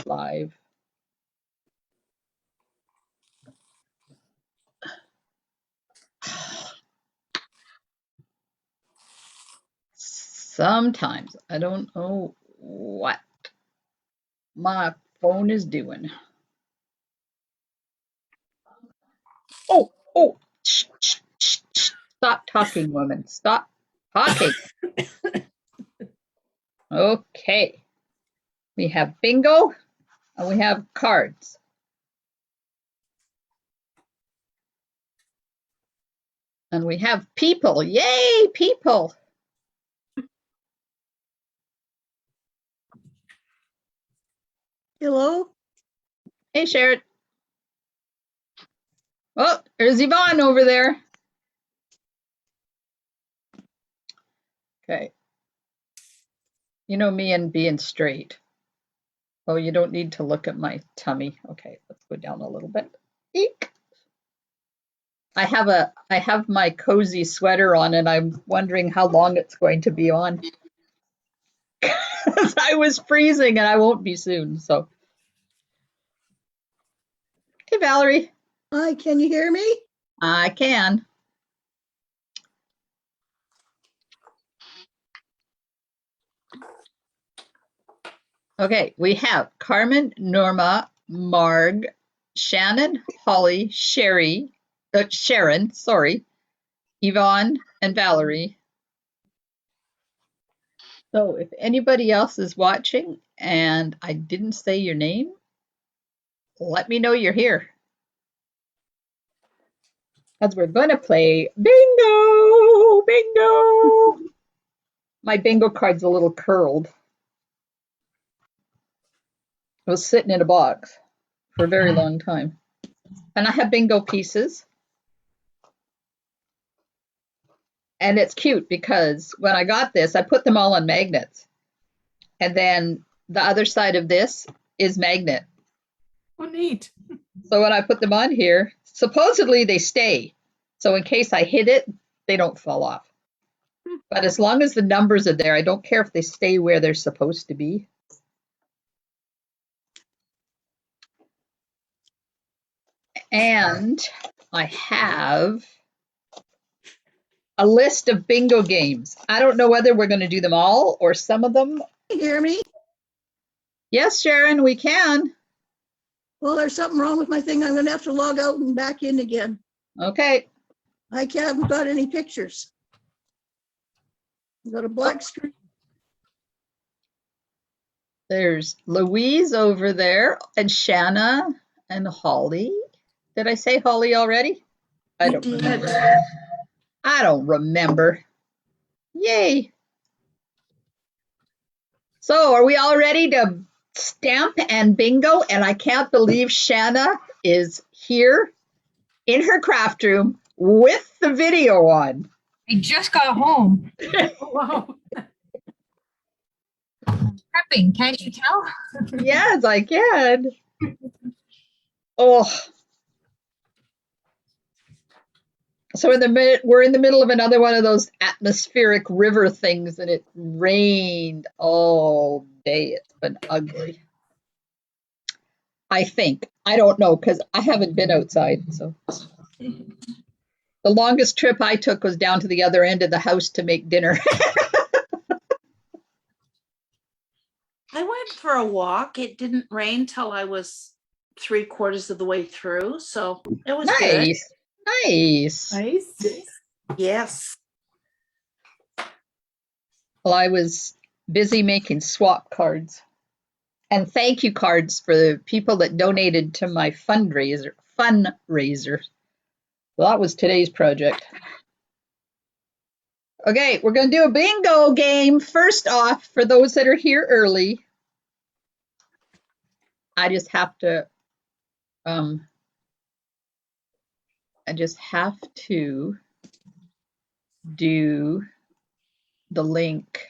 live. Sometimes I don't know what my phone is doing. Oh, oh, shh, shh, shh, shh. Stop talking, woman. Stop talking. Okay. We have bingo and we have cards. And we have people. Yay, people. Hello. Hey, Sharon. Oh, there's Yvonne over there. Okay. You know me and being straight. Oh, you don't need to look at my tummy. Okay, let's go down a little bit. Eek. I have my cozy sweater on and I'm wondering how long it's going to be on. Because I was freezing and I won't be soon, so. Hey, Valerie. Hi, can you hear me? I can. Okay, we have Carmen, Norma, Marg, Shannon, Holly, Sharon, sorry, Yvonne, and Valerie. So if anybody else is watching and I didn't say your name, let me know you're here. Because we're going to play bingo, bingo. My bingo card's a little curled. It was sitting in a box for a very long time. And I have bingo pieces. And it's cute because when I got this, I put them all on magnets. And then the other side of this is magnet. Oh, neat. So when I put them on here, supposedly they stay. So in case I hit it, they don't fall off. But as long as the numbers are there, I don't care if they stay where they're supposed to be. And I have a list of bingo games. I don't know whether we're going to do them all or some of them. Can you hear me? Yes, Sharon, we can. Well, there's something wrong with my thing. I'm gonna have to log out and back in again. Okay. I haven't got any pictures. I've got a black screen. There's Louise over there and Shanna and Holly. Did I say Holly already? I don't remember. I don't remember. Yay. So are we all ready to stamp and bingo? And I can't believe Shanna is here in her craft room with the video on. I just got home. Oh, wow. Prepping, can't you tell? Yes, I can. Oh. So we're in the middle of another one of those atmospheric river things, and it rained all day. It's been ugly. I think. I don't know because I haven't been outside. So the longest trip I took was down to the other end of the house to make dinner. I went for a walk. It didn't rain till I was 3/4 of the way through, so it was good. Nice. Nice. Nice. Yes. Well, I was busy making swap cards and thank you cards for the people that donated to my fundraiser. Well, that was today's project. Okay, we're going to do a bingo game. First off, for those that are here early, I just have to do the link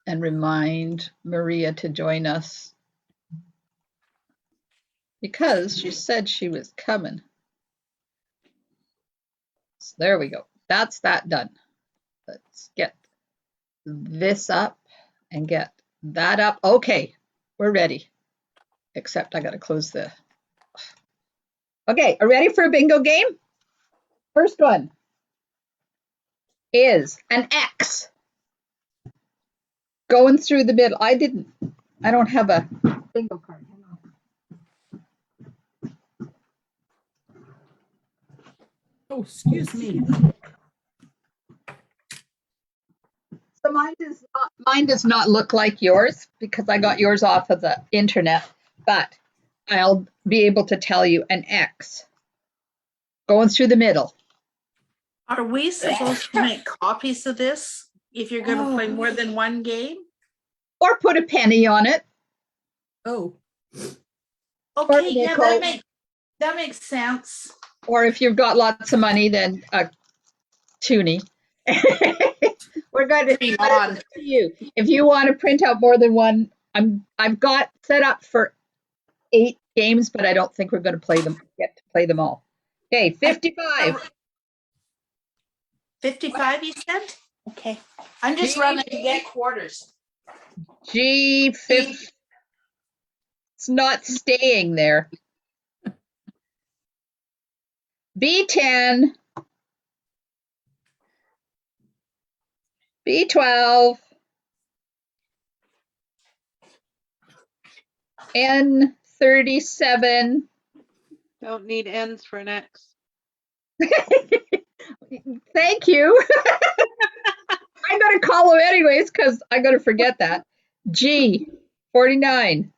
and remind Maria to join us because she said she was coming. So there we go. That's that done. Let's get this up and get that up. Okay, We're ready. Except I got to close the. Okay, are you ready for a bingo game? First one is an X going through the middle. I don't have a bingo card. Hang on. Oh, excuse me. So mine does not look like yours because I got yours off of the internet, but I'll be able to tell you an X going through the middle. Are we supposed to make copies of this if you're going to play Oh. more than one game? Or put a penny on it. Oh, Okay, yeah, nickel. that makes sense. Or if you've got lots of money, then a toonie. We're going to Pretty on. to you. If you want to print out more than one, I've got set up for 8 games, but I don't think we're going to get to play them all. Okay, 55. 55, you said? Okay. I'm just running to get quarters. G50. It's not staying there. B10. B12. N37. Don't need ends for an X. Thank you. I'm going to call them anyways because I'm going to forget that. G49.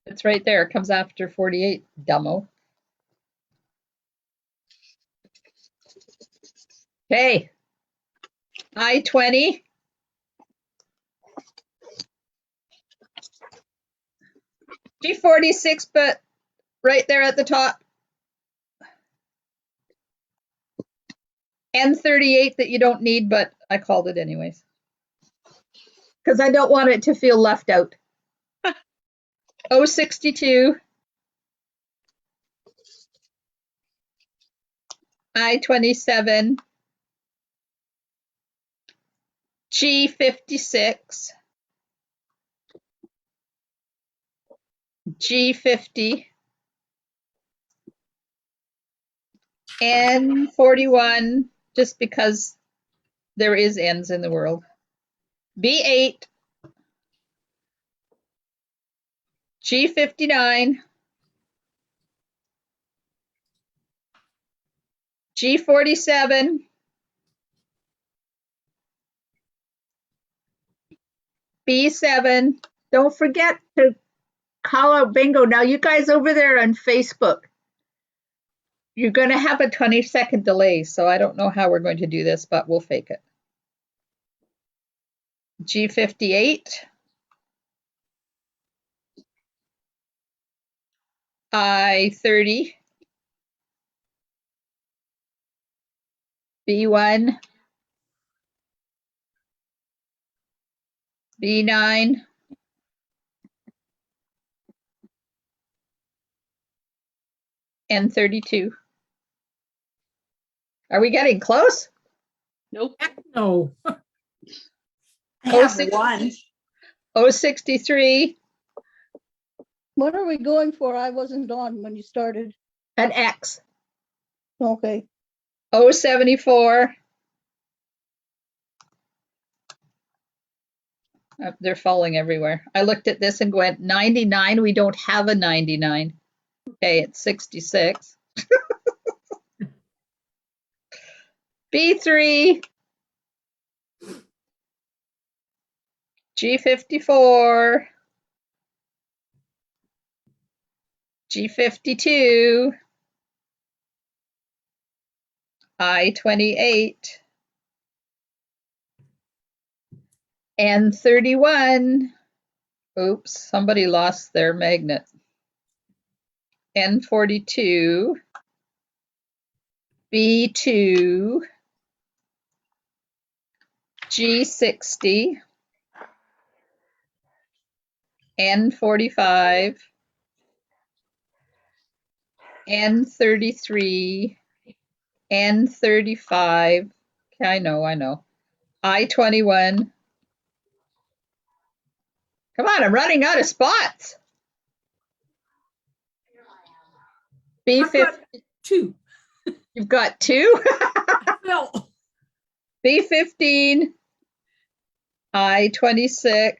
It's right there. It comes after 48, dumbo. Okay. I-20. G46, but right there at the top. N38 that you don't need, but I called it anyways. Because I don't want it to feel left out. O62. I-27. G56. G50. N41, just because there is N's in the world. B8. G59. G47. B7. Don't forget to call out bingo. Now, you guys over there on Facebook, you're going to have a 20-second delay, so I don't know how we're going to do this, but we'll fake it. G58. I-30. B1. B9. N32. Are we getting close? Nope. heck no. I have 06. one. O63. What are we going for? I wasn't on when you started. An X. Okay. O74. They're falling everywhere. I looked at this and went, 99? We don't have a 99. Okay, it's 66. B3. G54. G52. I-28. N31. Oops, somebody lost their magnet. N42. B2. G60. N45. N33. N35. Okay, I know. I-21. Come on, I'm running out of spots. I've got B15, 2. you've got 2? Well, B15, I26,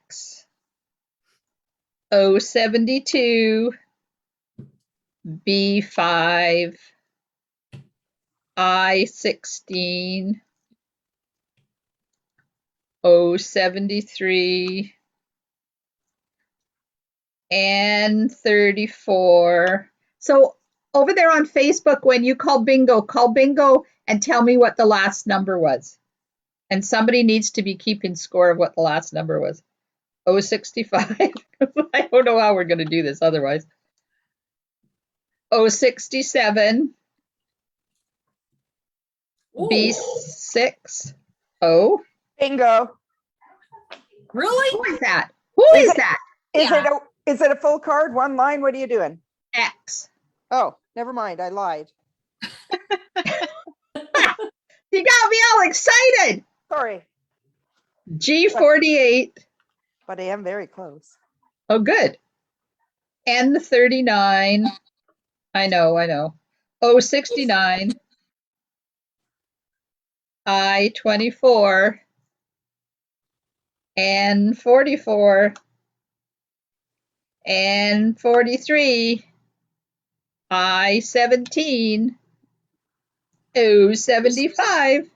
O72, B5, I16, O73, and 34. So over there on Facebook, when you call bingo and tell me what the last number was. And somebody needs to be keeping score of what the last number was. 065. I don't know how we're going to do this otherwise. 067. oh, B6. Oh, Bingo. really? who is that? Who Is is it- that? Is it a full card, one line? What are you doing? X. Oh, never mind. I lied. You got me all excited. Sorry, G48. but I am very close. Oh, good. N39. I know. 069. I24. N44. N43. I17. O75.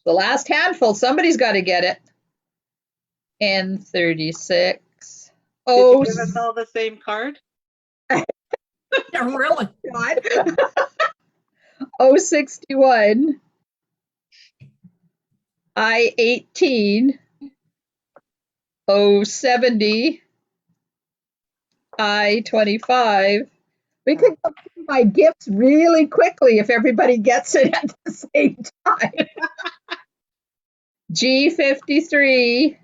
The last handful, somebody's got to get it. N36. Did Oh, you give us all the same card? Yeah, really? God. O61. I18. O70. I25. We could go through my gifts really quickly if everybody gets it at the same time. G53.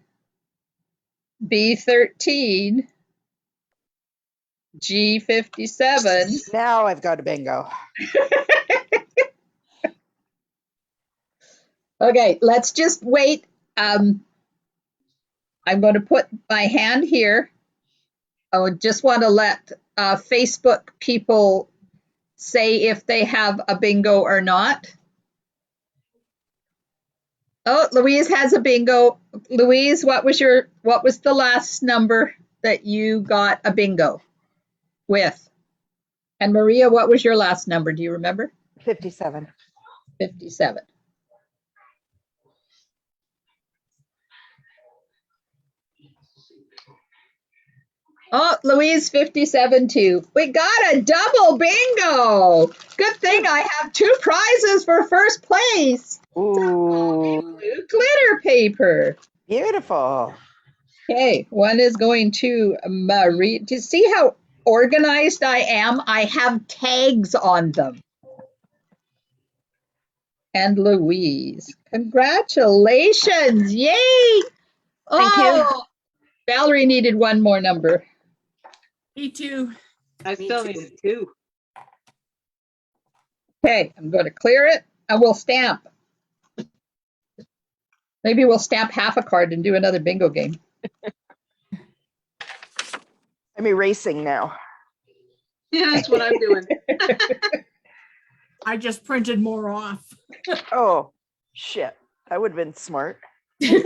B13. G57. Now I've got a bingo. Okay, let's just wait. I'm going to put my hand here. I would just want to let Facebook people say if they have a bingo or not. Oh, Louise has a bingo. Louise, what was the last number that you got a bingo with? And Maria, what was your last number? Do you remember? 57. 57. Oh, Louise, 57 too. We got a double bingo. Good thing I have 2 prizes for first place. Ooh, Blue glitter paper. beautiful. Okay, one is going to Marie. Do you see how organized I am? I have tags on them. And Louise. Congratulations. Yay. Thank you. Valerie needed one more number. Me too. I still needed 2. Okay, I'm going to clear it and we'll stamp. Maybe we'll stamp half a card and do another bingo game. I'm erasing now. Yeah, that's what I'm doing. I just printed more off. Oh, shit. That would have been smart. Yay!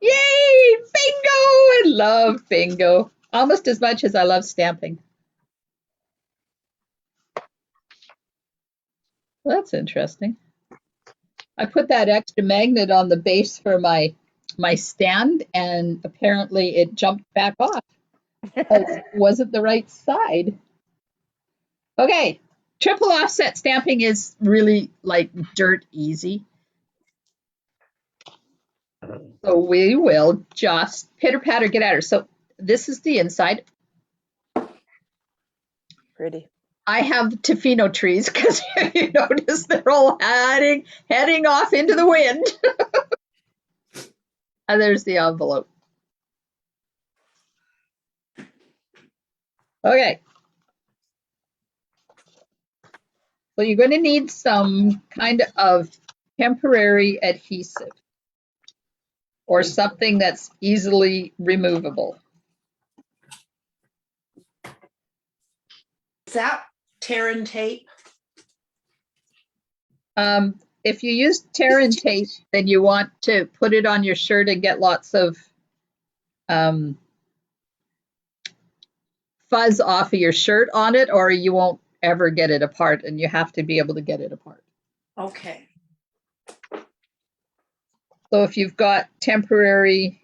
Bingo! I love bingo. Almost as much as I love stamping. Well, that's interesting. I put that extra magnet on the base for my stand, and apparently it jumped back off. It wasn't the right side. Okay, triple offset stamping is really like dirt easy. So we will just pitter patter get at her. So this is the inside. Pretty. I have Tofino trees because you notice they're all heading off into the wind. And there's the envelope. Okay. So you're going to need some kind of temporary adhesive or something that's easily removable. Is that tear and tape? If you use tear and tape, then you want to put it on your shirt and get lots of fuzz off of your shirt on it, or you won't ever get it apart, and you have to be able to get it apart. Okay. So if you've got temporary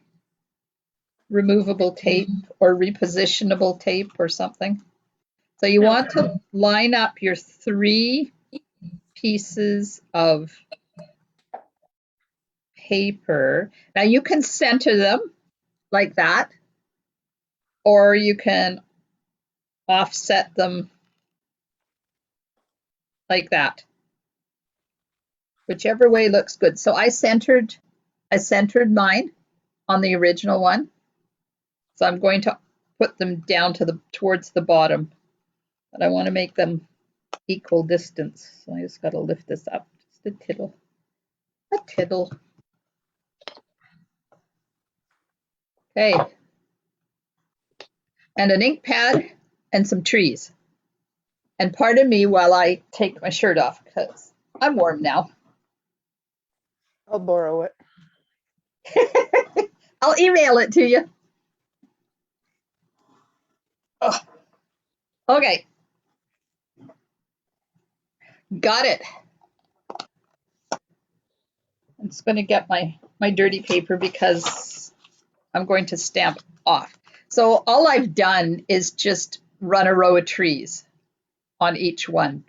removable tape or repositionable tape or something. So you want to line up your 3 pieces of paper. Now you can center them like that, or you can offset them like that. Whichever way looks good. So I centered mine on the original one. So I'm going to put them down to towards the bottom, but I want to make them equal distance. So I just got to lift this up just a tittle. A tittle. Okay. And an ink pad and some trees. And pardon me while I take my shirt off because I'm warm now. I'll borrow it. I'll email it to you. Oh. Okay. Got it. I'm just going to get my dirty paper because I'm going to stamp off. So all I've done is just run a row of trees on each one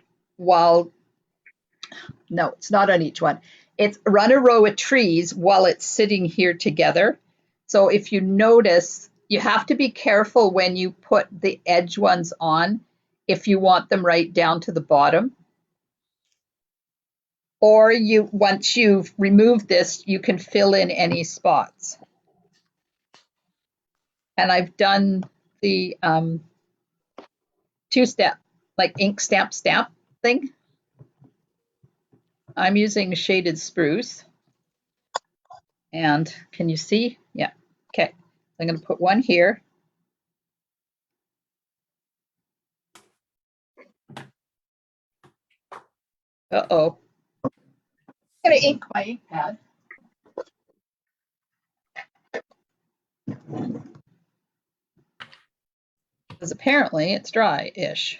no, it's not on each one. It's run a row of trees while it's sitting here together. So if you notice, you have to be careful when you put the edge ones on if you want them right down to the bottom. Or once you've removed this, you can fill in any spots. And I've done the 2-step, like ink stamp thing. I'm using shaded spruce. And can you see? Yeah. Okay. I'm going to put one here. Uh-oh. I'm going to ink my ink pad. Because apparently it's dry-ish.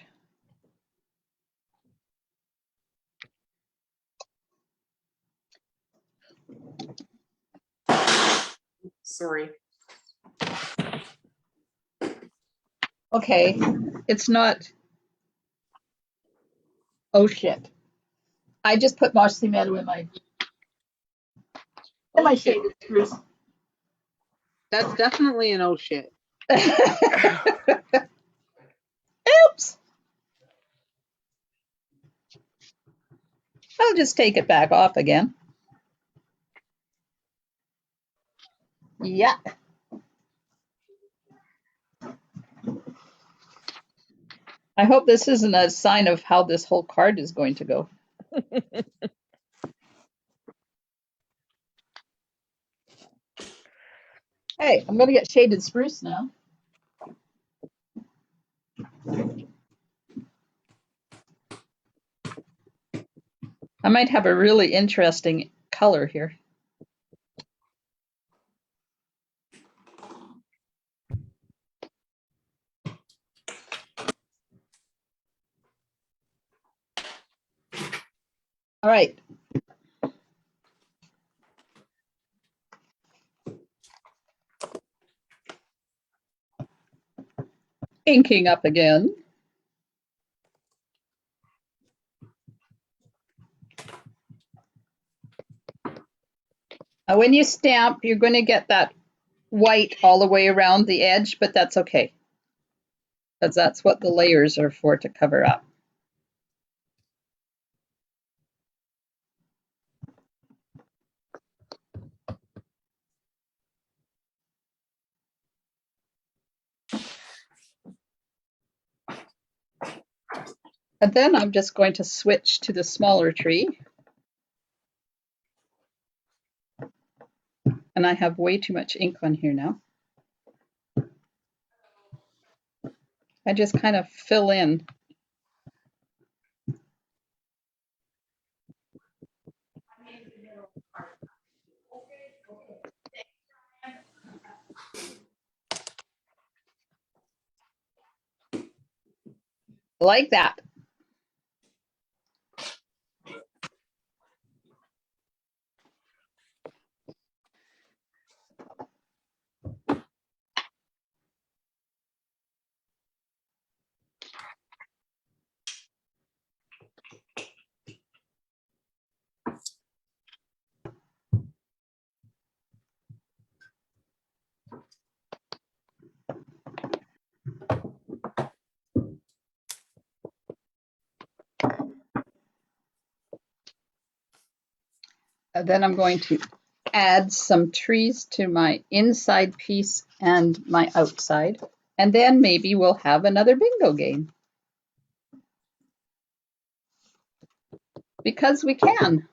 Sorry. Okay. It's not. Oh, shit. I just put Mossy Meadow in my shaded spruce. That's definitely an oh shit. Oops. I'll just take it back off again. Yeah. I hope this isn't a sign of how this whole card is going to go. Hey, I'm going to get shaded spruce now. I might have a really interesting color here. All right. Inking up again. Now when you stamp, you're going to get that white all the way around the edge, but that's okay. Because that's what the layers are for, to cover up. And then I'm just going to switch to the smaller tree. and I have way too much ink on here now. I just kind of fill in. Like that. Then I'm going to add some trees to my inside piece and my outside. And then maybe we'll have another bingo game. Because we can.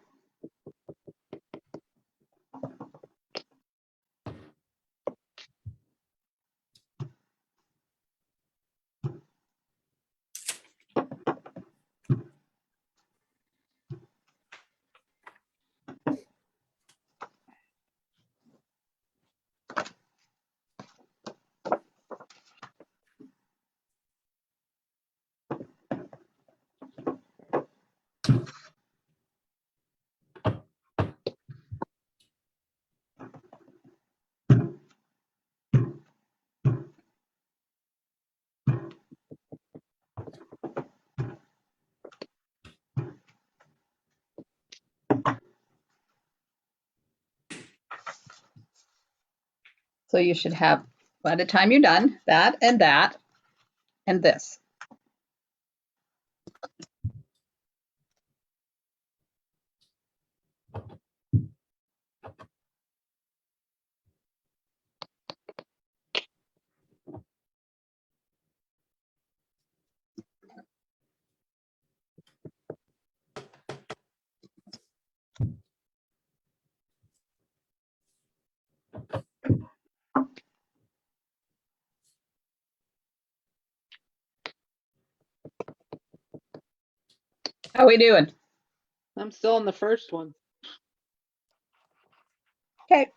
So you should have, by the time you're done, that and this. How we doing? I'm still on the first one. Okay.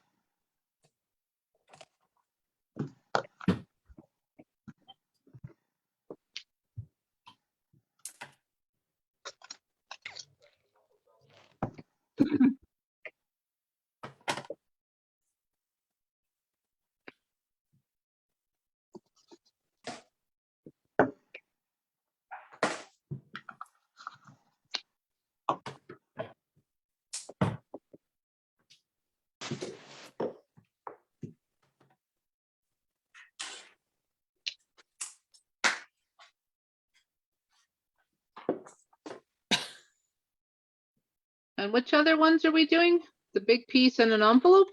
And which other ones are we doing? The big piece and an envelope?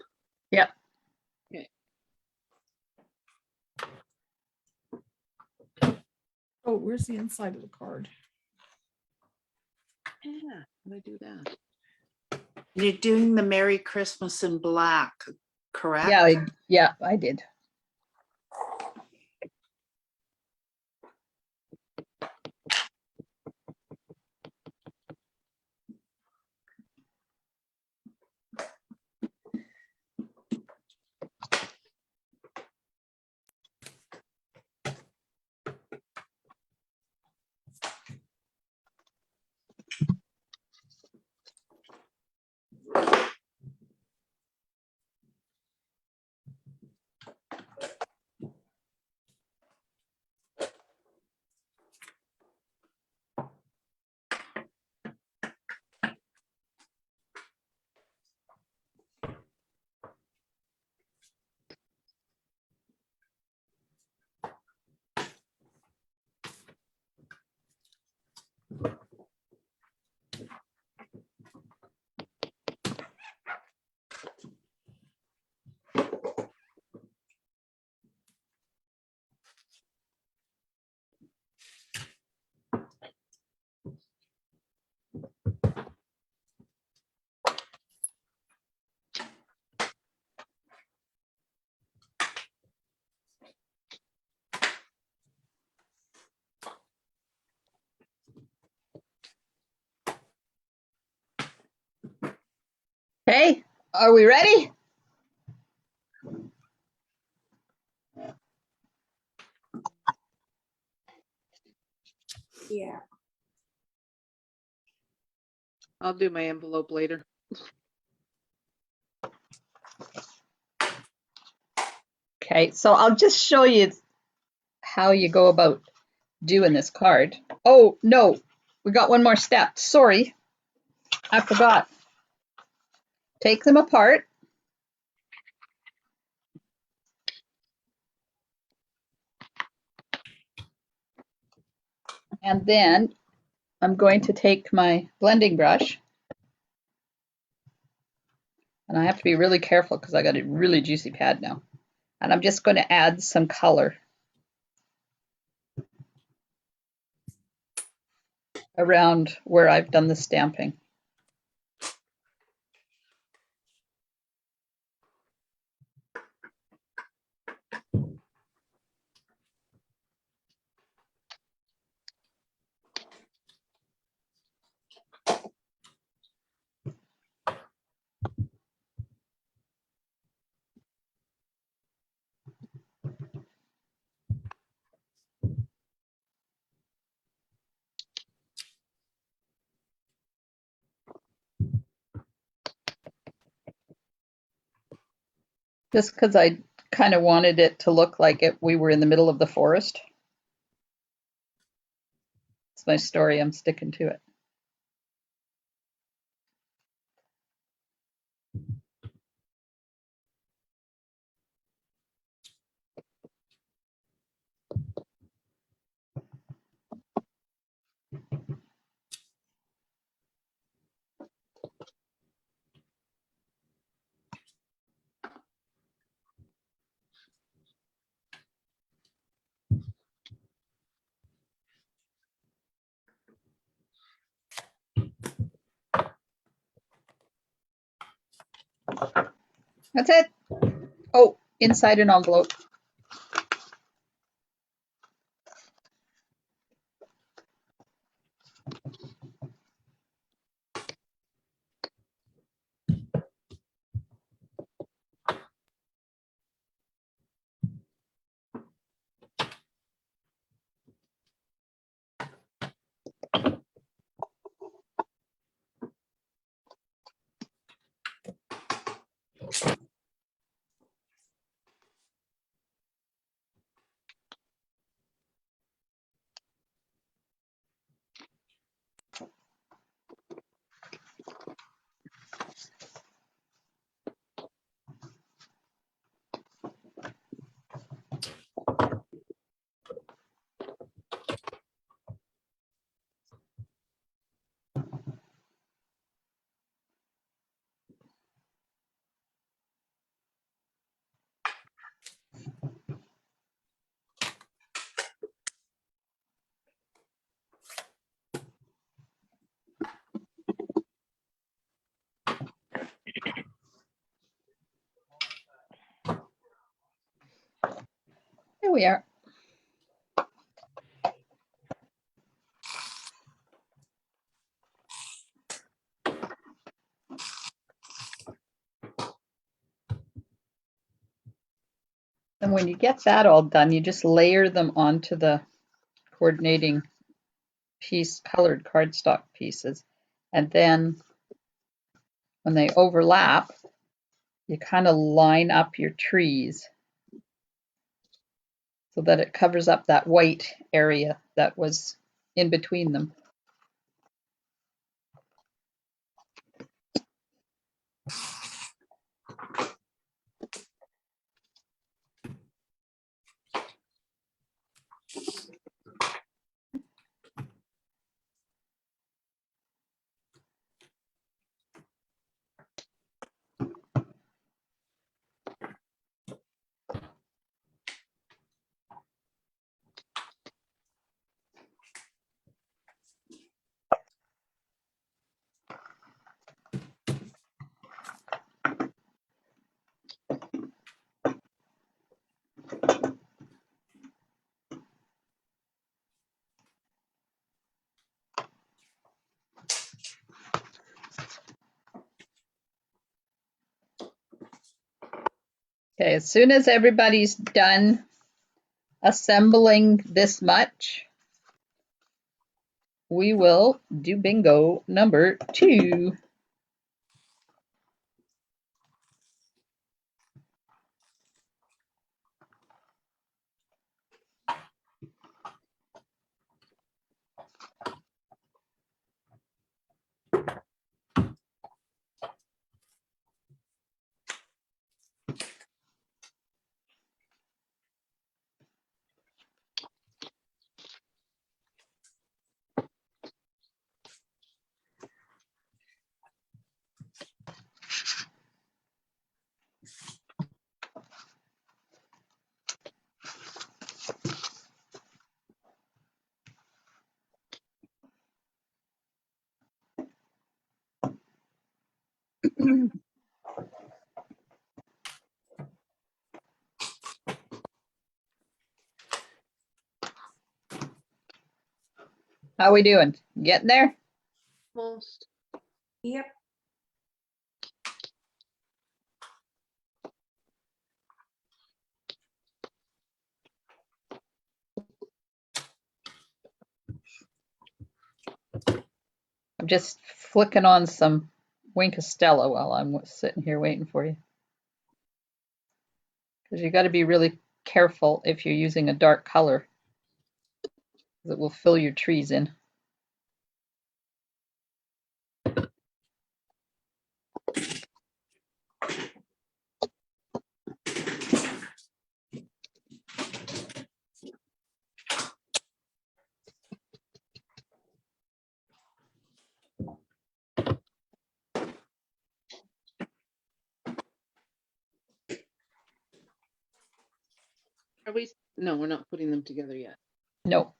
Yep. Okay. Oh, where's the inside of the card? Yeah, I do that. You're doing the Merry Christmas in black, correct? Yeah, I did. Okay, are we ready? Yeah. I'll do my envelope later. Okay, so I'll just show you how you go about doing this card. Oh, no, we got one more step. Sorry, I forgot. Take them apart. And then I'm going to take my blending brush. And I have to be really careful because I got a really juicy pad now. And I'm just going to add some color around where I've done the stamping. Just because I kind of wanted it to look like we were in the middle of the forest. It's my story, I'm sticking to it. That's it. Oh, inside an envelope. There we are. And when you get that all done, you just layer them onto the coordinating piece, colored cardstock pieces. And then when they overlap, you kind of line up your trees so that it covers up that white area that was in between them. Okay, as soon as everybody's done assembling this much, we will do bingo number 2. How we doing? Getting there? Almost. Yep. I'm just flicking on some Wink Stella while I'm sitting here waiting for you. Because you got to be really careful if you're using a dark color, because it will fill your trees in. Are we? No, we're not putting them together yet. No,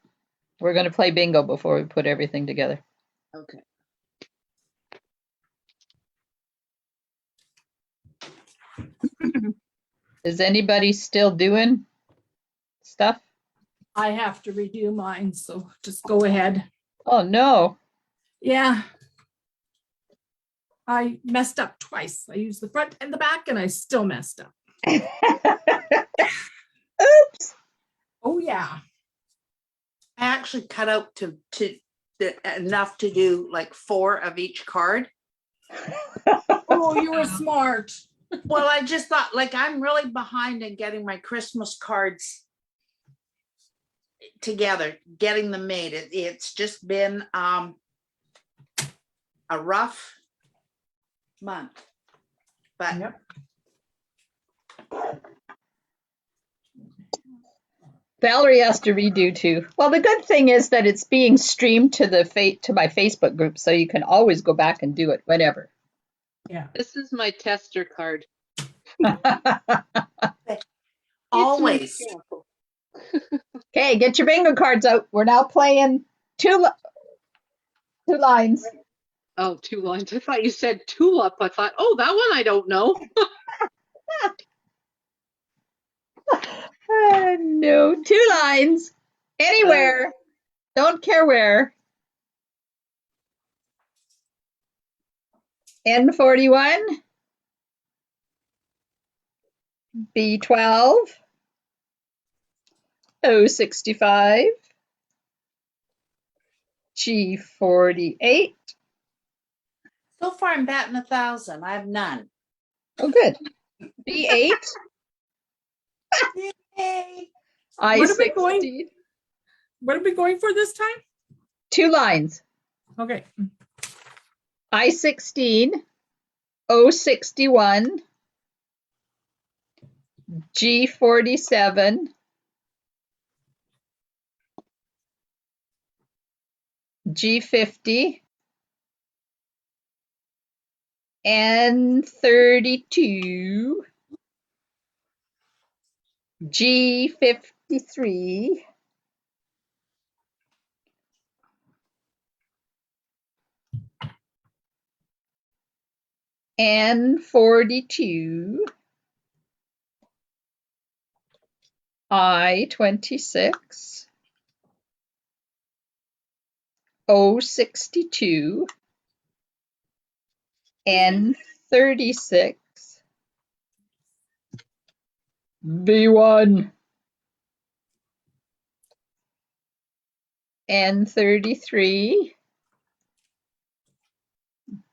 we're going to play bingo before we put everything together. Okay. Is anybody still doing stuff? I have to redo mine, so just go ahead. Oh, no. Yeah. I messed up twice. I used the front and the back, and I still messed up. Oops. Oh, yeah. I actually cut out enough to do like 4 of each card. Oh, you were smart. Well, I just thought, like, I'm really behind in getting my Christmas cards together, getting them made. It's just been a rough month, but Yep. Valerie has to redo too. Well, the good thing is that it's being streamed to to my Facebook group, so you can always go back and do it whenever. Yeah. This is my tester card. always. Okay, get your bingo cards out. We're now playing two lines. Oh, 2 lines. I thought you said tulip. I thought, oh, that one I don't know. No, 2 lines. Anywhere. Don't care where. N41, B12, O65, G48. So far, I'm batting 1,000. I have none. Oh, good. B8, Yay. What are we going? I16. What are we going for this time? 2 lines. Okay. I16, O61, G47, G50, N32, G53, N42, I26, O62, N36, B1, N33,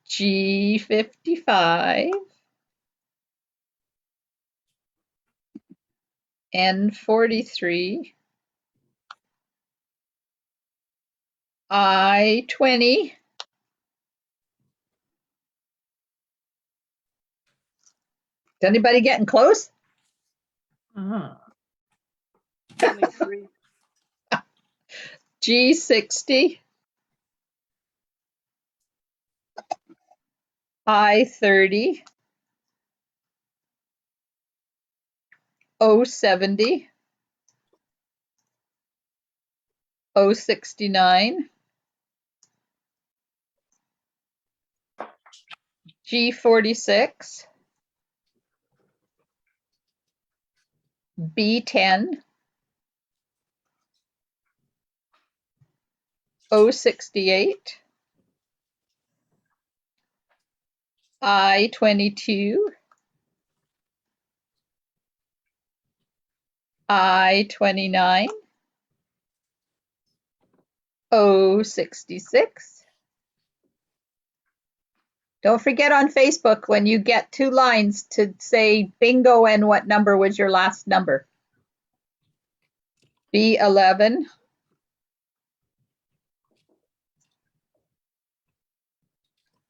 G55, N43, I20, is anybody getting close? Ah, 23. G60, I30, O70, O69, G46, B10, O68, I22, I29, O66. Don't forget on Facebook when you get 2 lines to say bingo and what number was your last number. B11,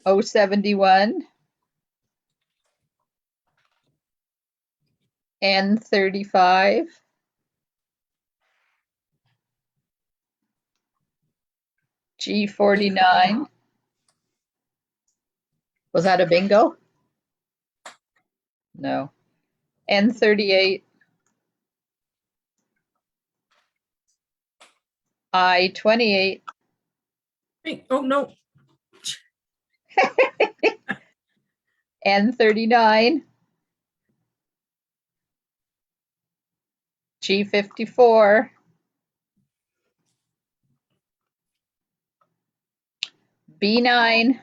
O71, N35, G49. Was that a bingo? No. N38, I28, hey, oh, no. N39, G54, B9.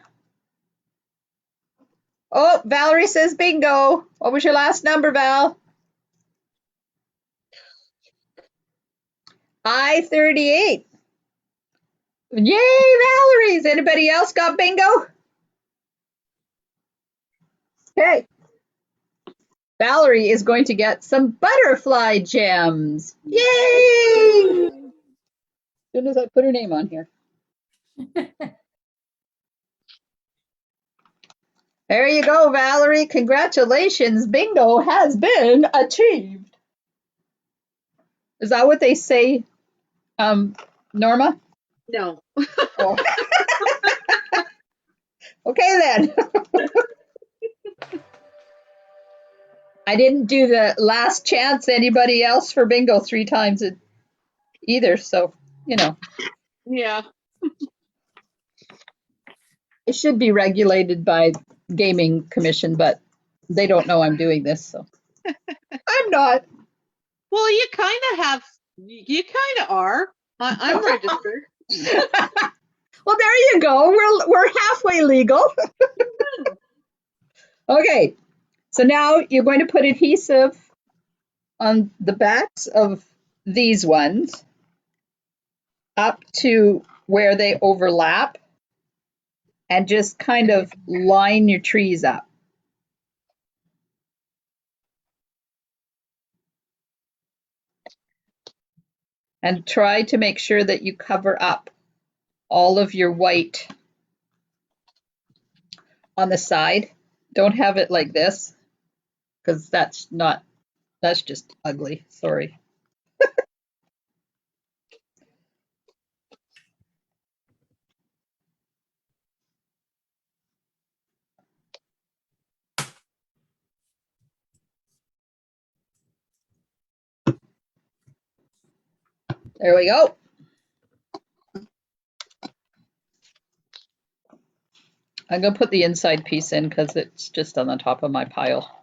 Oh, Valerie says bingo. What was your last number, Val? I38. Yay, Valerie's. Anybody else got bingo? Okay. Valerie is going to get some butterfly gems. Yay! As soon as I put her name on here. There you go, Valerie. Congratulations. Bingo has been achieved. Is that what they say, Norma? No. Oh. Okay, then. I didn't do the last chance anybody else for bingo 3 times either, so, you know. Yeah. It should be regulated by Gaming Commission, but they don't know I'm doing this, so. I'm not. Well, you kind of have, you kind of are. I'm registered. Well, there you go. We're halfway legal. Okay, so now you're going to put adhesive on the backs of these ones up to where they overlap and just kind of line your trees up. And try to make sure that you cover up all of your white on the side. Don't have it like this because that's just ugly. Sorry. There we go. I'm going to put the inside piece in because it's just on the top of my pile.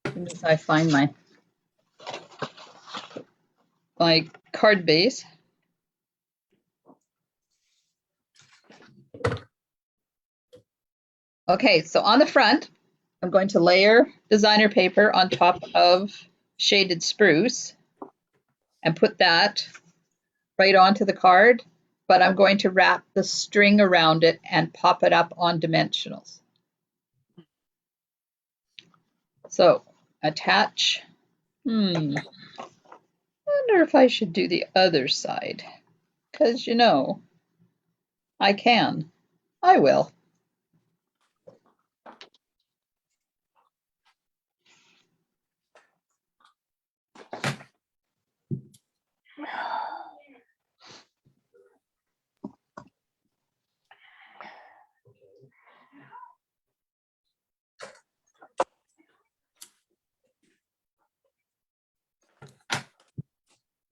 As soon as I find my card base. Okay, so on the front, I'm going to layer designer paper on top of shaded spruce and put that right onto the card, but I'm going to wrap the string around it and pop it up on dimensionals. So attach. Wonder if I should do the other side, because you know, I can. I will.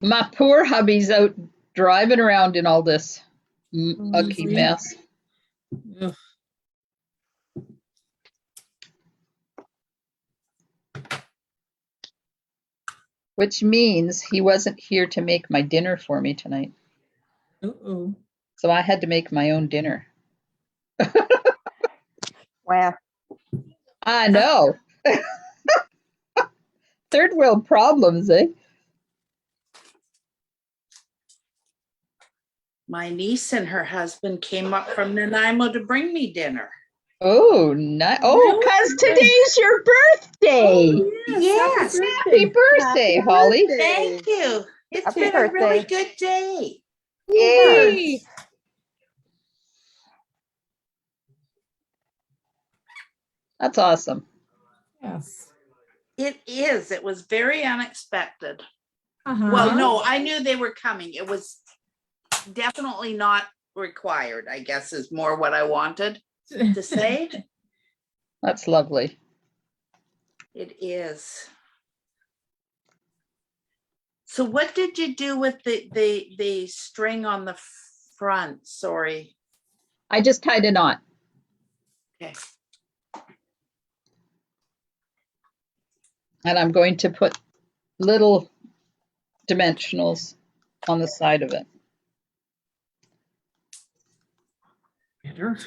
My poor hubby's out driving around in all this ugly mess. Ugh. Which means he wasn't here to make my dinner for me tonight. Uh-oh. So I had to make my own dinner. Wow. I know. Third world problems, eh? My niece and her husband came up from Nanaimo to bring me dinner. Oh, oh, because today's your birthday. Oh, Yes. Happy birthday, Holly. Thank you. It's Happy been a really birthday. good day. Yay. That's awesome. Yes. It is. It was very unexpected. Uh-huh. Well, no, I knew they were coming. It was definitely not required, I guess is more what I wanted to say. That's lovely. It is. So what did you do with the string on the front? Sorry. I just tied a knot. Okay. And I'm going to put little dimensionals on the side of it. Better.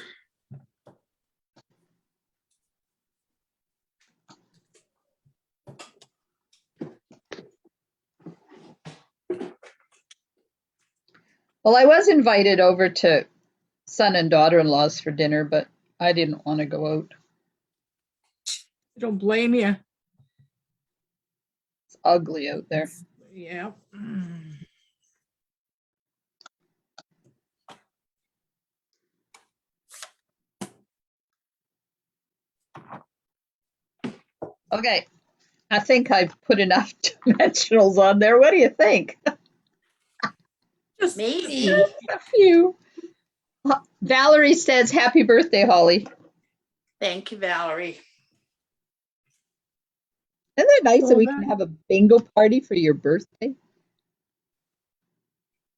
Well, I was invited over to son and daughter-in-law's for dinner, but I didn't want to go out. I don't blame you. It's ugly out there. Yeah. Okay, I think I've put enough dimensionals on there. What do you think? Just Maybe. A few. Valerie says, happy birthday, Holly. Thank you, Valerie. Isn't it nice that Well we done. can have a bingo party for your birthday?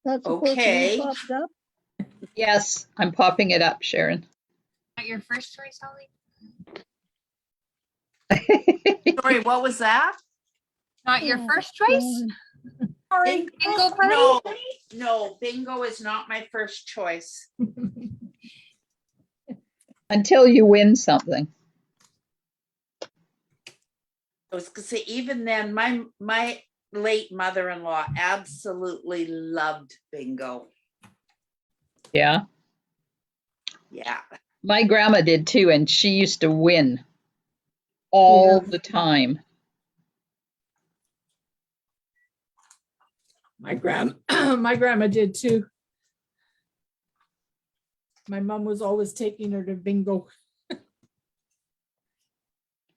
That's supposed to Okay. be popped up. Yes, I'm popping it up, Sharon. Not your first choice, Holly? Sorry, what was that? Not your Oh, first choice? Bingo? Bingo party? No, no, bingo is not my first choice. Until you win something. I was gonna say, even then, my late mother-in-law absolutely loved bingo. Yeah. Yeah. My grandma did too, and she used to win all the time. my grandma did too. My mom was always taking her to bingo.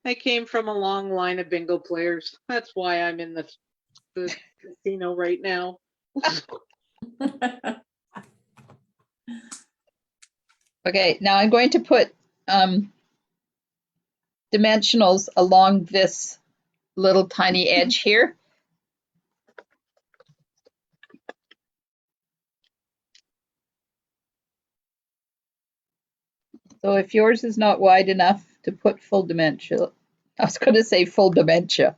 I came from a long line of bingo players. That's why I'm in the casino right now. Okay, now I'm going to put dimensionals along this little tiny edge here. So if yours is not wide enough to put full dimension, I was going to say full dementia.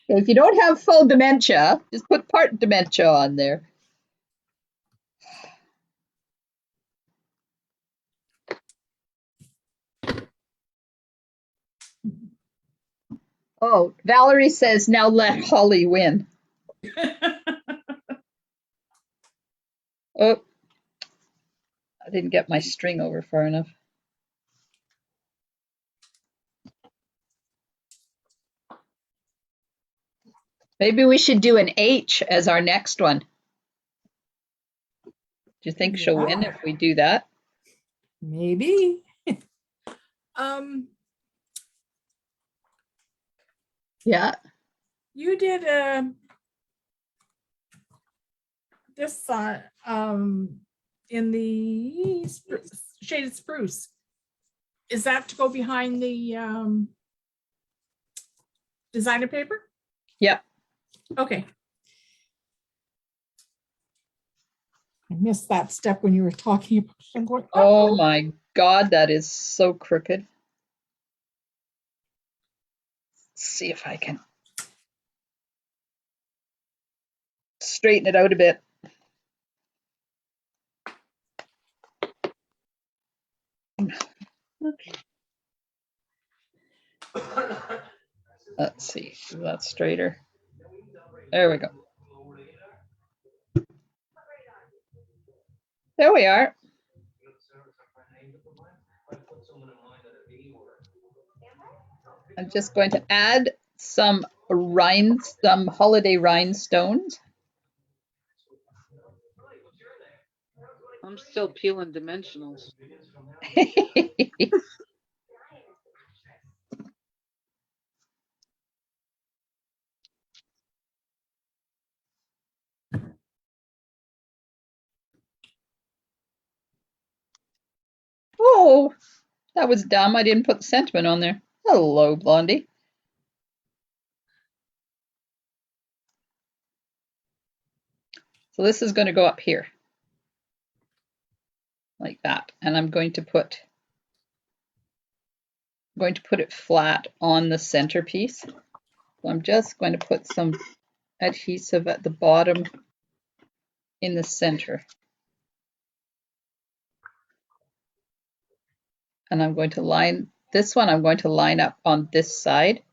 If you don't have full dementia, just put part dementia on there. Oh, Valerie says, now let Holly win. Oh, I didn't get my string over far enough. Maybe we should do an H as our next one. Do you think she'll win if we do that? Maybe. Um, Yeah. you did this in the shaded spruce. Is that to go behind the designer paper? Yep. Okay. I missed that step when you were talking about it. I'm going, Oh my God, that is so crooked. Let's see if I can straighten it out a bit. Okay. Let's see, is that straighter? There we go. There we are. I'm just going to add some holiday rhinestones. I'm still peeling dimensionals. Oh, that was dumb. I didn't put the sentiment on there. Hello, Blondie. So this is going to go up here like that. And I'm going to put it flat on the centerpiece. So I'm just going to put some adhesive at the bottom in the center. And I'm going to line this one, I'm going to line up on this side.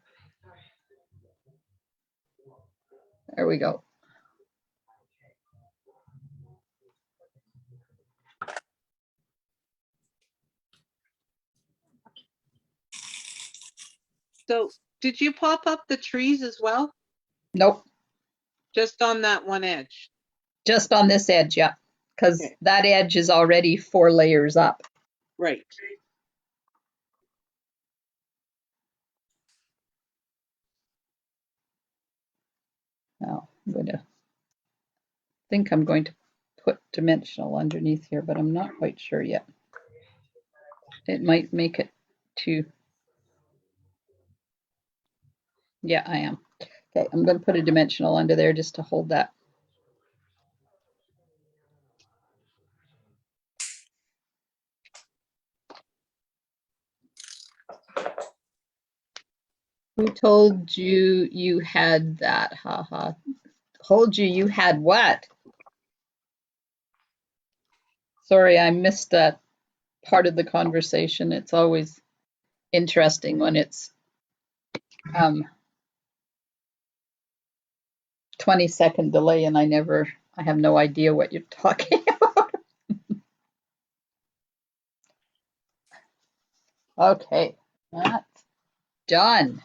There we go. So did you pop up the trees as well? Nope, Just on that one edge? just on this edge, yeah. Because Okay. that edge is already 4 layers up. Right. Now I think I'm going to put dimensional underneath here, but I'm not quite sure yet. It might make it too. Yeah, I am. Okay, I'm going to put a dimensional under there just to hold that. Who told you you had that? Haha. Told you you had what? Sorry, I missed that part of the conversation. It's always interesting when it's 20-second delay and I have no idea what you're talking about. Okay, that's done.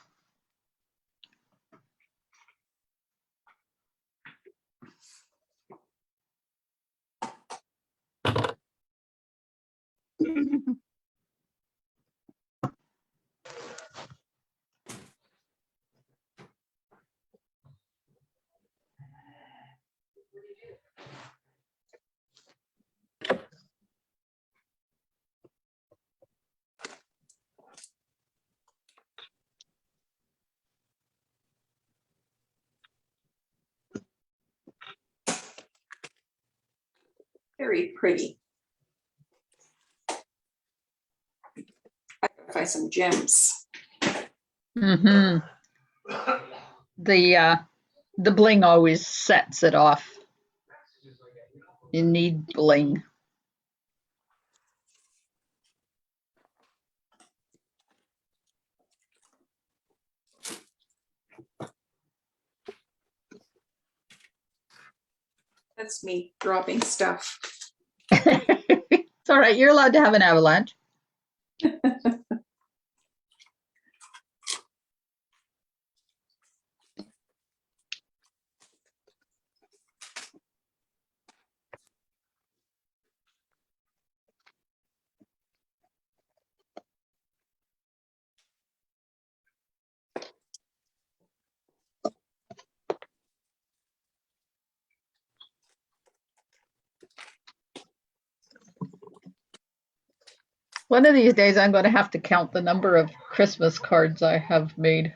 Very pretty. I could find some gems. Mm-hmm. The bling always sets it off. You need bling. That's me dropping stuff. It's all right. You're allowed to have an avalanche. One of these days, I'm going to have to count the number of Christmas cards I have made.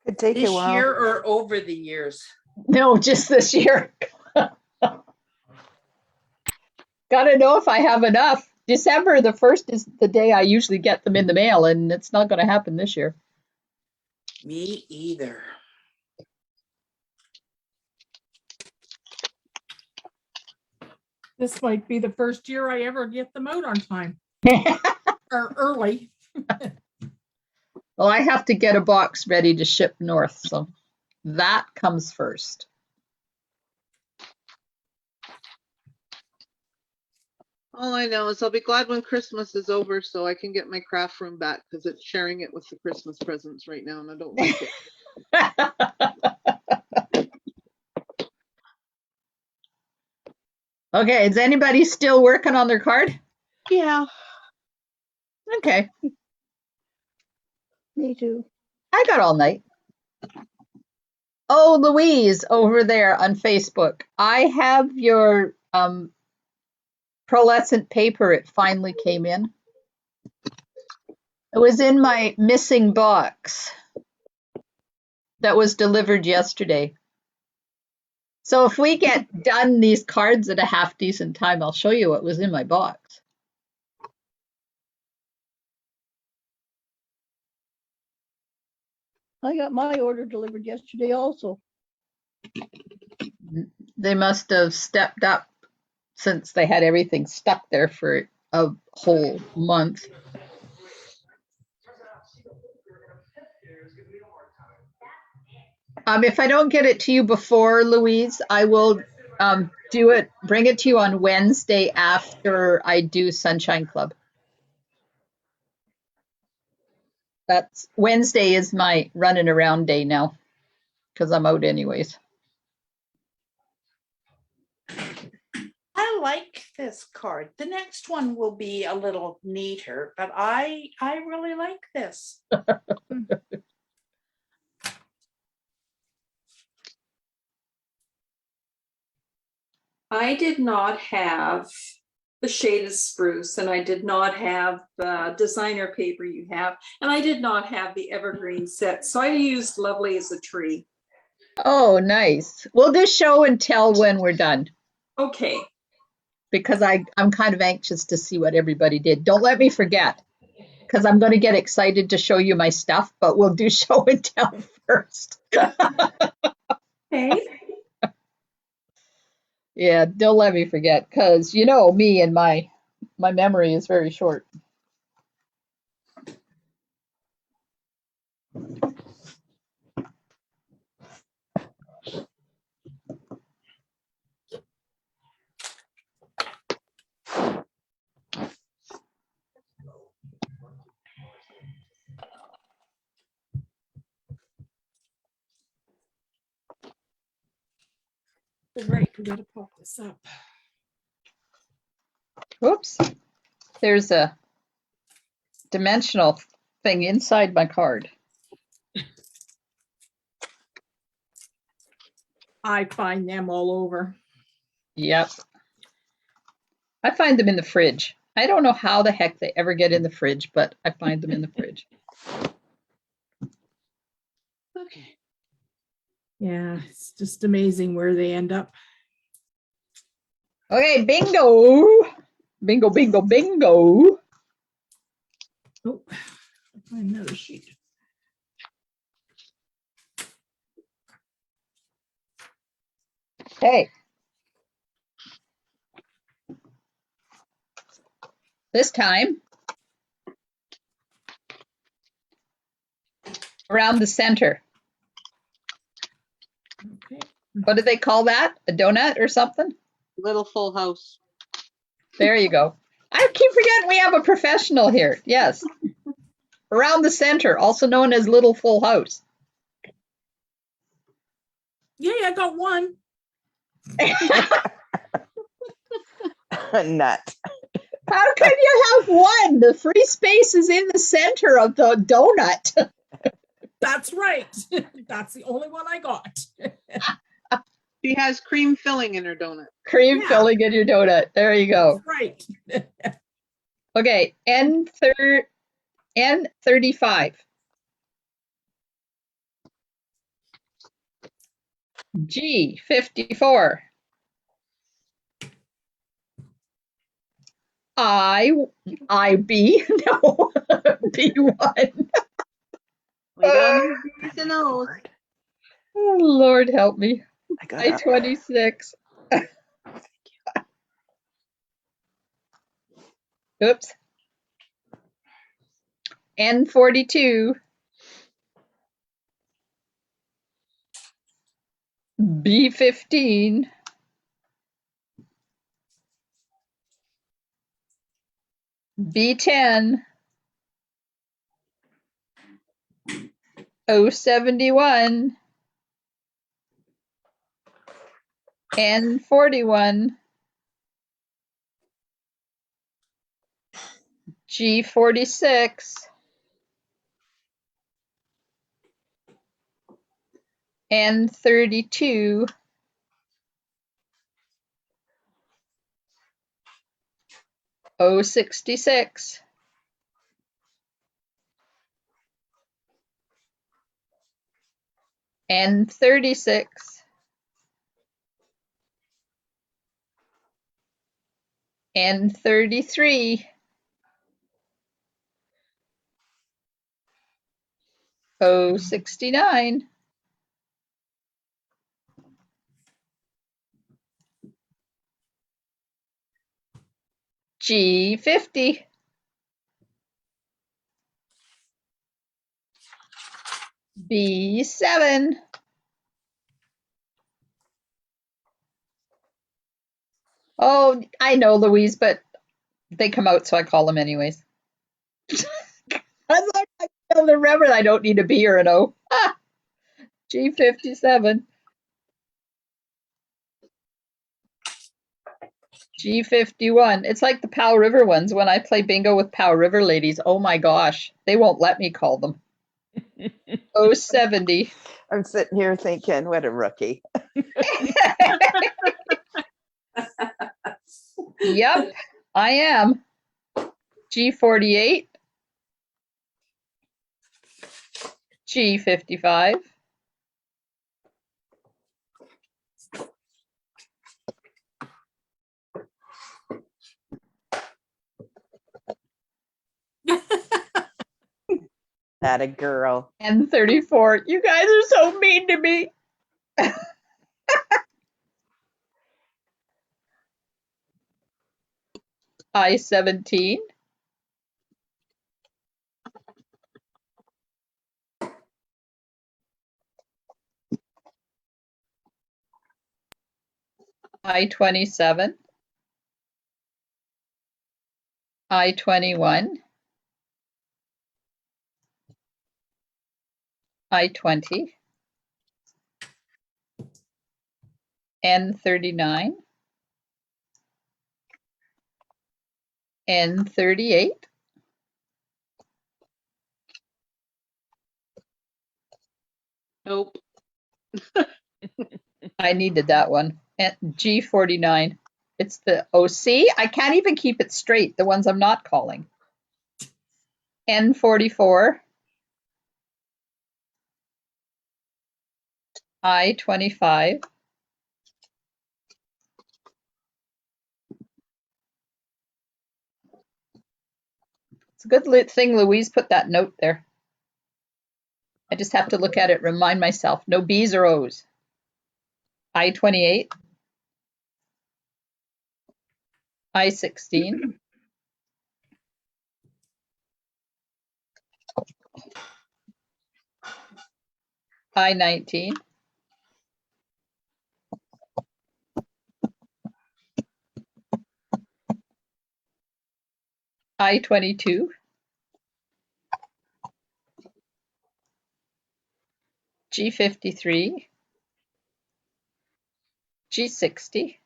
Could take you a This while. year or over the years? No, just this year. Got to know if I have enough. December the 1st is the day I usually get them in the mail, and it's not going to happen this year. Me either. This might be the first year I ever get them out on time or early. Well, I have to get a box ready to ship north, so that comes first. All I know is I'll be glad when Christmas is over so I can get my craft room back because it's sharing it with the Christmas presents right now and I don't like it. Okay, is anybody still working on their card? Yeah. Okay, Me too. I got all night. Oh, Louise, over there on Facebook. I have your pearlescent paper. It finally came in. It was in my missing box that was delivered yesterday. So if we get done these cards at a half decent time, I'll show you what was in my box. I got my order delivered yesterday also. They must have stepped up since they had everything stuck there for a whole month. If I don't get it to you before, Louise, I will bring it to you on Wednesday after I do Sunshine Club. That's Wednesday is my running around day now because I'm out anyways. I like this card. The next one will be a little neater, but I really like this. I did not have the shaded spruce, and I did not have the designer paper you have, and I did not have the evergreen set. So I used Lovely as a Tree. Oh, nice. We'll do show and tell when we're done Okay. because I'm kind of anxious to see what everybody did. Don't let me forget because I'm going to get excited to show you my stuff, but we'll do show and tell first. Okay. Yeah, don't let me forget because you know me and my memory is very short. Right, we gotta pop this up. Oops. There's a dimensional thing inside my card. I find them all over. Yep. I find them in the fridge. I don't know how the heck they ever get in the fridge, but I find them in the fridge. Okay. Yeah, it's just amazing where they end up. Okay, bingo. Bingo, bingo, bingo. Oh, I'll find another sheet. Okay. This time, around the center. Okay. What do they call that? A donut or something? Little full house. There you go. I keep forgetting we have a professional here. Yes. Around the center, also known as Little Full House. Yay, I got one. Nut. How can you have one? The free space is in the center of the donut. That's right. That's the only one I got. She has cream filling in her donut. Cream Yeah. filling in your donut. There you go. Right. Okay, N35. G54. IB, no, B1. We don't need B's and O's. Lord. Oh, Lord help me. I got up. I26. Oops. N42. B15. B10. O71. N41. G46. N32. O66. N36. N33. O69. G50. B7. Oh, I know, Louise, but they come out, so I call them anyways. As long as I can remember, I don't need a B or an O. Ah, G57. G51. It's like the Powell River ones. When I play bingo with Powell River ladies, oh my gosh, they won't let me call them. O70. I'm sitting here thinking, what a rookie. Yep, I am. G48. G55. That a girl. N34. You guys are so mean to me. I17. I27. I21. I20. N39. N38. Nope. I needed that one. And G49. It's the OC. I can't even keep it straight, the ones I'm not calling. N44. I25. It's a good thing Louise put that note there. I just have to look at it, remind myself. No B's or O's. I28. I16. I19. I-22, G-53, G-60,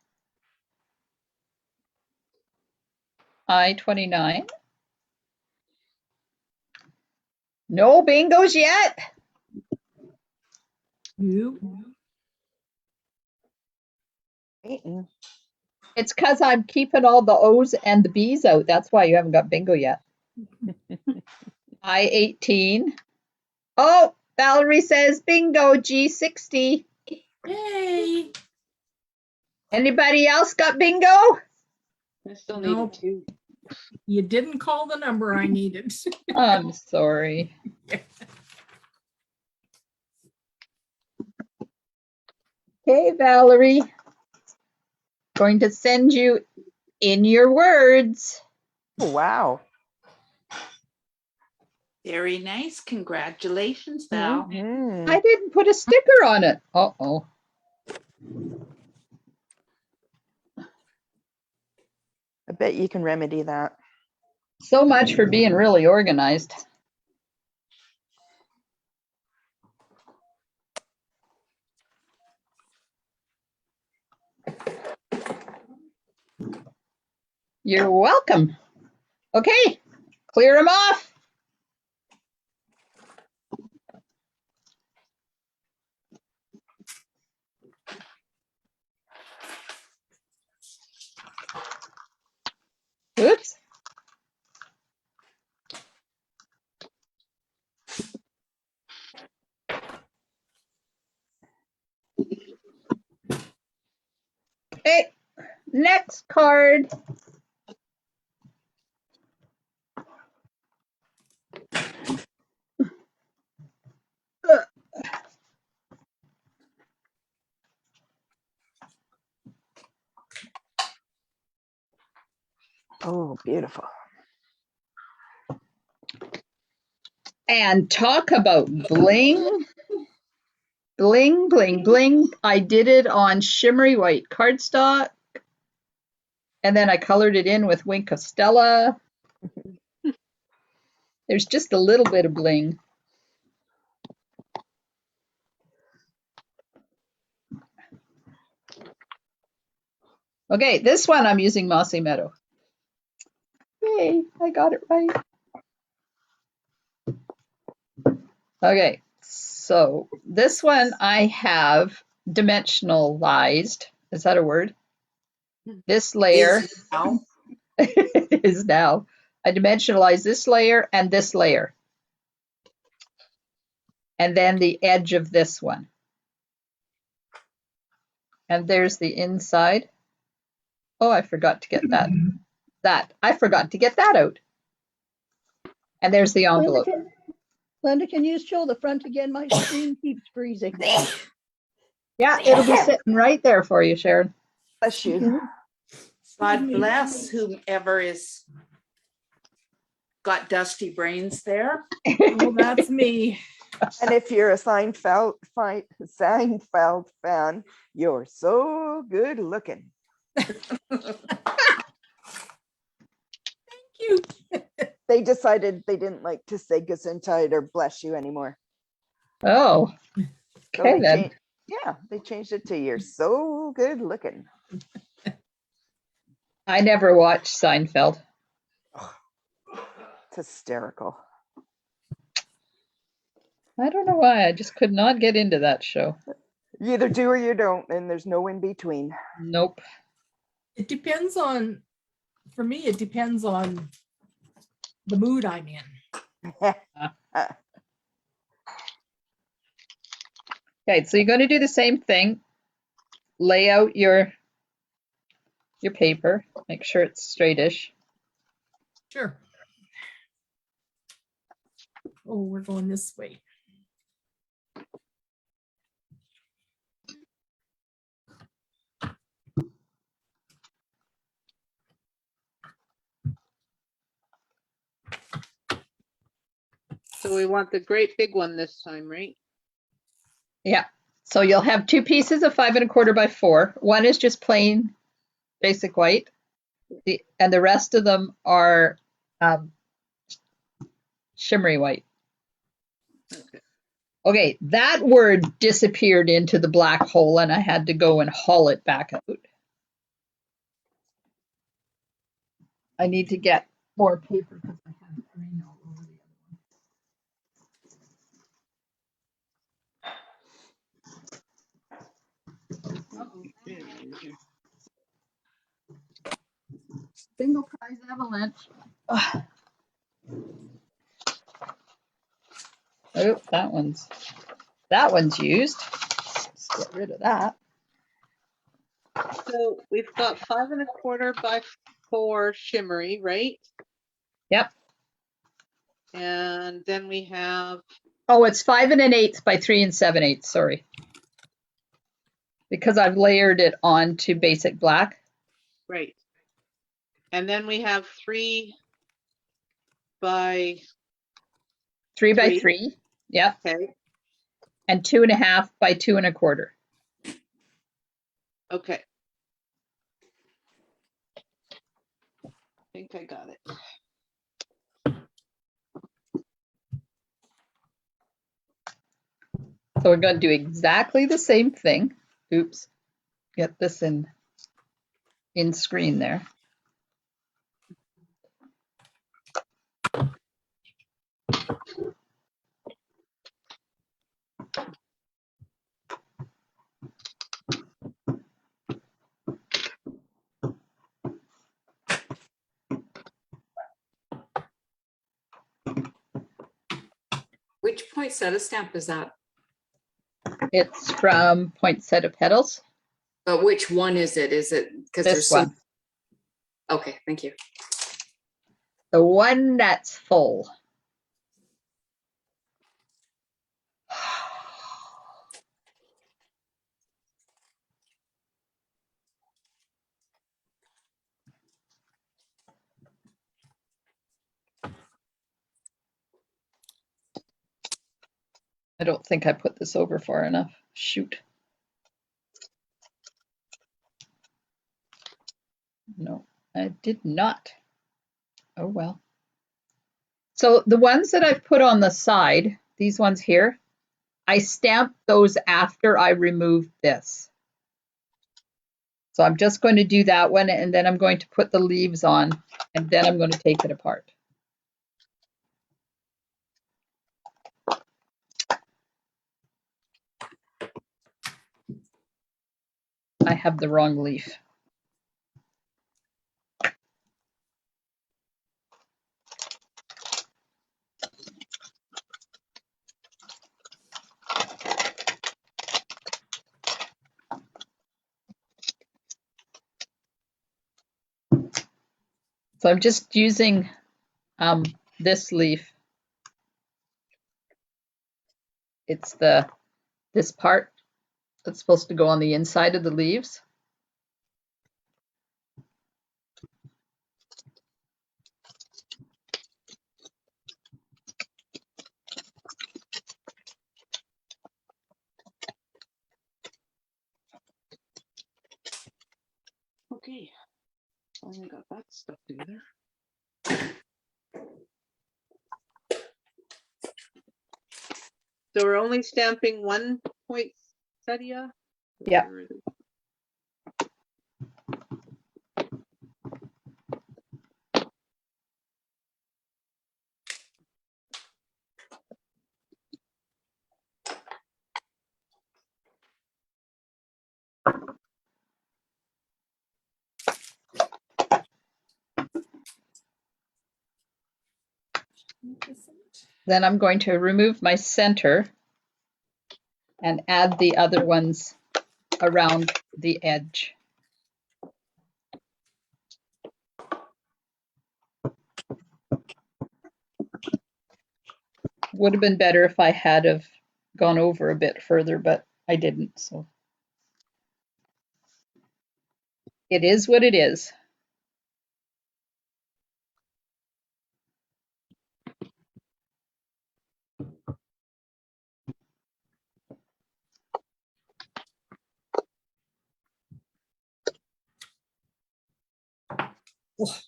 I-29. No bingos yet. You, Waiting. It's because I'm keeping all the O's and the B's out. That's why you haven't got bingo yet. I-18. Oh, Valerie says bingo, G60. yay. Anybody else got bingo? I still Nope. need two. You didn't call the number I needed. I'm sorry. Okay, Valerie. Going to send you in your words. Oh, wow. Very nice. Congratulations, Val. Mhm. I didn't put a sticker on it. Uh-oh. I bet you can remedy that. So much for being really organized. You're welcome. Okay, clear them off. Oops. Okay, next card. Oh, beautiful. And talk about bling. Bling, bling, bling. I did it on shimmery white cardstock. And then I colored it in with Wink of Stella. There's just a little bit of bling. Okay, this one I'm using Mossy Meadow. Yay, I got it right. Okay, so this one I have dimensionalized. Is that a word? This layer Is Val. is now. I dimensionalize this layer and this layer. And then the edge of this one. And there's the inside. Oh, I forgot to get that. I forgot to get that out. And there's the envelope. Glenda, can you show the front again? My screen keeps freezing. Yeah, it'll be sitting right there for you, Sharon. Bless you. God bless whomever is got dusty brains there. Oh, that's me. And if you're a Seinfeld fan, you're so good looking. You. They decided they didn't like to say Gesundheit or bless you anymore. Oh, So okay they then. changed, they changed it to you're so good looking. I never watched Seinfeld. It's hysterical. I don't know why. I just could not get into that show. You either do or you don't, and there's no in between. Nope. It depends on, for me, it depends on the mood I'm in. Okay, so you're going to do the same thing. Lay out your paper. Make sure it's straightish. Sure. Oh, we're going this way. So we want the great big one this time, right? Yeah. So you'll have two pieces of 5 1/4 by 4. One is just plain basic white. And the rest of them are um, shimmery white. Okay. Okay, that word disappeared into the black hole and I had to go and haul it back out. I need to get more paper because I have green all over the other one. Single prize avalanche. Ugh. Oh, that one's used. Let's get rid of that. So we've got 5 1/4 by 4 shimmery, right? Yep. And then we have, Oh, it's 5 1/8 by 3 7/8. Sorry, because I've layered it onto basic black. right. And then we have 3 by 3 by 3. 3. Yep. Okay. And 2.5 by 2 1/4. Okay. I think I got it. So we're going to do exactly the same thing. Oops. Get this in screen there. Which poinsettia stamp is that? It's from Poinsettia Petals. But which one is it? Is it because there's This so one. okay, thank you. The one that's full. I don't think I put this over far enough. Shoot. No, I did not. Oh well. So the ones that I've put on the side, these ones here, I stamped those after I removed this. So I'm just going to do that one and then I'm going to put the leaves on and then I'm going to take it apart. I have the wrong leaf. So I'm just using this leaf. It's this part that's supposed to go on the inside of the leaves. Okay. Finally got that stuff together. So we're only stamping 1 poinsettia? Yeah. Or is it- Then I'm going to remove my center and add the other ones around the edge. Would have been better if I had have gone over a bit further, but I didn't. So it is what it is.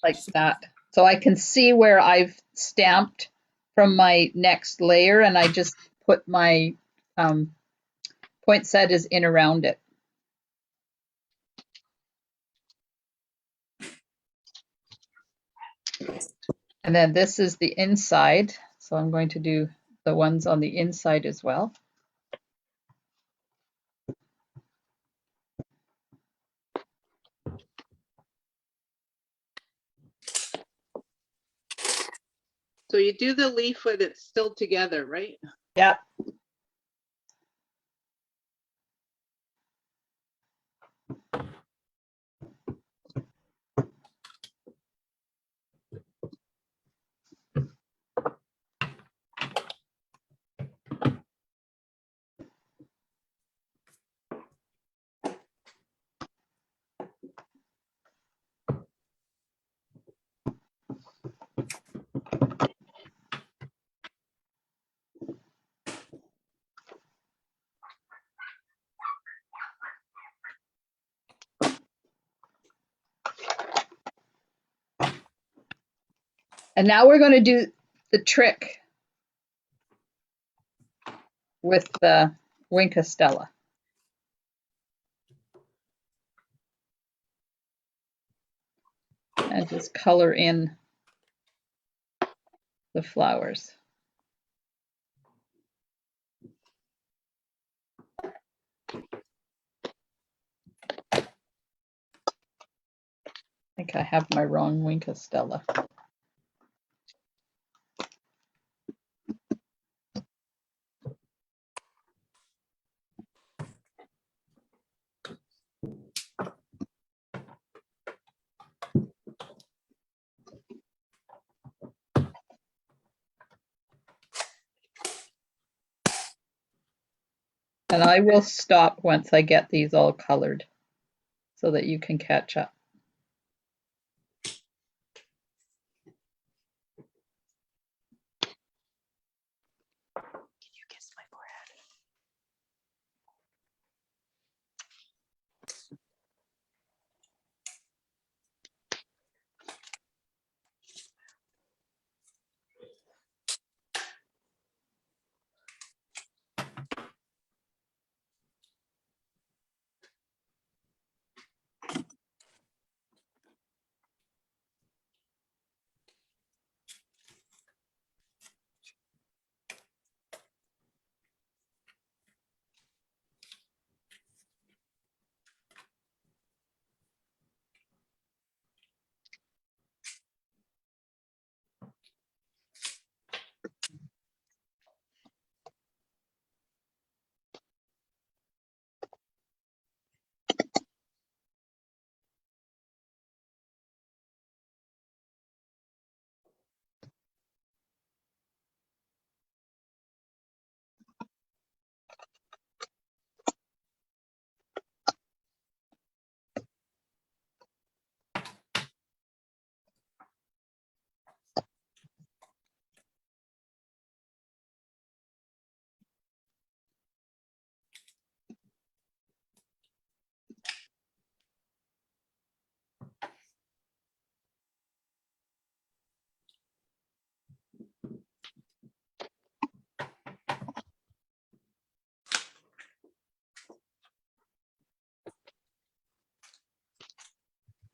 Like that. So I can see where I've stamped from my next layer, and I just put my poinsettias in around it. And then this is the inside. So I'm going to do the ones on the inside as well. So you do the leaf when it's still together, right? Yep. And now we're going to do the trick with the Winka Stella. And just color in the flowers. I think I have my wrong Winka Stella. And I will stop once I get these all colored so that you can catch up. Can you kiss my forehead?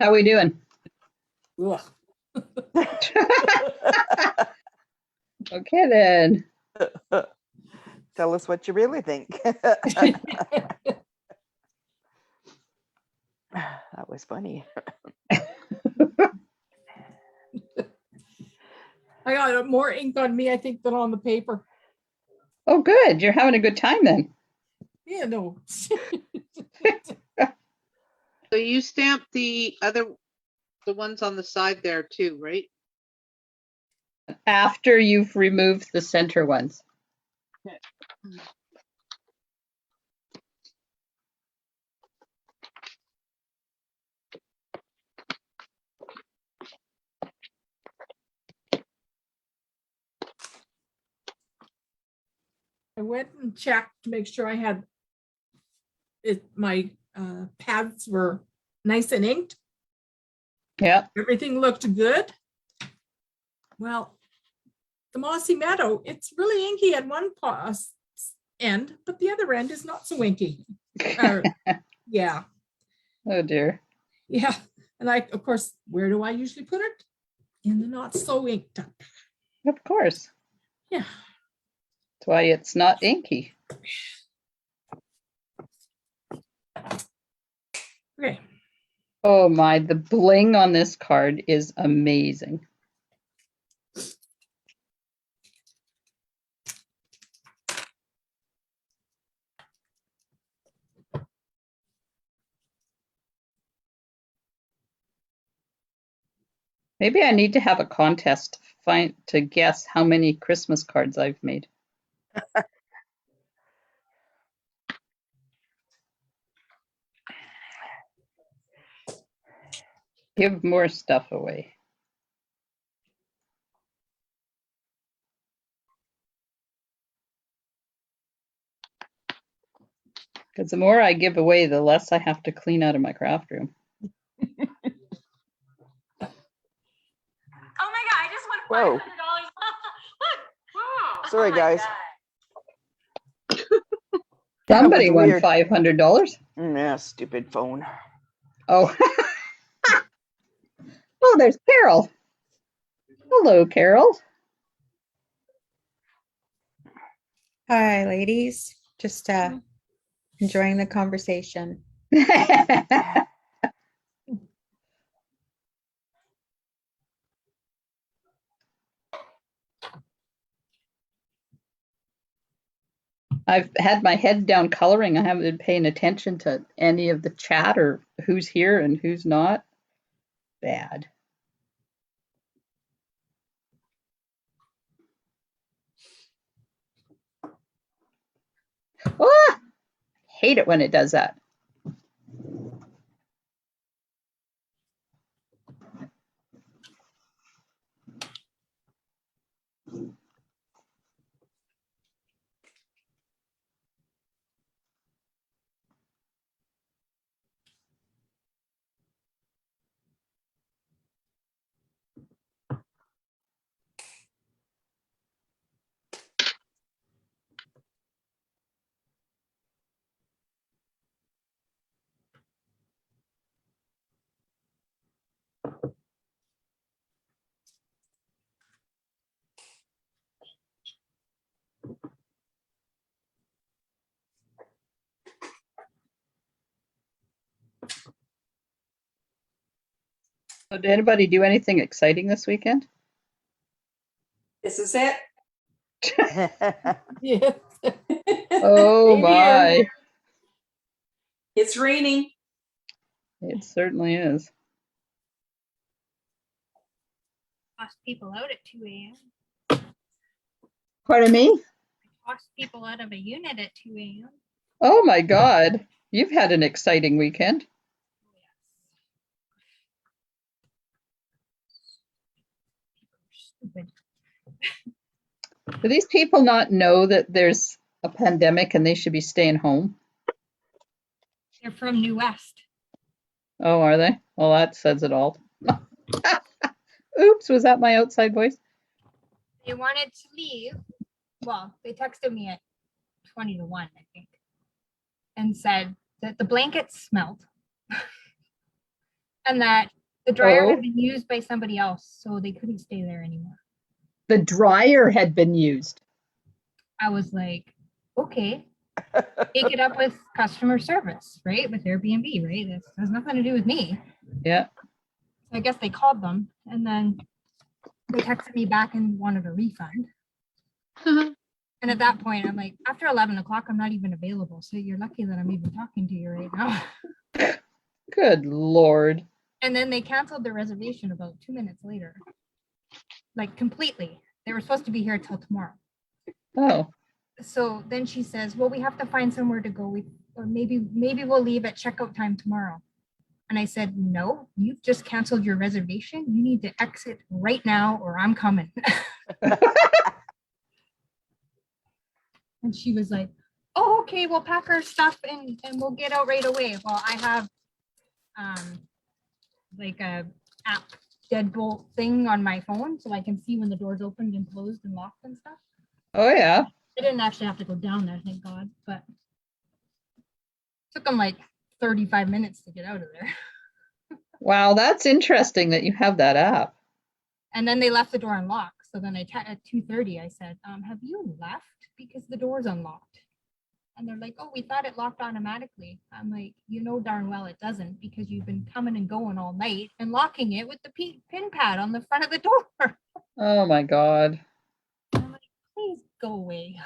How we doing? Ugh. Okay then. Tell us what you really think. That was funny. I got more ink on me, I think, than on the paper. Oh, good. You're having a good time then. Yeah, no. So you stamped the ones on the side there too, right? After you've removed the center ones. I went and checked to make sure I had my pads were nice and inked. Yep. Everything looked good. Well, the mossy meadow, it's really inky at one end, but the other end is not so inky. Yeah, Oh dear. yeah. And of course, where do I usually put it? In the not so inked up. Of course. Yeah. That's why it's not inky. Okay. Oh my, the bling on this card is amazing. Maybe I need to have a contest to guess how many Christmas cards I've made. Give more stuff away. Because the more I give away, the less I have to clean out of my craft room. Oh my God, I just won Whoa. $500. Wow. Sorry, my guys. God. Somebody won weird. $500. Yeah, stupid phone. Oh. Oh, there's Carol. Hello, Carol. Hi, ladies. Just enjoying the conversation. I've had my head down coloring. I haven't been paying attention to any of the chat or who's here and who's not. Bad. Ah! Hate it when it does that. So did anybody do anything exciting this weekend? This is it. Yeah. Oh Same here. my. It's raining. It certainly is. Toss people out at 2 a.m. Pardon me? Toss people out of a unit at 2 a.m. Oh my God. You've had an exciting weekend. Stupid. Do these people not know that there's a pandemic and they should be staying home? They're from New West. Oh, are they? Well, that says it all. Oops, was that my outside voice? They wanted to leave. Well, they texted me at 20 to 1, I think, and said that the blankets smelled and that the dryer Oh. had been used by somebody else, so they couldn't stay there anymore. The dryer had been used. I was like, okay, take it up with customer service, right? With Airbnb, right? This has nothing to do with me. Yeah. So I guess they called them and then they texted me back and wanted a refund. And at that point, I'm like, after 11 o'clock, I'm not even available. So you're lucky that I'm even talking to you right now. Good Lord. And then they canceled their reservation about 2 minutes later. Like completely. They were supposed to be here till tomorrow. Oh. So then she says, well, we have to find somewhere to go. Or maybe we'll leave at checkout time tomorrow. And I said, no, you've just canceled your reservation. You need to exit right now or I'm coming. And she was like, oh, okay, we'll pack our stuff and we'll get out right away. Well, I have like a app deadbolt thing on my phone so I can see when the doors opened and closed and locked and stuff. Oh, yeah. I didn't actually have to go down there, thank God, but took them like 35 minutes to get out of there. Wow, that's interesting that you have that app. And then they left the door unlocked. So then at 2:30, I said, have you left? Because the door's unlocked. And they're like, oh, we thought it locked automatically. I'm like, you know darn well it doesn't because you've been coming and going all night and locking it with the pin pad on the front of the door. Oh my God. I'm like, please go away.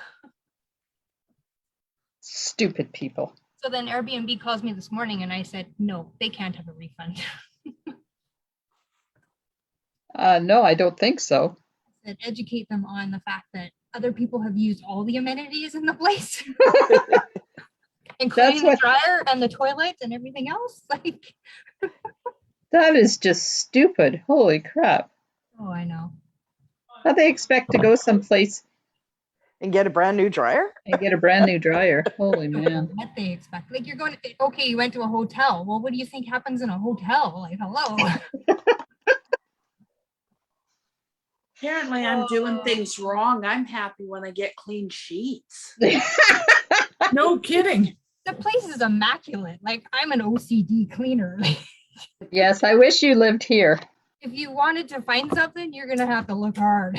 Stupid people. So then Airbnb calls me this morning and I said, no, they can't have a refund. No, I don't think so. I said, educate them on the fact that other people have used all the amenities in the place, including the dryer and the toilet and everything else. Like, that is just stupid. Holy crap. oh, I know. How they expect to go someplace And get a brand new dryer? and get a brand new dryer? Holy I don't know man. what they expect. Like, you're going to, okay, you went to a hotel. Well, what do you think happens in a hotel? Like, hello. Apparently I'm doing things wrong. I'm happy when I get clean sheets. No kidding. The place is immaculate. Like, I'm an OCD cleaner. Yes, I wish you lived here. If you wanted to find something, you're going to have to look hard.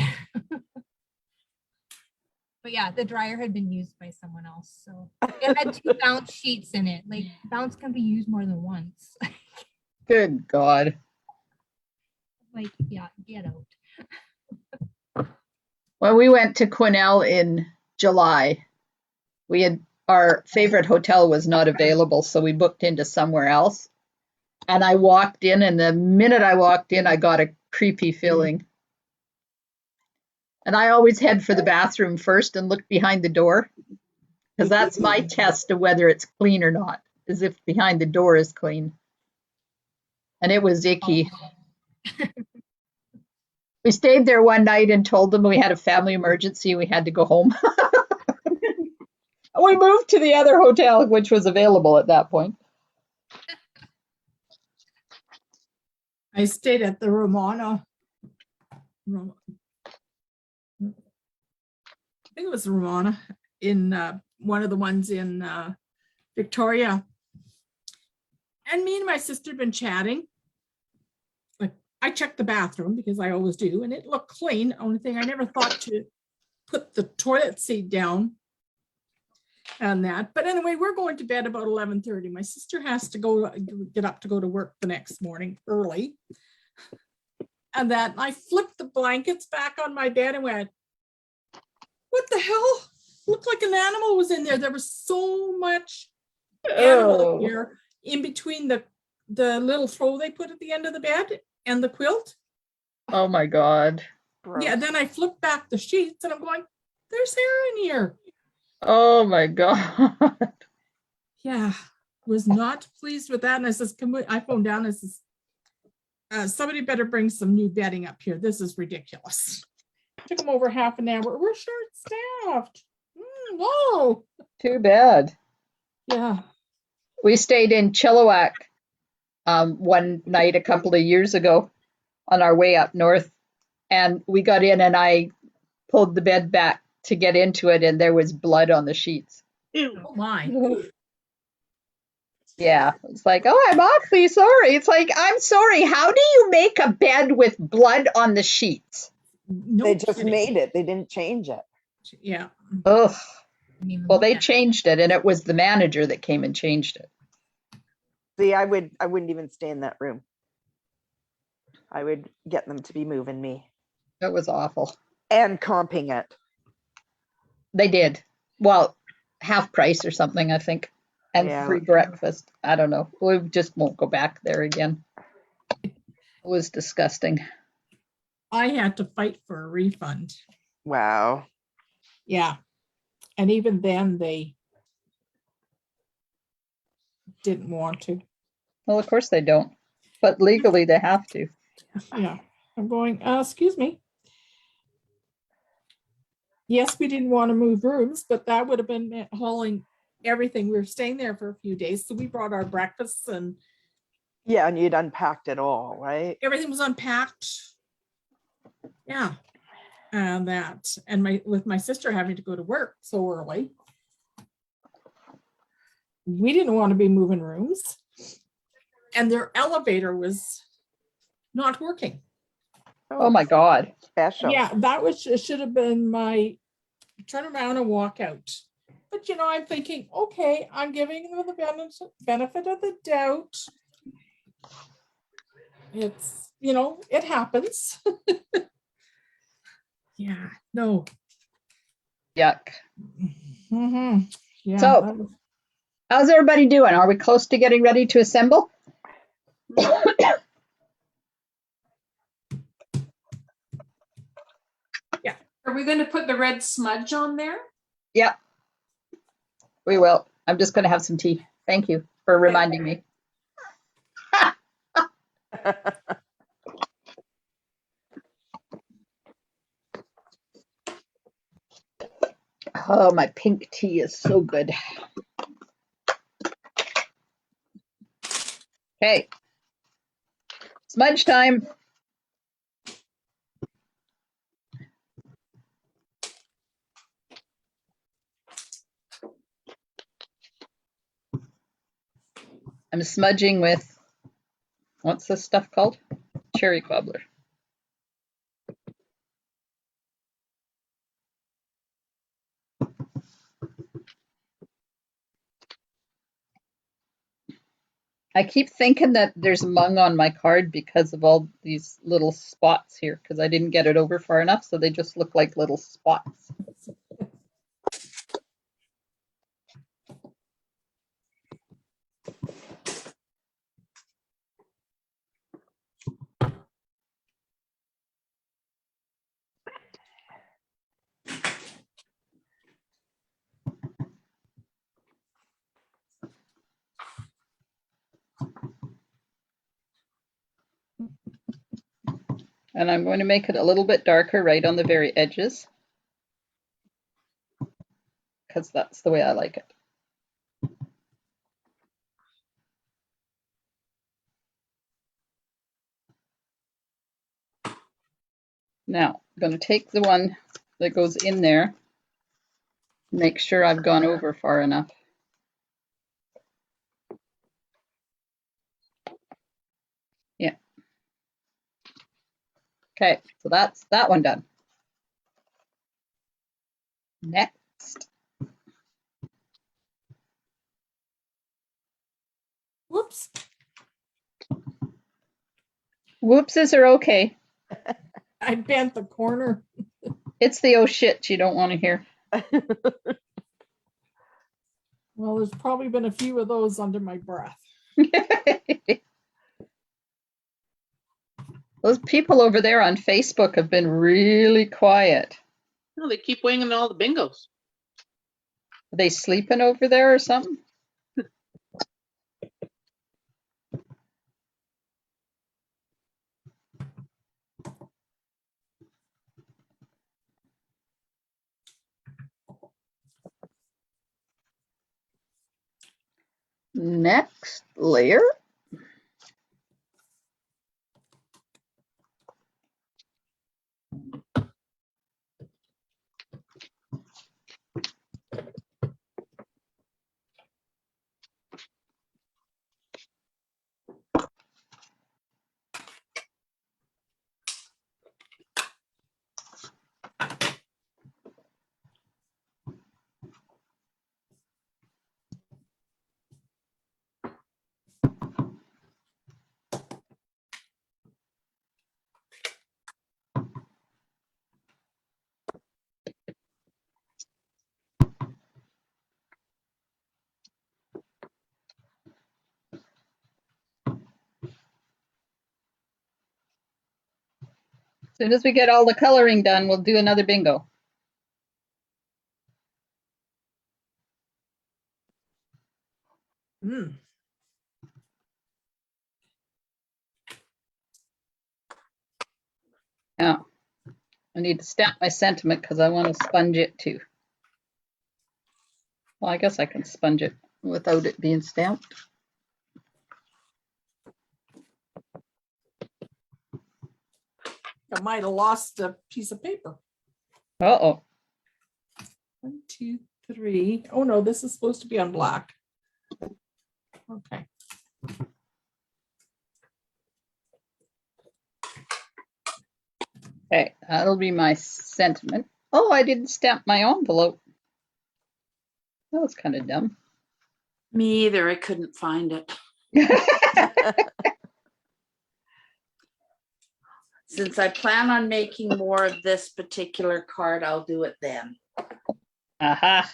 But yeah, the dryer had been used by someone else. So it had 2 bounce sheets in it. Like, bounce can be used more than once. Good God. Like, yeah, get out. When we went to Quesnel in July, our favorite hotel was not available, so we booked into somewhere else. And I walked in, and the minute I walked in, I got a creepy feeling. And I always head for the bathroom first and look behind the door, because that's my test of whether it's clean or not, is if behind the door is clean. And it was icky. We stayed there one night and told them we had a family emergency. We had to go home. We moved to the other hotel, which was available at that point. I stayed at the Romana. I think it was Romana in one of the ones in Victoria. And me and my sister had been chatting. Like, I checked the bathroom because I always do, and it looked clean. Only thing, I never thought to put the toilet seat down and that. But anyway, we're going to bed about 11:30. My sister has to get up to go to work the next morning early. And that I flipped the blankets back on my bed and went, what the hell? Looked like an animal was in there. There was so much animal in here in between the little throw they put at the end of the bed and the quilt. Oh my God. Yeah, then I flipped back the sheets and I'm going, there's hair in here. Oh my God. Yeah, was not pleased with that. And I says, I phoned down and says, somebody better bring some new bedding up here. This is ridiculous. Took them over half an hour. We're short-staffed. Whoa. Too bad. Yeah. We stayed in Chilliwack one night a couple of years ago on our way up north. And we got in and I pulled the bed back to get into it and there was blood on the sheets. Ew. Oh my. Yeah, it's like, oh, I'm awfully sorry. It's like, I'm sorry. How do you make a bed with blood on the sheets? No They just kidding. made it. They didn't change it. Yeah. Ugh. Well, they Yeah. changed it, and it was the manager that came and changed it. See, I wouldn't even stay in that room. I would get them to be moving me That was awful. and comping it. They did. Well, half price or something, I think, and Yeah. free breakfast. I don't know. We just won't go back there again. It was disgusting. I had to fight for a refund. Wow. Yeah. And even then they didn't want to. Well, of course they don't, but legally they have to. Yeah. I'm going, excuse me. Yes, we didn't want to move rooms, but that would have been hauling everything. We were staying there for a few days. So we brought our breakfasts and Yeah, and you'd unpacked it all, right? Everything was unpacked. Yeah. And that, and with my sister having to go to work so early, we didn't want to be moving rooms. And their elevator was not working. Oh my God. Special. Yeah, that was should have been my turn around and walk out. But you know, I'm thinking, okay, I'm giving them the benefit of the doubt. It's, you know, it happens. Yeah, no. Yuck. Yeah. So, how's everybody doing? Are we close to getting ready to assemble? Yeah. Are we going to put the red smudge on there? Yep. We will. I'm just going to have some tea. Thank you for reminding me. Oh, my pink tea is so good. Okay. Smudge time. I'm smudging with, what's this stuff called? Cherry cobbler. I keep thinking that there's mung on my card because of all these little spots here, because I didn't get it over far enough, so they just look like little spots. And I'm going to make it a little bit darker right on the very edges, because that's the way I like it. Now, I'm going to take the one that goes in there, make sure I've gone over far enough. Yeah. Okay, so that's that one done. Next. Whoops. Whoopses are okay. I bent the corner. It's the oh shit you don't want to hear. Well, there's probably been a few of those under my breath. Those people over there on Facebook have been really quiet. No, they keep winging all the bingos. Are they sleeping over there or something? Next layer. As soon as we get all the coloring done, we'll do another bingo. Now, I need to stamp my sentiment because I want to sponge it too. Well, I guess I can sponge it without it being stamped. I might have lost a piece of paper. Uh-oh. 1, 2, 3. Oh no, this is supposed to be on black. Okay. Okay, that'll be my sentiment. Oh, I didn't stamp my envelope. That was kind of dumb. Me either. I couldn't find it. Since I plan on making more of this particular card, I'll do it then. Aha.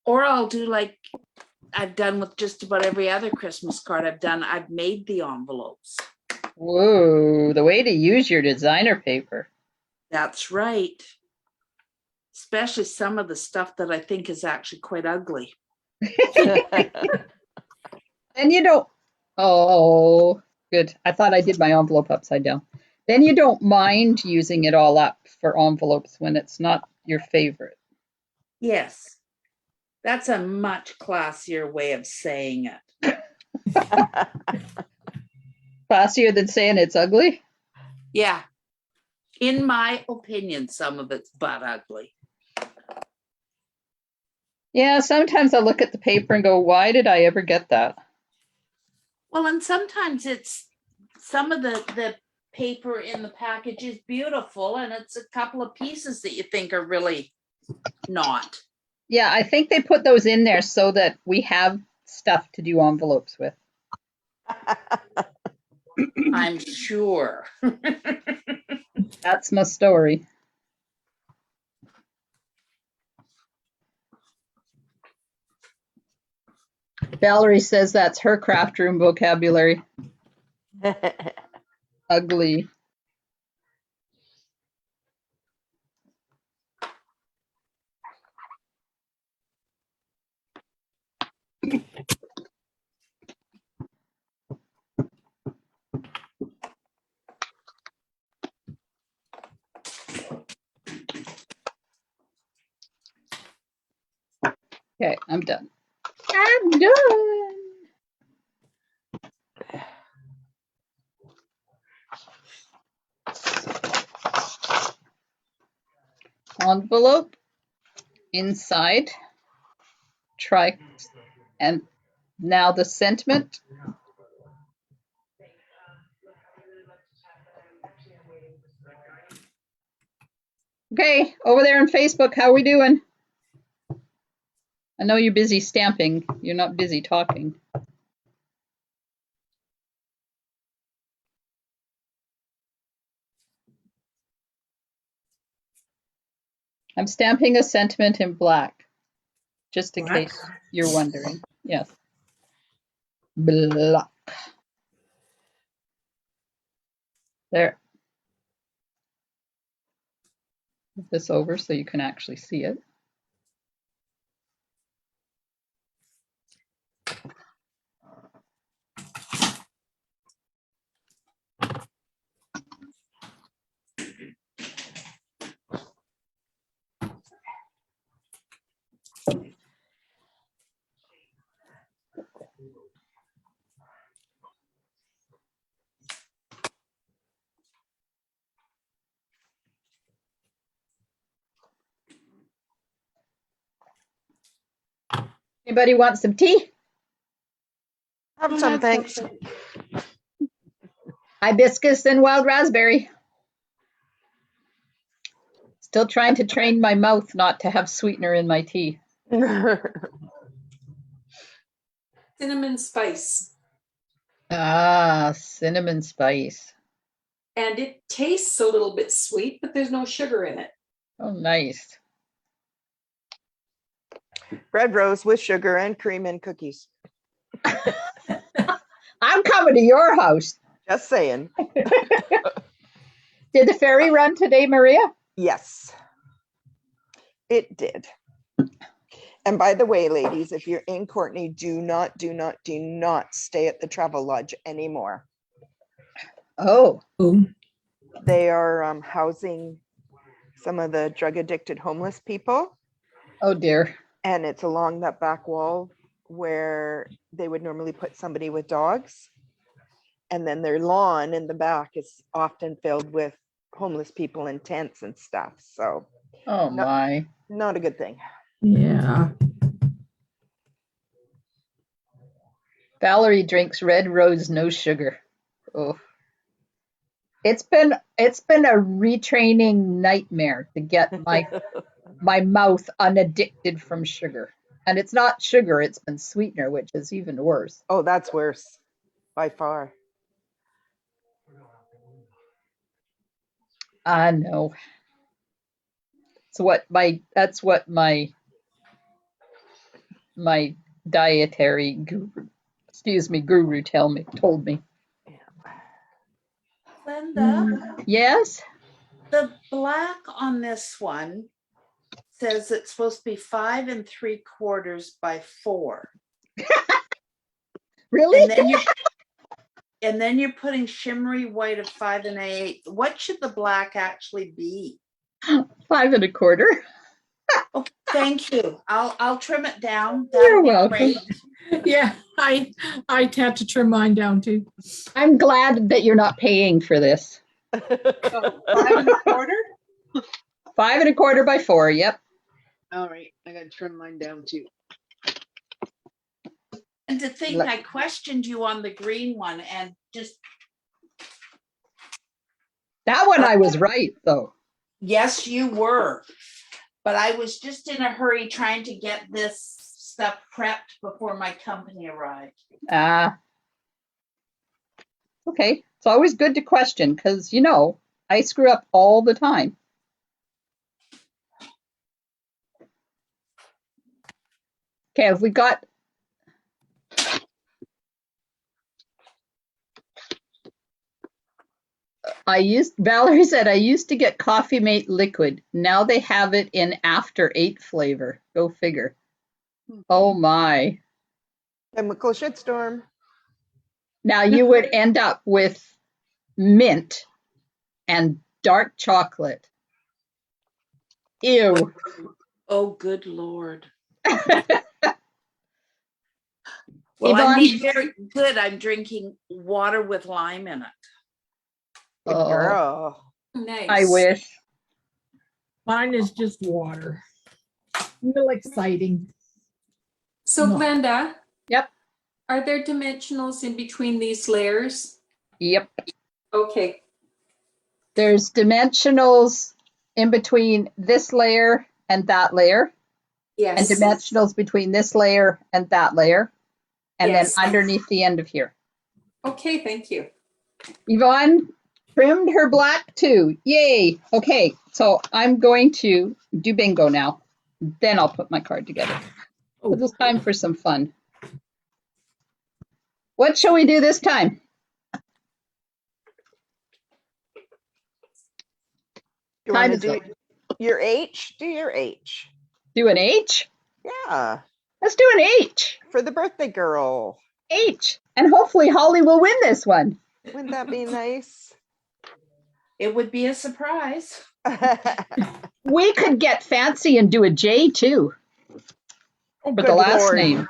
Or I'll do like I've done with just about every other Christmas card I've done. I've made the envelopes. Whoa, the way to use your designer paper. That's right. Especially some of the stuff that I think is actually quite ugly. And you don't, oh, good. I thought I did my envelope upside down. Then you don't mind using it all up for envelopes when it's not your favorite. Yes. That's a much classier way of saying it. Classier than saying it's ugly? Yeah. In my opinion, some of it's butt ugly. Yeah, sometimes I look at the paper and go, why did I ever get that? Well, and sometimes it's some of the paper in the package is beautiful, and it's a couple of pieces that you think are really not. Yeah, I think they put those in there so that we have stuff to do envelopes with. I'm sure. That's my story. Valerie says that's her craft room vocabulary. Ugly. Okay, I'm done. I'm done. Envelope inside. Try, and now the sentiment. Okay, over there on Facebook, how we doing? I know you're busy stamping. You're not busy talking. I'm stamping a sentiment in black, just in Black? case you're wondering. Yes. Black. There. Move this over so you can actually see it. Anybody want some tea? Have some, thanks. Hibiscus and wild raspberry. Still trying to train my mouth not to have sweetener in my tea. Cinnamon spice. Ah, cinnamon spice. And it tastes a little bit sweet, but there's no sugar in it. Oh, nice. Red rose with sugar and cream and cookies. I'm coming to your house. Just saying. Did the ferry run today, Maria? Yes, it did. And by the way, ladies, if you're in Courtney, do not stay at the Travel Lodge anymore. Oh. They are housing some of the drug addicted homeless people. Oh dear. And it's along that back wall where they would normally put somebody with dogs. And then their lawn in the back is often filled with homeless people in tents and stuff. So Oh my. not a good thing. Yeah. Valerie drinks red rose, no sugar. Oh. It's been a retraining nightmare to get my mouth unaddicted from sugar. And it's not sugar, it's been sweetener, which is even worse. Oh, that's worse by far. I know. That's what my dietary guru told me. Glenda, Yes? the black on this one says it's supposed to be 5 3/4 by 4. Really? And then you're putting shimmery white of 5 1/8. What should the black actually be? 5 1/4. Oh, thank you. I'll trim it down. You're That'll be welcome. great. Yeah, I had to trim mine down too. I'm glad that you're not paying for this. 5 1/4. 5 1/4 by 4. Yep. All right, I gotta trim mine down too. And to think I questioned you on the green one and just, That one I was right though. yes, you were. But I was just in a hurry trying to get this stuff prepped before my company arrived. Okay. It's always good to question because I screw up all the time. Okay, have we got Valerie said I used to get Coffee Mate liquid. Now they have it in After 8 flavor. Go figure. Oh my. Chemical shitstorm. Now you would end up with mint and dark chocolate. Ew. Oh, good Lord. Well, Yvonne? I'm being very good. I'm drinking water with lime in it. Good Oh, girl. Nice. I wish. Mine is just water. Real exciting. So No. Glenda, Yep. are there dimensionals in between these layers? Yep. Okay. There's dimensionals in between this layer and that layer, and Yes. dimensionals between this layer and that layer, and Yes. then underneath the end of here. Okay, thank you. Yvonne trimmed her black too. Yay. Okay, so I'm going to do bingo now. Then I'll put my card together. But it's time for some fun. What shall we do this time? You Time want to is do up. your H? Do your H. Do an H? Yeah, Let's do an H. for the birthday girl. H. And hopefully Holly will win this one. Wouldn't that be nice? It would be a surprise. We could get fancy and do a J too. Oh, For good the last Lord. name.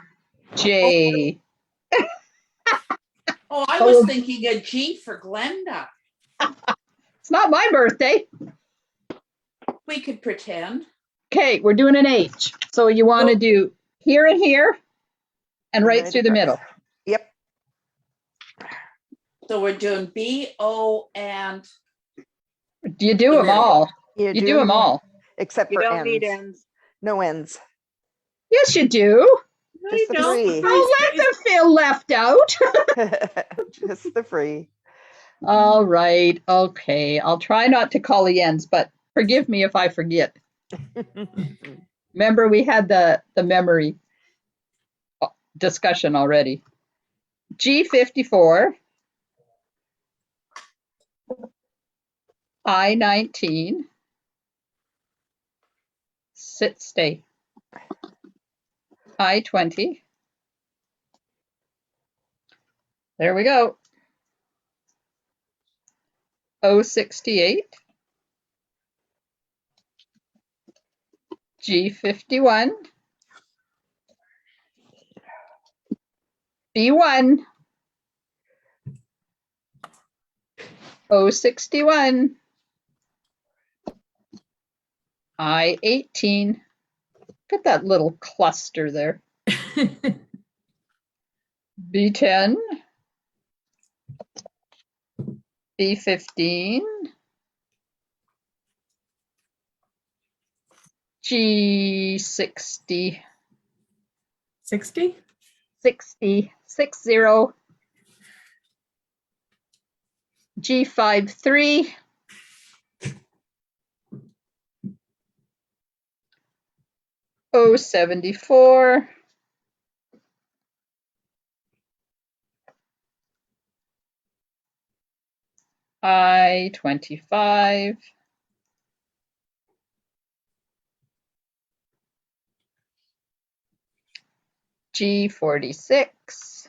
J. Oh, I Oh. was thinking a G for Glenda. It's not my birthday. We could pretend. Okay, we're doing an H. So you want to do here and here and right through the across. middle. Yep. So we're doing B, O, and You do The them middle. all. You You do them all. except You for don't ends. need ends. No ends. Yes, you do. No, Just you the don't. free. Don't let them feel left out. Just the free. All right. Okay. I'll try not to call the ends, but forgive me if I forget. Remember, we had the memory discussion already. G54, I-19, sit stay. I-20. There we go. O68. G51. B1. O61. I18. Look at that little cluster there. B10. B15. G60. 60? 60. 60. G53. O74. I25. G46.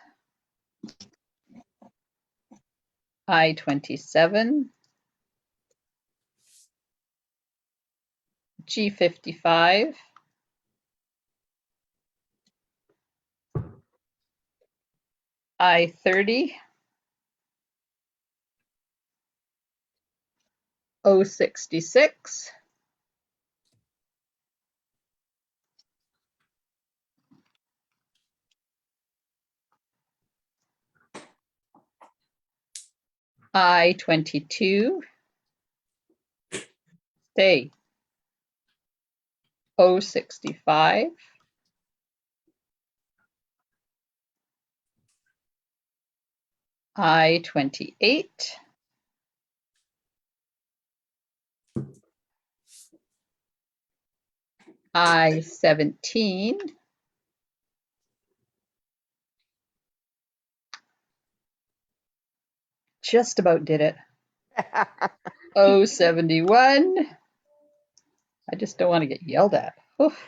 I27. G55. I30. O66. I22. Stay. O65. I28. I17. Just about did it. O71. I just don't want to get yelled at. Oof.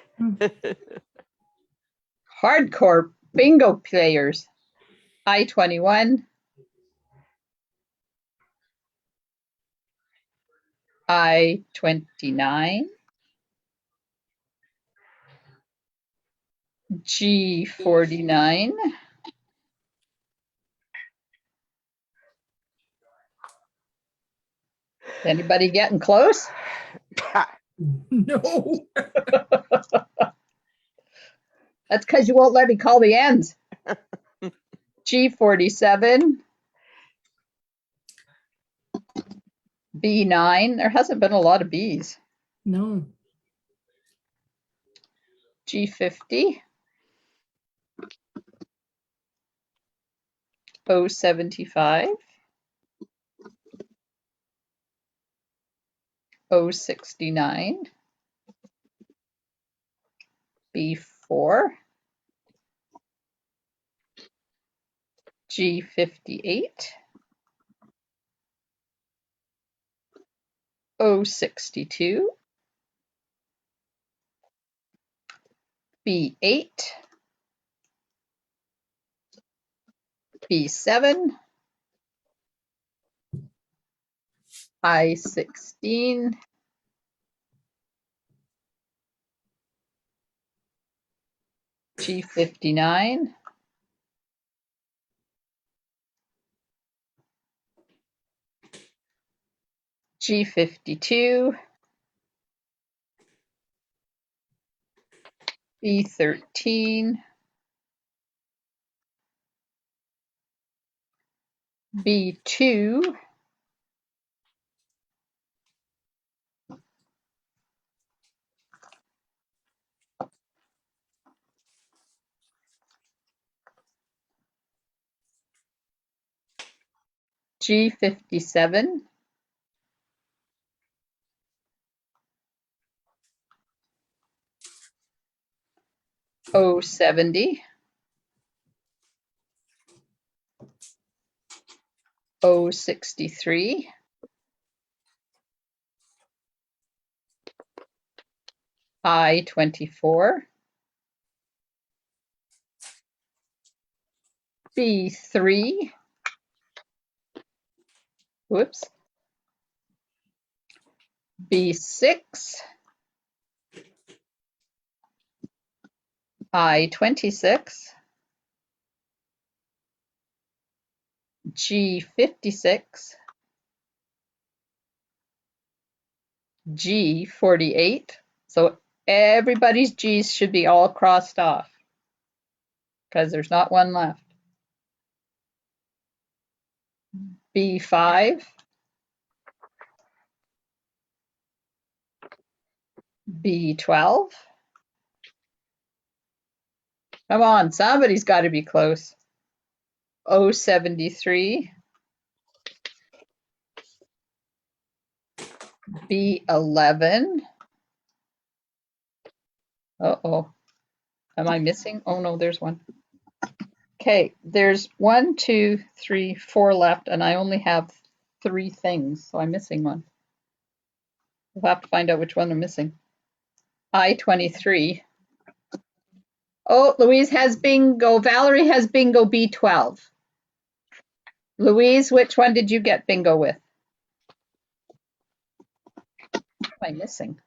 Hardcore bingo players. I21. I29. G49. Anybody getting close? No. That's because you won't let me call the ends. G47. B9. There hasn't been a lot of Bs. No. G50. O75. O69. B4. G58. O62. B8. B7. I16. G59. G52. B13. B2. G57. O70. O63. I24. B3. Whoops. B6. I26. G56. G 48. So everybody's G's should be all crossed off because there's not one left. B5, B12. Come on, somebody's got to be close. O73, B11. Uh-oh. Am I missing? Oh no, there's one. Okay, there's 1, 2, 3, 4 left, and I only have 3 things, so I'm missing one. We'll have to find out which one I'm missing. I-23. Oh, Louise has bingo. Valerie has bingo B12. Louise, which one did you get bingo with? What am I missing?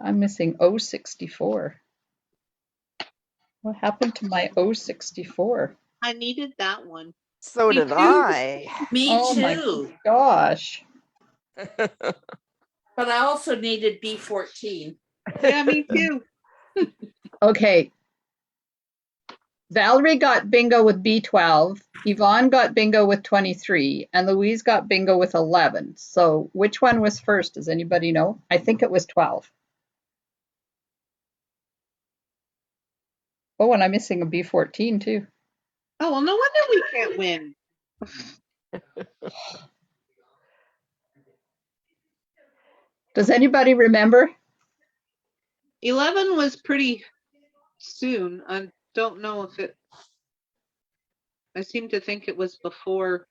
I'm missing O64. What happened to my O64? I needed that one. So Me did too. I. Me Oh my too. gosh. But I also needed B14. Yeah, me too. Okay. Valerie got bingo with B12. Yvonne got bingo with 23. And Louise got bingo with 11. So which one was first? Does anybody know? I think it was 12. Oh, and I'm missing a B14 too. Oh, well, no wonder we can't win. Does anybody remember? 11 was pretty soon. I don't know if it, I seem to think it was before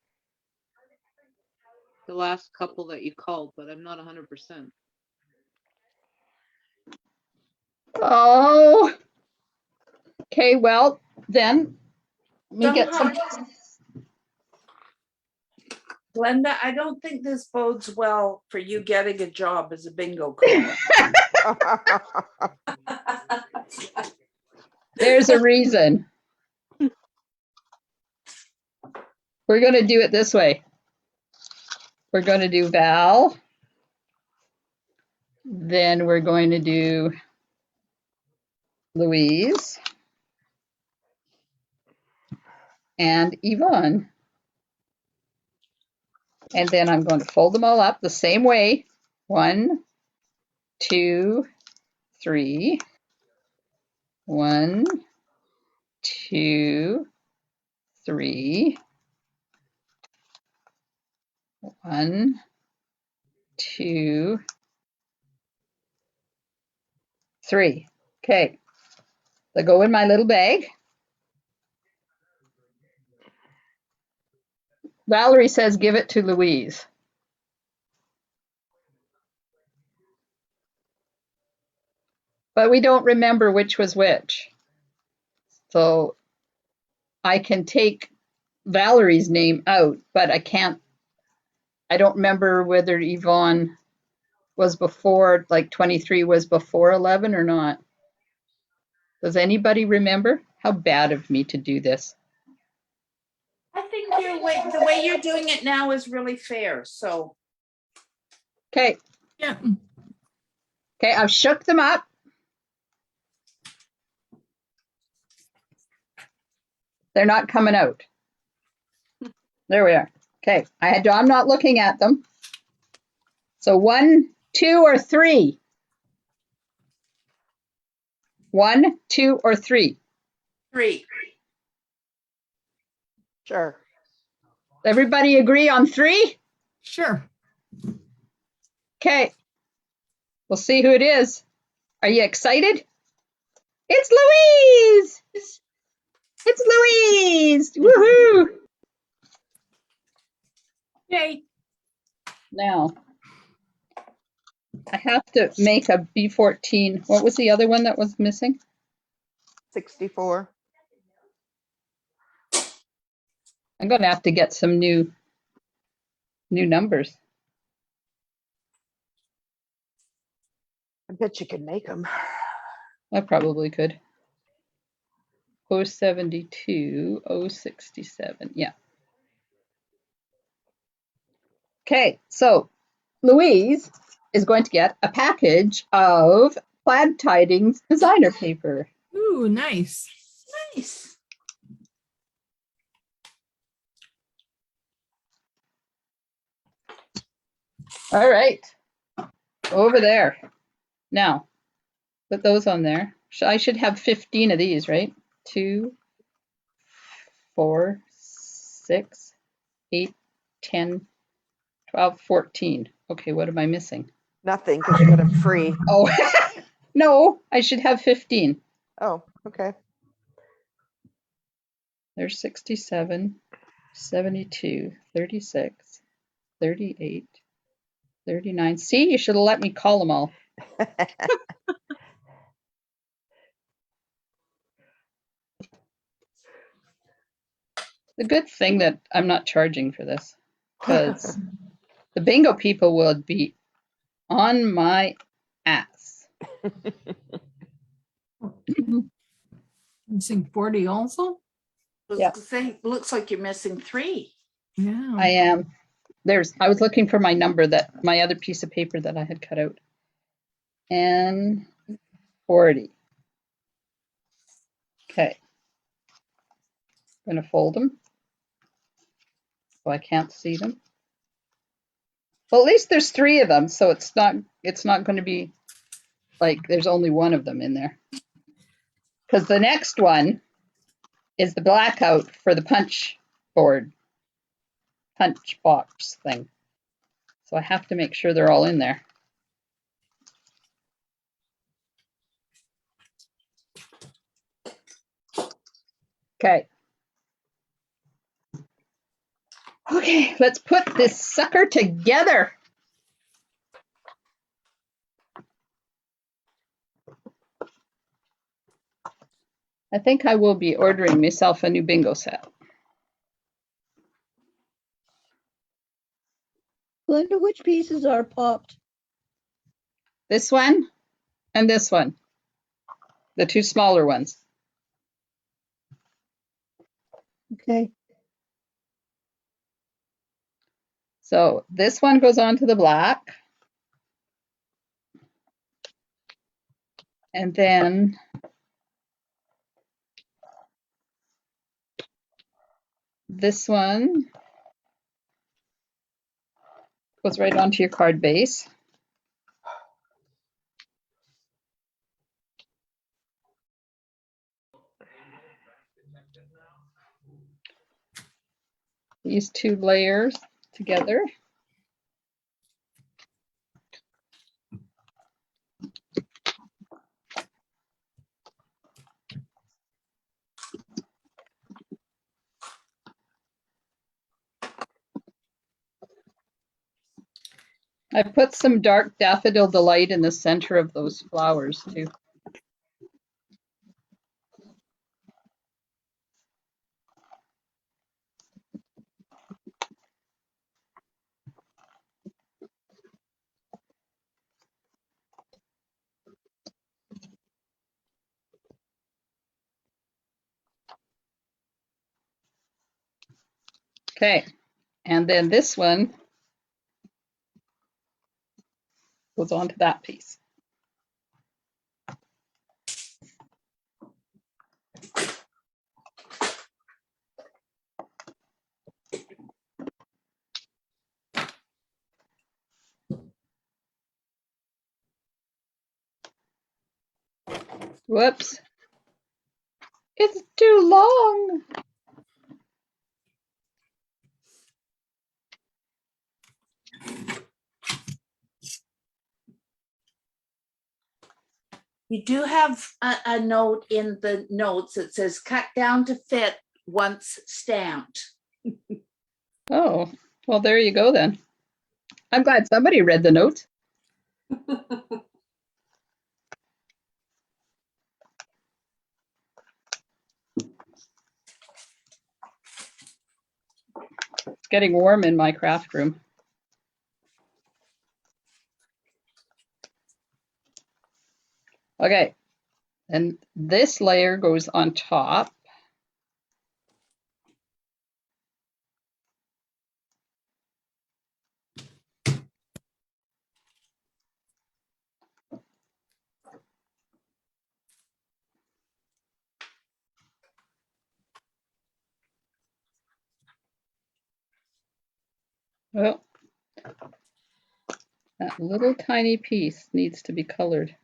the last couple that you called, but I'm not 100%. Oh. Okay, well, then let me get some. Glenda, I don't think this bodes well for you getting a job as a bingo caller. There's a reason. We're going to do it this way. We're going to do Val. Then we're going to do Louise and Yvonne. And then I'm going to fold them all up the same way. 1, 2, 3. 1, 2, 3. 1, 2, 3. Okay. They go in my little bag. Valerie says give it to Louise. But we don't remember which was which. So I can take Valerie's name out, but I don't remember whether Yvonne was before, like 23 was before 11 or not. Does anybody remember? How bad of me to do this. I think the way you're doing it now is really fair. So Okay. Yeah. Okay, I've shook them up. They're not coming out. There we are. Okay, I'm not looking at them. So 1, 2, or 3. 1, 2, or 3. 3. Sure. Everybody agree on 3? Sure. Okay. We'll see who it is. Are you excited? It's Louise! It's Louise! Woohoo! Yay. Now, I have to make a B14. What was the other one that was missing? 64. I'm going to have to get some new numbers. I bet you could make them. I probably could. 072, 067. Yeah. Okay, so Louise is going to get a package of Plaid Tidings designer paper. Ooh, nice. Nice. All right, over there. Now, put those on there. I should have 15 of these, right? 2, 4, 6, 8, 10, 12, 14. Okay, what am I missing? Nothing, because you got them free. Oh, no, I should have 15. Oh, okay. There's 67, 72, 36, 38, 39. See, you should have let me call them all. The good thing that I'm not charging for this, because the bingo people would be on my ass. Missing 40 also? Yeah. Looks like you're missing 3. Yeah. I am. I was looking for my number, that my other piece of paper that I had cut out. And 40. Okay. I'm going to fold them so I can't see them. Well, at least there's 3 of them, so it's not going to be like there's only one of them in there. Because the next one is the blackout for the punch box thing. So I have to make sure they're all in there. Okay. Okay, let's put this sucker together. I think I will be ordering myself a new bingo set. Glenda, which pieces are popped? This one and this one, the 2 smaller ones. Okay. So this one goes on to the black. And then this one goes right onto your card base. These 2 layers together. I put some dark daffodil delight in the center of those flowers too. Okay, and then this one goes onto that piece. Whoops. It's too long. You do have a note in the notes that says cut down to fit once stamped. Oh, well, there you go then. I'm glad somebody read the note. It's getting warm in my craft room. Okay, and this layer goes on top. That little tiny piece needs to be colored.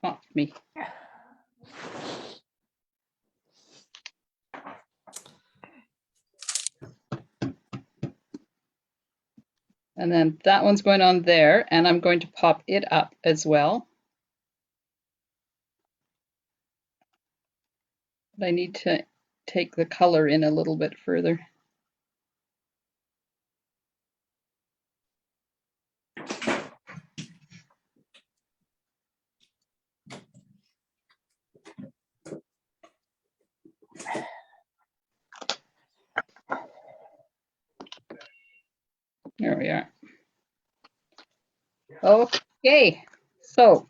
Off me. And then that one's going on there, and I'm going to pop it up as well. But I need to take the color in a little bit further. There we are. Okay, so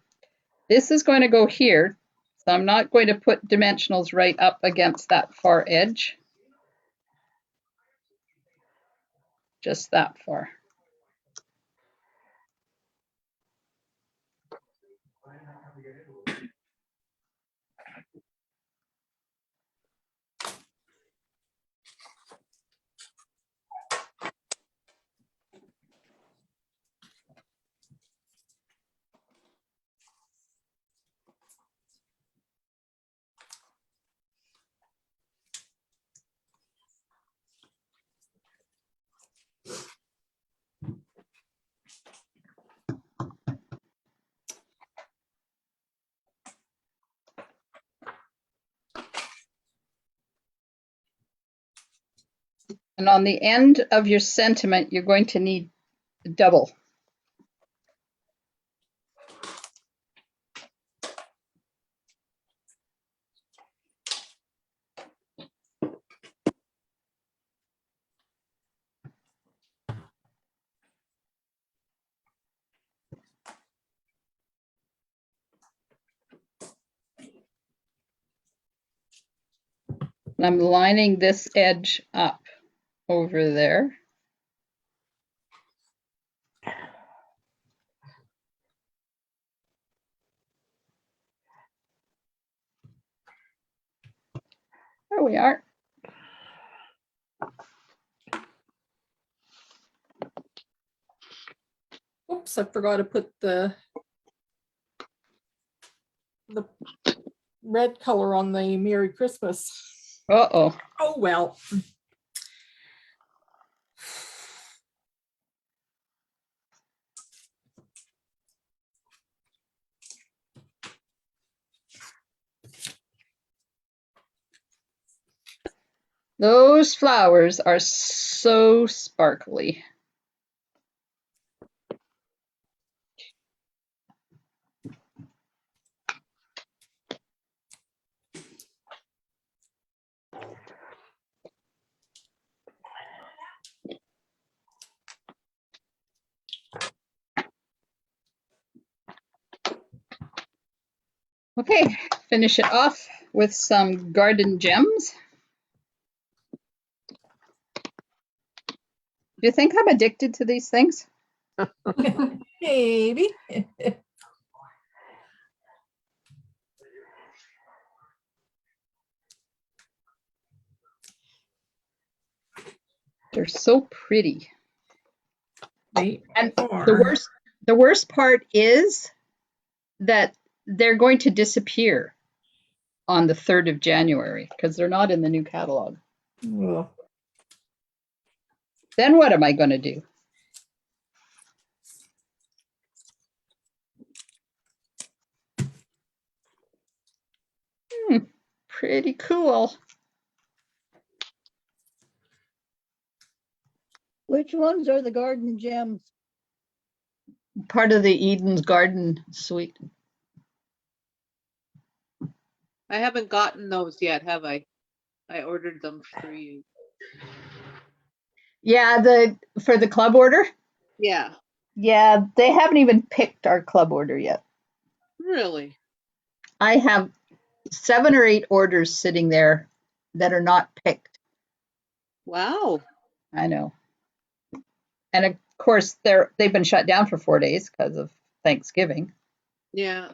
this is going to go here. So I'm not going to put dimensionals right up against that far edge. Just that far. And on the end of your sentiment, you're going to need double. And I'm lining this edge up over there. There we are. Oops, I forgot to put the red color on the Merry Christmas. Uh-oh. Oh, well. Those flowers are so sparkly. Okay, finish it off with some garden gems. Do you think I'm addicted to these things? Maybe. They're so pretty. They And are. the worst part is that they're going to disappear on the 3rd of January because they're not in the new catalog. Ugh. Then what am I going to do? Pretty cool. Which ones are the garden gems? Part of the Eden's Garden suite. I haven't gotten those yet, have I? I ordered them for you. Yeah, for the club order? Yeah, Yeah, they haven't even picked our club order yet. really? I have 7 or 8 orders sitting there that are not picked. Wow. I know. And of course, they've been shut down for 4 days because of Thanksgiving. Yeah.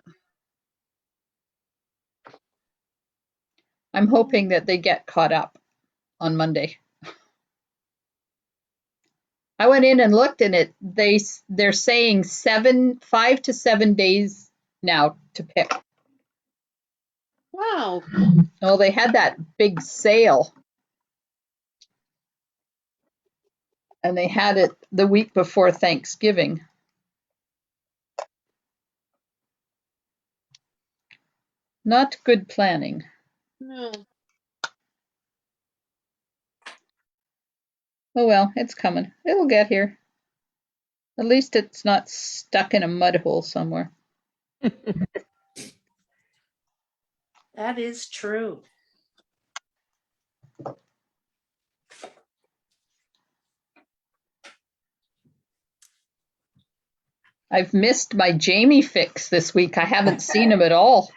I'm hoping that they get caught up on Monday. I went in and looked and they're saying 5 to 7 days now to pick. Wow. Oh, they had that big sale. And they had it the week before Thanksgiving. Not good planning. No. Oh well, it's coming. It'll get here. At least it's not stuck in a mud hole somewhere. That is true. I've missed my Jamie fix this week. I haven't seen him at all.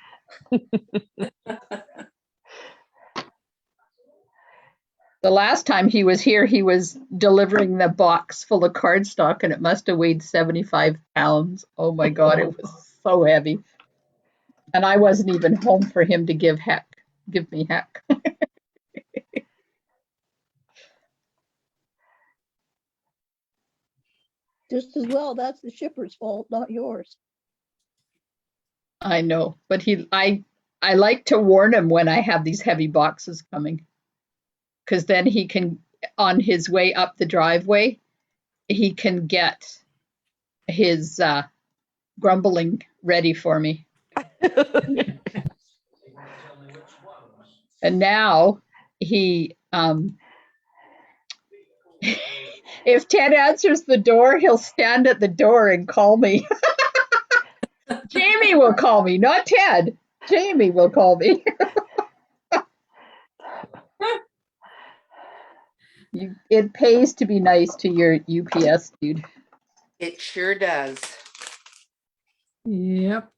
The last time he was here, he was delivering the box full of cardstock, and it must have weighed 75 pounds. Oh my God, it was so heavy. And I wasn't even home for him to give me heck. Just as well, that's the shipper's fault, not yours. I know, but I like to warn him when I have these heavy boxes coming, because then he can, on his way up the driveway, he can get his grumbling ready for me. And now he, if Ted answers the door, he'll stand at the door and call me. Jamie will call me, not Ted. Jamie will call me. It pays to be nice to your UPS dude. It sure does. Yep.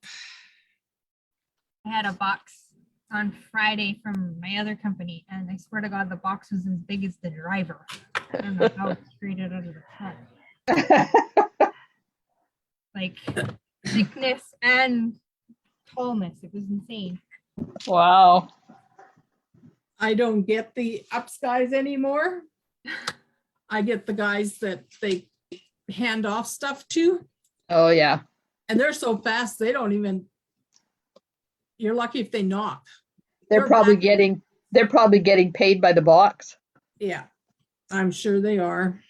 I had a box on Friday from my other company, and I swear to God, the box was as big as the driver. I don't know how it straight it out of the truck. Like thickness and tallness. It was insane. Wow. I don't get the ups guys anymore. I get the guys that they hand off stuff to, Oh yeah. and they're so fast they don't even. You're lucky if they knock. They're probably getting paid by the box. Yeah, I'm sure they are.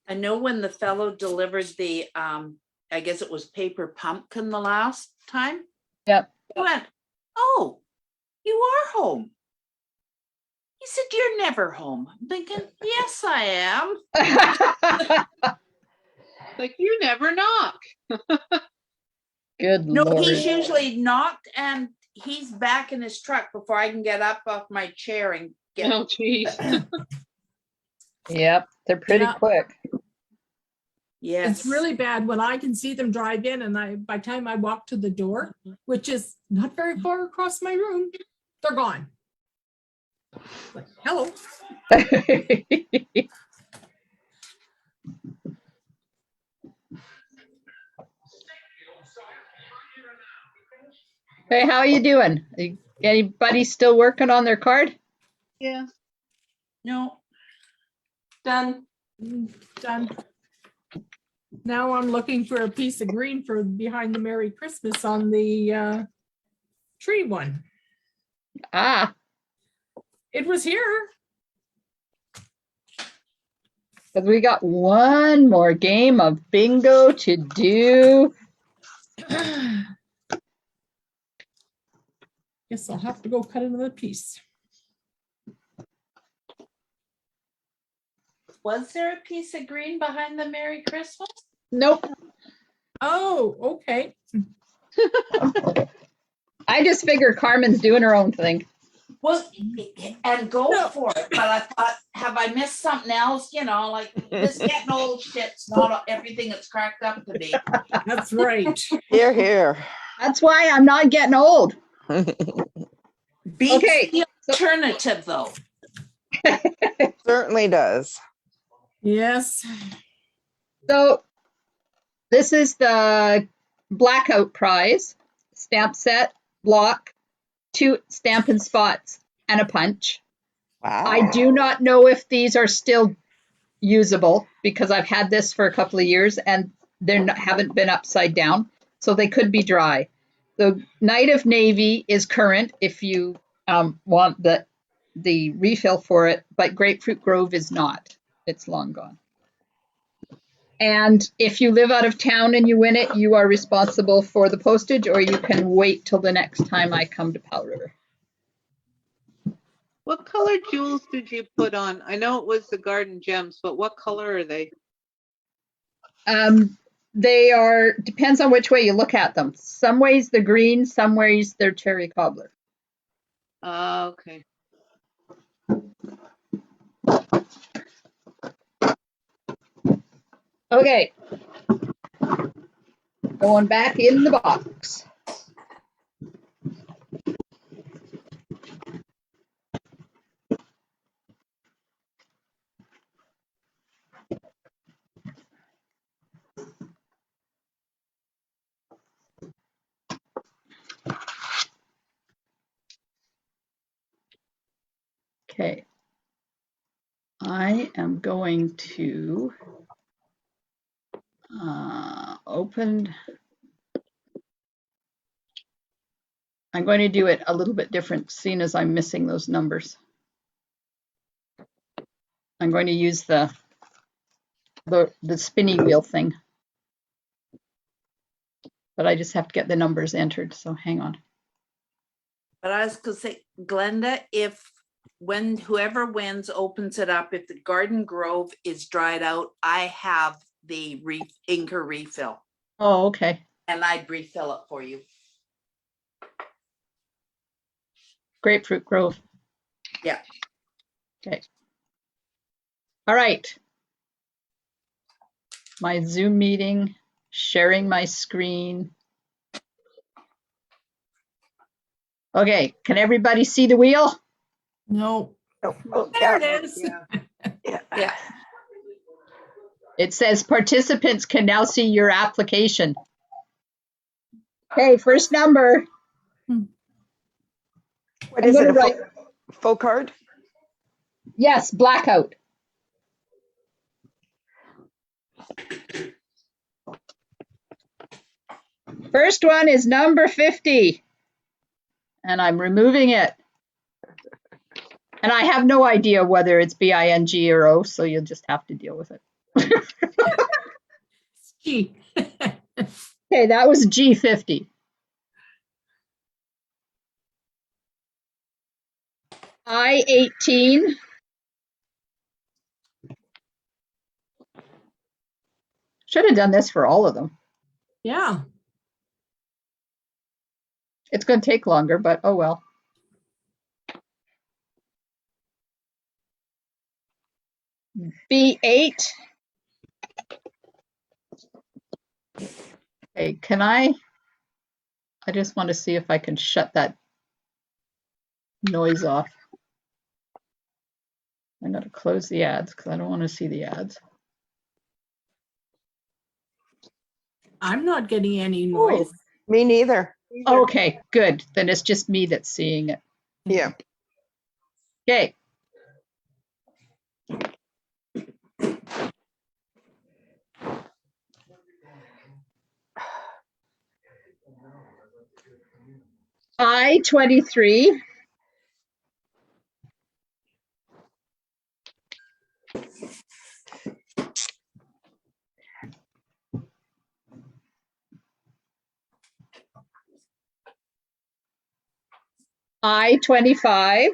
I know when the fellow delivered the, I guess it was paper pumpkin the last time. Yep. He went, "Oh, you are home." He said, "You're never home." I'm thinking, yes, I am. Like, you never knock. Good No, Lord. he's usually knocked and he's back in his truck before I can get up off my chair and get. Oh, geez. Yep, they're pretty Yeah. quick. Yes. It's really bad when I can see them drive in, and by the time I walk to the door, which is not very far across my room, they're gone. Like, hello. Hey, how are you doing? Anybody still working on their card? Yeah. No. Done. Done. Now I'm looking for a piece of green for behind the Merry Christmas on the tree one. Ah, It was here. because we got one more game of bingo to do. Guess I'll have to go cut another piece. Was there a piece of green behind the Merry Christmas? Nope. Oh, okay. I just figure Carmen's doing her own thing. Well, and go for it. But I thought, have I missed something else? You know, like this getting old shit's not everything it's cracked up to be. That's right. Here, here. That's why I'm not getting old. Beats Okay, the alternative, though. Certainly does. Yes. So This is the Blackout Prize, stamp set, block, 2 Stampin' Spots, and a punch. Wow. I do not know if these are still usable because I've had this for a couple of years and they haven't been upside down, so they could be dry. The Night of Navy is current if you want the refill for it, but Grapefruit Grove is not. It's long gone. And if you live out of town and you win it, you are responsible for the postage, or you can wait till the next time I come to Powell River. What color jewels did you put on? I know it was the Garden Gems, but what color are they? They are, depends on which way you look at them. Some ways they're green, some ways they're cherry cobbler. Okay. Okay. Going back in the box. Okay. I am going to open. I'm going to do it a little bit different, seeing as I'm missing those numbers. I'm going to use the spinny wheel thing. But I just have to get the numbers entered, so hang on. But I was gonna say, Glenda, when whoever wins opens it up, if the Garden Grove is dried out, I have the inker refill Oh, okay. and I'd refill it for you. Grapefruit Grove. Yeah. Okay. All right. My Zoom meeting, sharing my screen. Okay, can everybody see the wheel? No. Oh, There yeah, it is. Yeah. Yeah. It says participants can now see your application. Okay, first number. What I'm is it? gonna A write, full card? yes, blackout. First one is number 50. And I'm removing it. And I have no idea whether it's B-I-N-G or O, so you'll just have to deal with it. Gee. Okay, that was G50. I-18. Should have done this for all of them. Yeah. It's going to take longer, but oh well. B8. Okay, can I just want to see if I can shut that noise off. I'm going to close the ads because I don't want to see the ads. I'm not getting any noise. Me neither. Okay, good. Then it's just me that's seeing it. Yeah. Okay. I-23. I-25.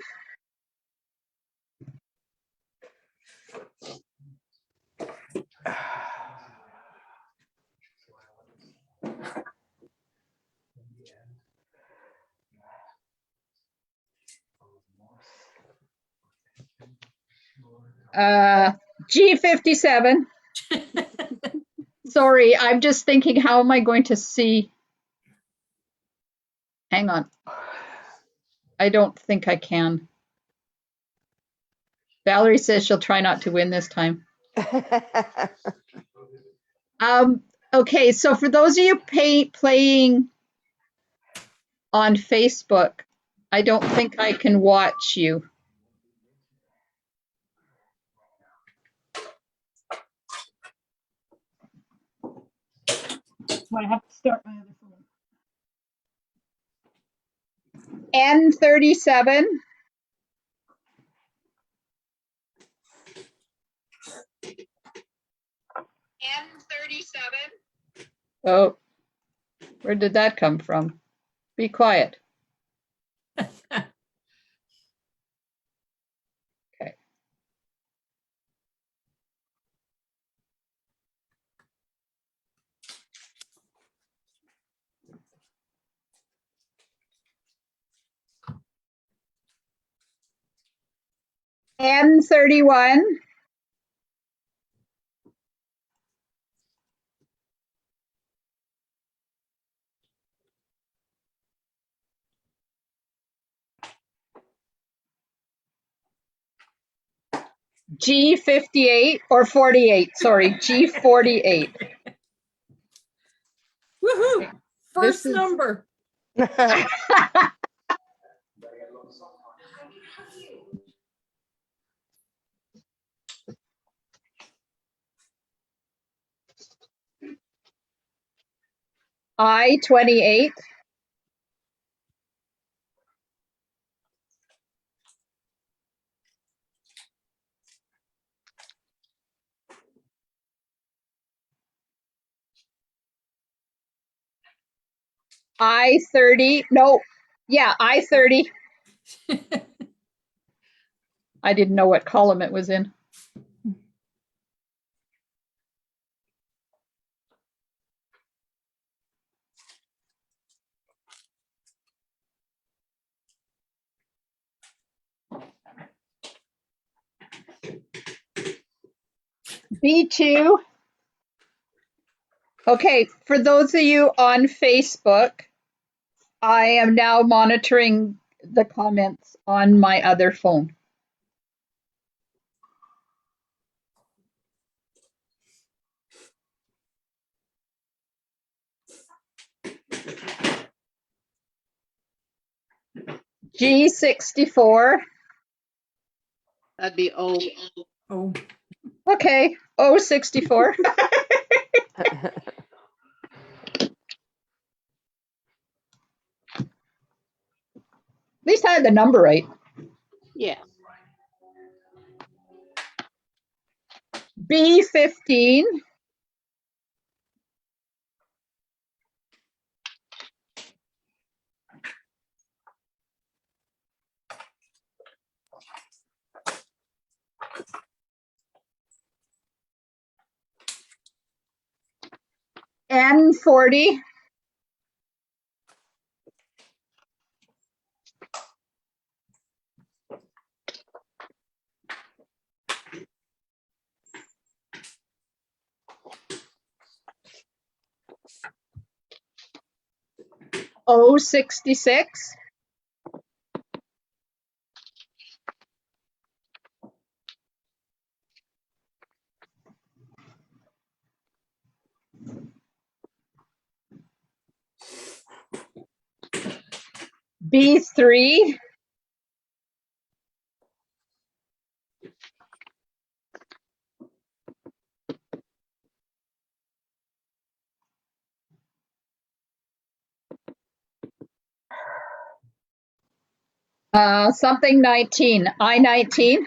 G57. Sorry, I'm just thinking, how am I going to see? Hang on. I don't think I can. Valerie says she'll try not to win this time. Okay, so for those of you playing on Facebook, I don't think I can watch you. So I have to start my other phone. N37. N37. Oh, where did that come from? Be quiet. Okay. N31. G58 or 48, sorry, G48. Woohoo! First is- number. I28. I30. No, yeah, I30. I didn't know what column it was in. B2. Okay, for those of you on Facebook, I am now monitoring the comments on my other phone. G64. That'd be O. Oh, Okay, O64. At least I had the number right. Yeah. B15. N40. O66. B3. Something 19. I19.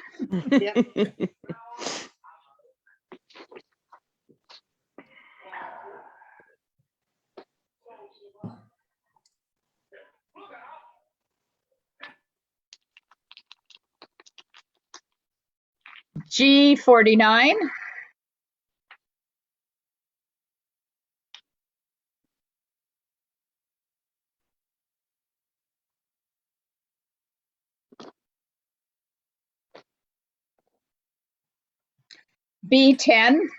G49. B10.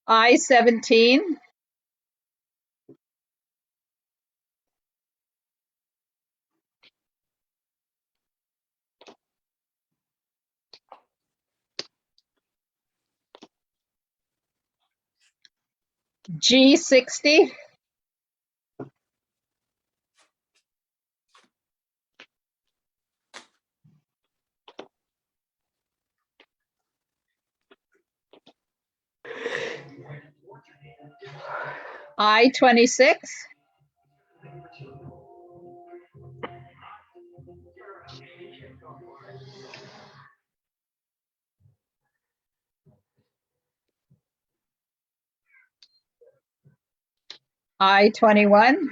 I-17. G60. I-26. I-21.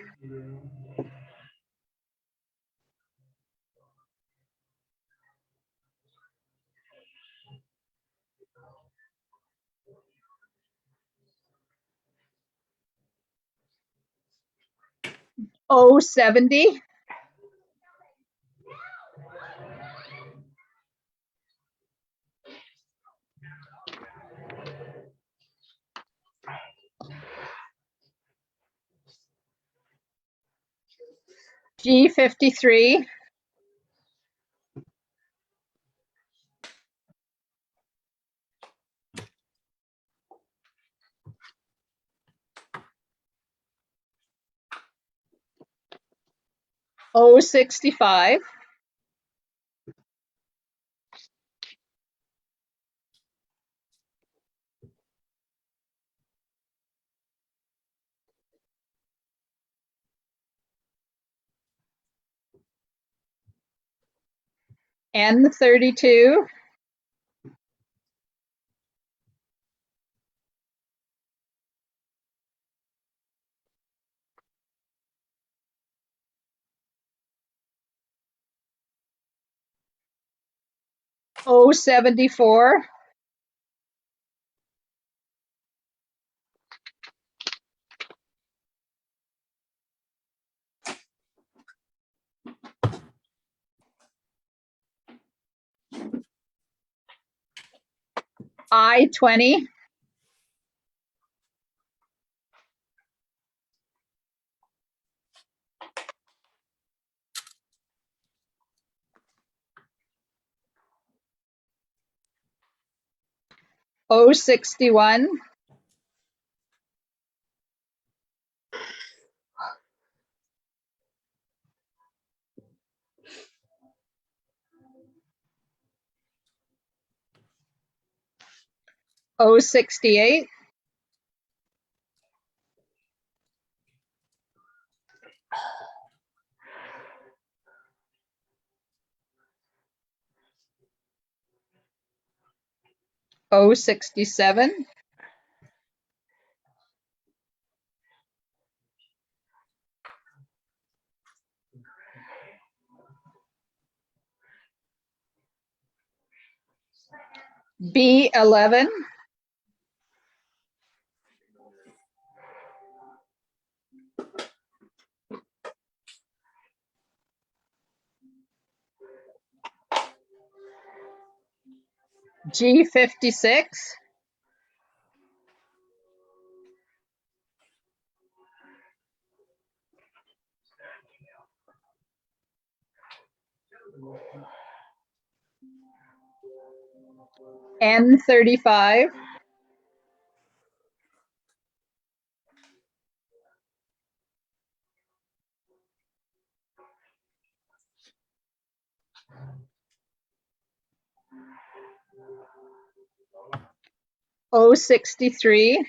O-70. G53. O-65. N-32. O-74. I-20. O-61. O-68. O-67. B11. G56. N-35. O-63.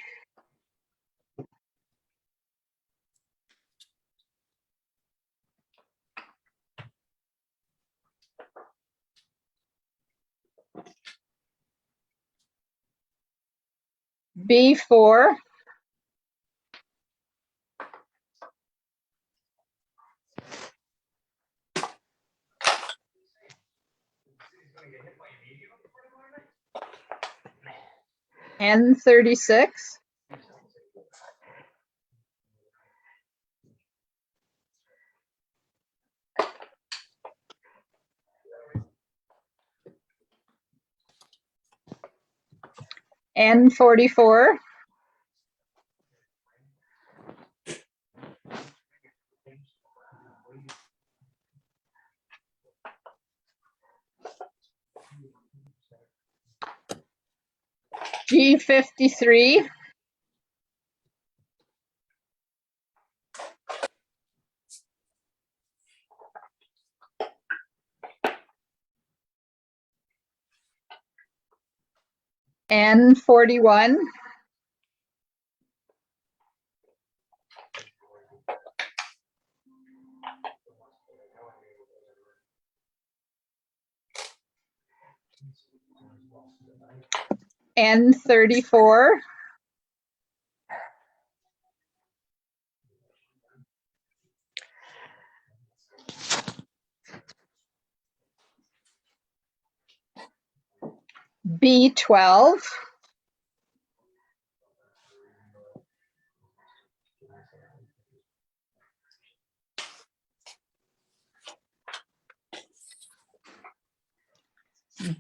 B4. N-36. N-44. G53. N41. N34. B12.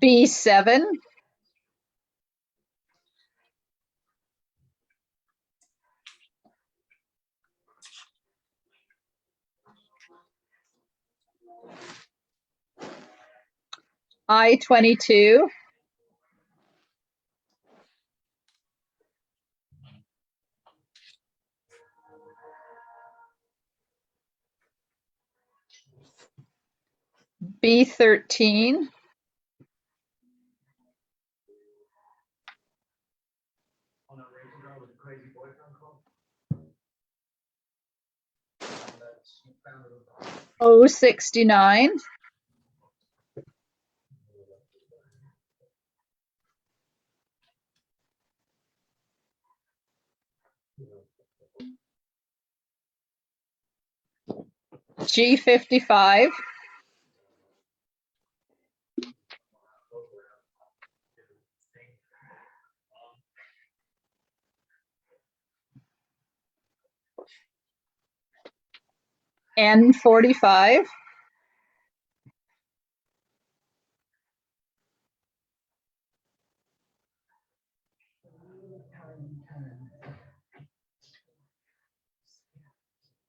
B7. I22. B13. O69. G55. N45.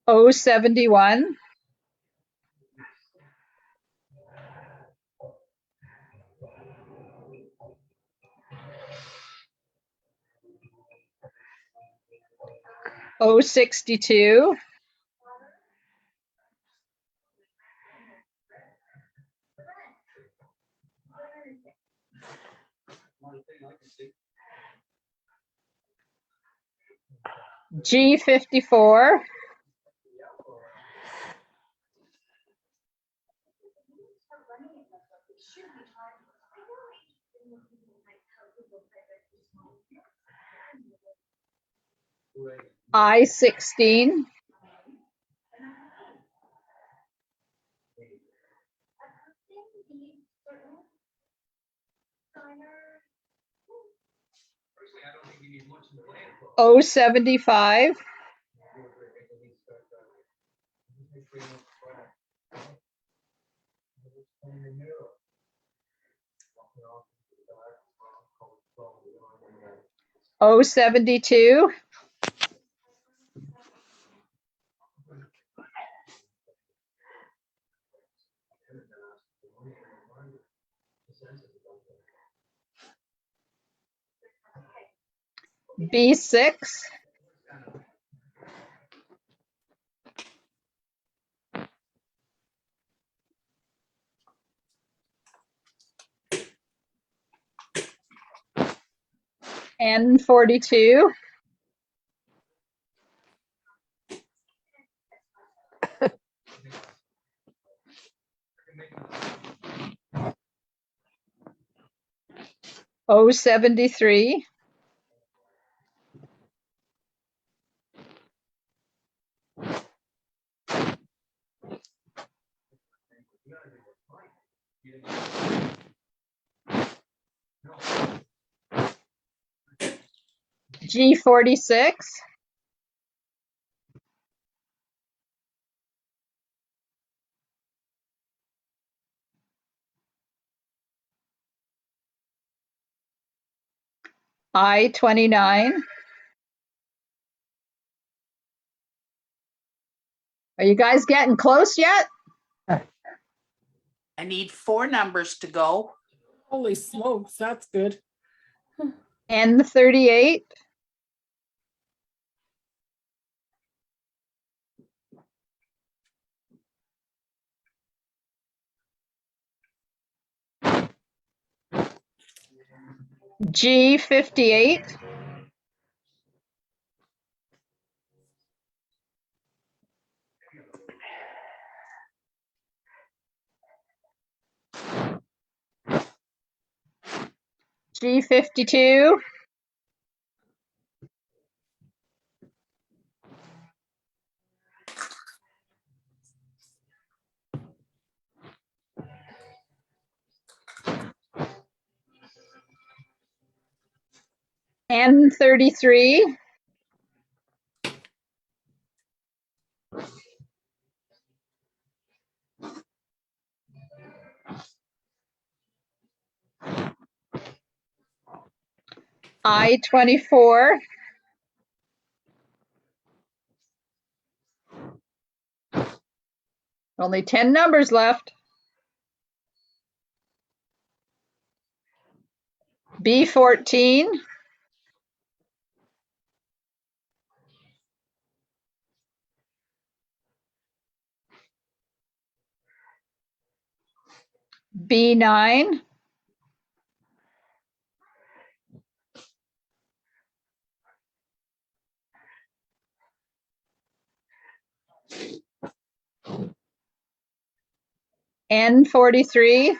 O71. O62. G54. I16. O75. O72. B6. N42. O73. G46. I29. Are you guys getting close yet? I need 4 numbers to go. Holy smokes, that's good. N38. G58. G52. N33. I-24. Only 10 numbers left. B14. B9. N43.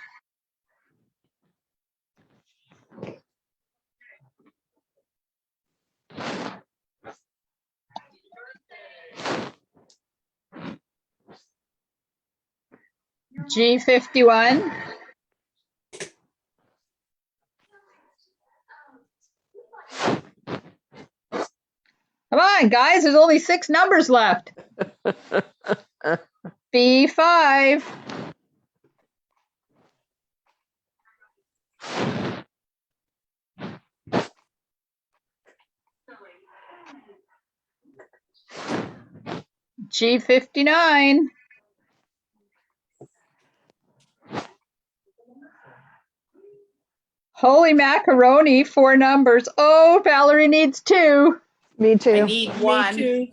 G51. Come on, guys, there's only 6 numbers left. B5. G59. Holy macaroni, 4 numbers. Oh, Valerie needs 2. Me I too. need Me one. too.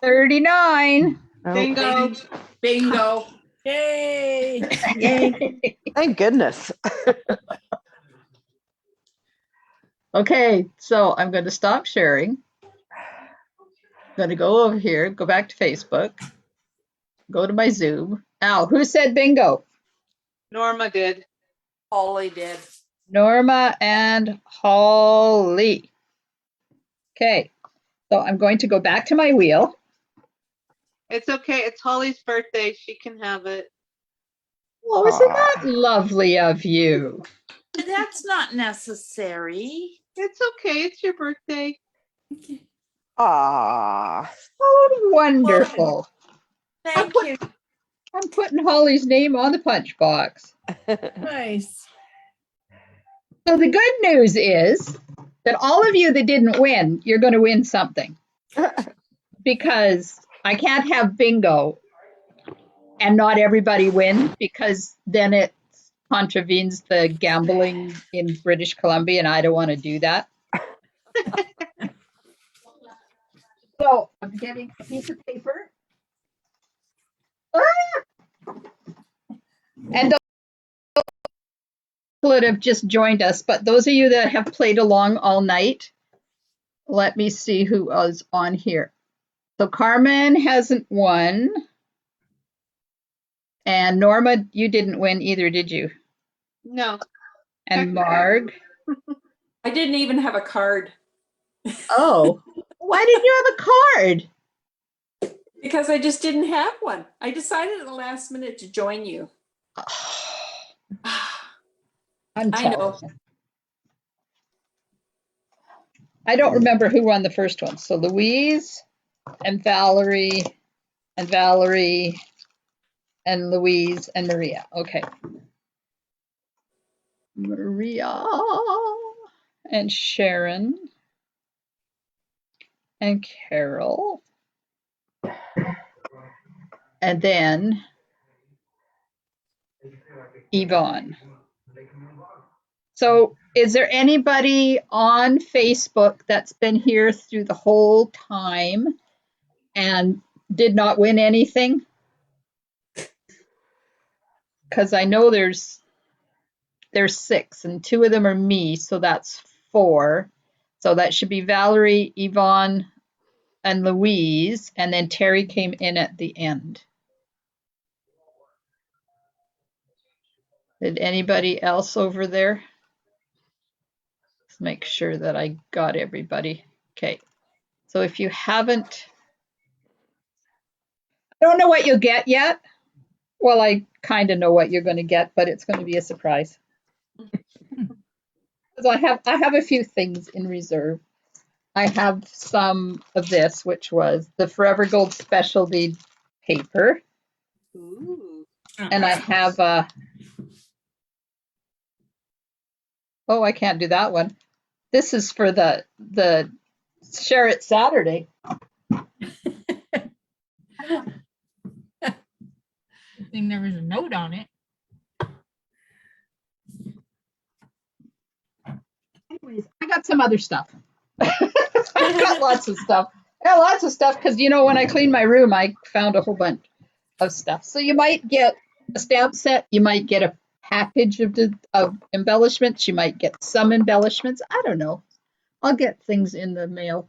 39. Oh, Bingo. Bingo. Yay. Yay. thank goodness. Okay, so I'm going to stop sharing. I'm going to go over here, go back to Facebook, go to my Zoom. Al, who said bingo? Norma did. Holly did. Norma and Holly. Okay, so I'm going to go back to my wheel. It's okay. It's Holly's birthday. She can have it. Oh, isn't Aw. that lovely of you? That's not necessary. It's okay. It's your birthday. Aw. Oh, wonderful. Thank you. I'm putting Holly's name on the punch box. Nice. So the good news is that all of you that didn't win, you're going to win something, because I can't have bingo and not everybody win, because then it contravenes the gambling in British Columbia, and I don't want to do that. So I'm getting a piece of paper. And those that have just joined us, but those of you that have played along all night, let me see who was on here. So Carmen hasn't won. And Norma, you didn't win either, did you? No. And Marg? I didn't even have a card Oh, why didn't you have a card? because I just didn't have one. I decided at the last minute to join you. I'm I know. telling you. I don't remember who won the first one. So Louise and Valerie and Valerie and Louise and Maria. Okay. Maria and Sharon and Carol. And then Yvonne. So is there anybody on Facebook that's been here through the whole time and did not win anything? Because I know there's there's 6, and 2 of them are me, so that's 4. So that should be Valerie, Yvonne, and Louise, and then Terry came in at the end. Did anybody else over there? Let's make sure that I got everybody. Okay. So if you haven't, I don't know what you'll get yet. Well, I kind of know what you're going to get, but it's going to be a surprise. So I have a few things in reserve. I have some of this, which was the Forever Gold specialty paper. Ooh. And I have oh, I can't do that one. This is for the Share It Saturday. Good thing there was a note on it. Anyways, I got some other stuff. I've got lots of stuff. I got lots of stuff because, you know, when I cleaned my room, I found a whole bunch of stuff. So you might get a stamp set. You might get a package of embellishments. You might get some embellishments. I don't know. I'll get things in the mail.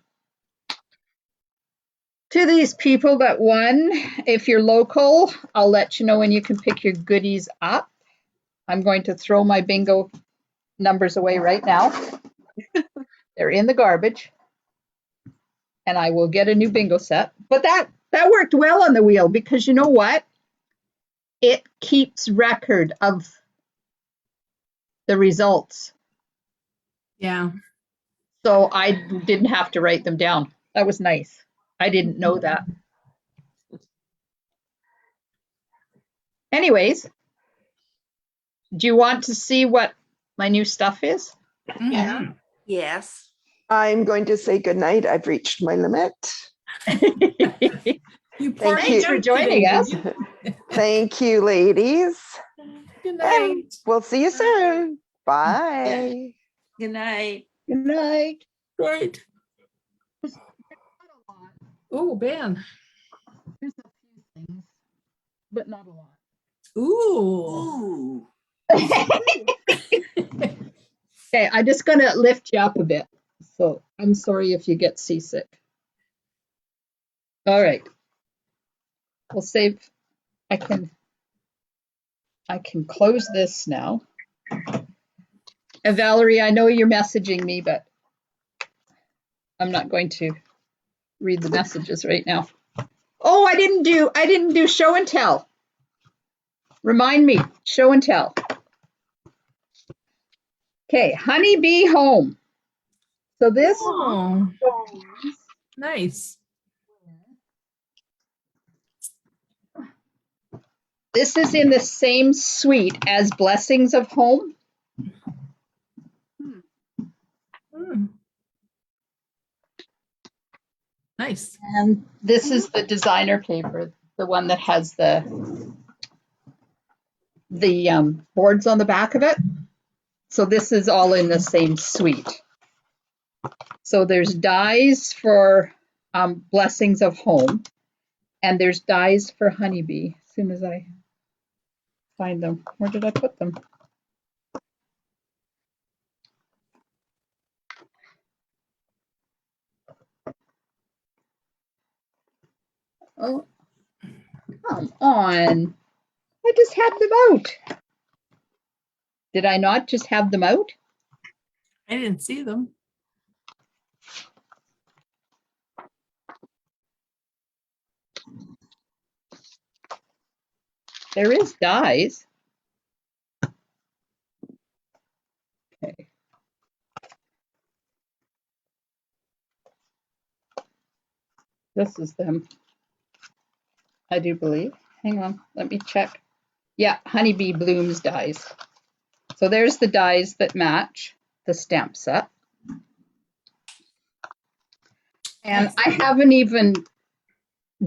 To these people that won, if you're local, I'll let you know when you can pick your goodies up. I'm going to throw my bingo numbers away right now. They're in the garbage. And I will get a new bingo set. But that worked well on the wheel because you know what? It keeps record of the results. Yeah. So I didn't have to write them down. That was nice. I didn't know that. Anyways, do you want to see what my new stuff is? Mhm. Yes. I'm going to say goodnight. I've reached my limit. You Thank partied you for out joining today, us. did you? Thank you, ladies. Good night. And we'll see you soon. Bye. Good night. Good night. Right. Oh, Ben. There's a few things, but not a lot. Ooh. Ooh. Okay, I'm just going to lift you up a bit. So I'm sorry if you get seasick. All right. We'll save. I can close this now. And Valerie, I know you're messaging me, but I'm not going to read the messages right now. Oh, I didn't do show and tell. Remind me, show and tell. Okay, Honeybee Home. So this Oh, goes, nice. this is in the same suite as Blessings of Home. Mm. Nice. And this is the designer paper, the one that has the boards on the back of it. So this is all in the same suite. So there's dies for Blessings of Home, and there's dies for Honeybee. As soon as I find them, where did I put them? Oh, come on. I just had them out. Did I not just have them out? I didn't see them. There is dies. Okay. This is them, I do believe. Hang on, let me check. Yeah, Honeybee Blooms dies. So there's the dies that match the stamp set. And I haven't even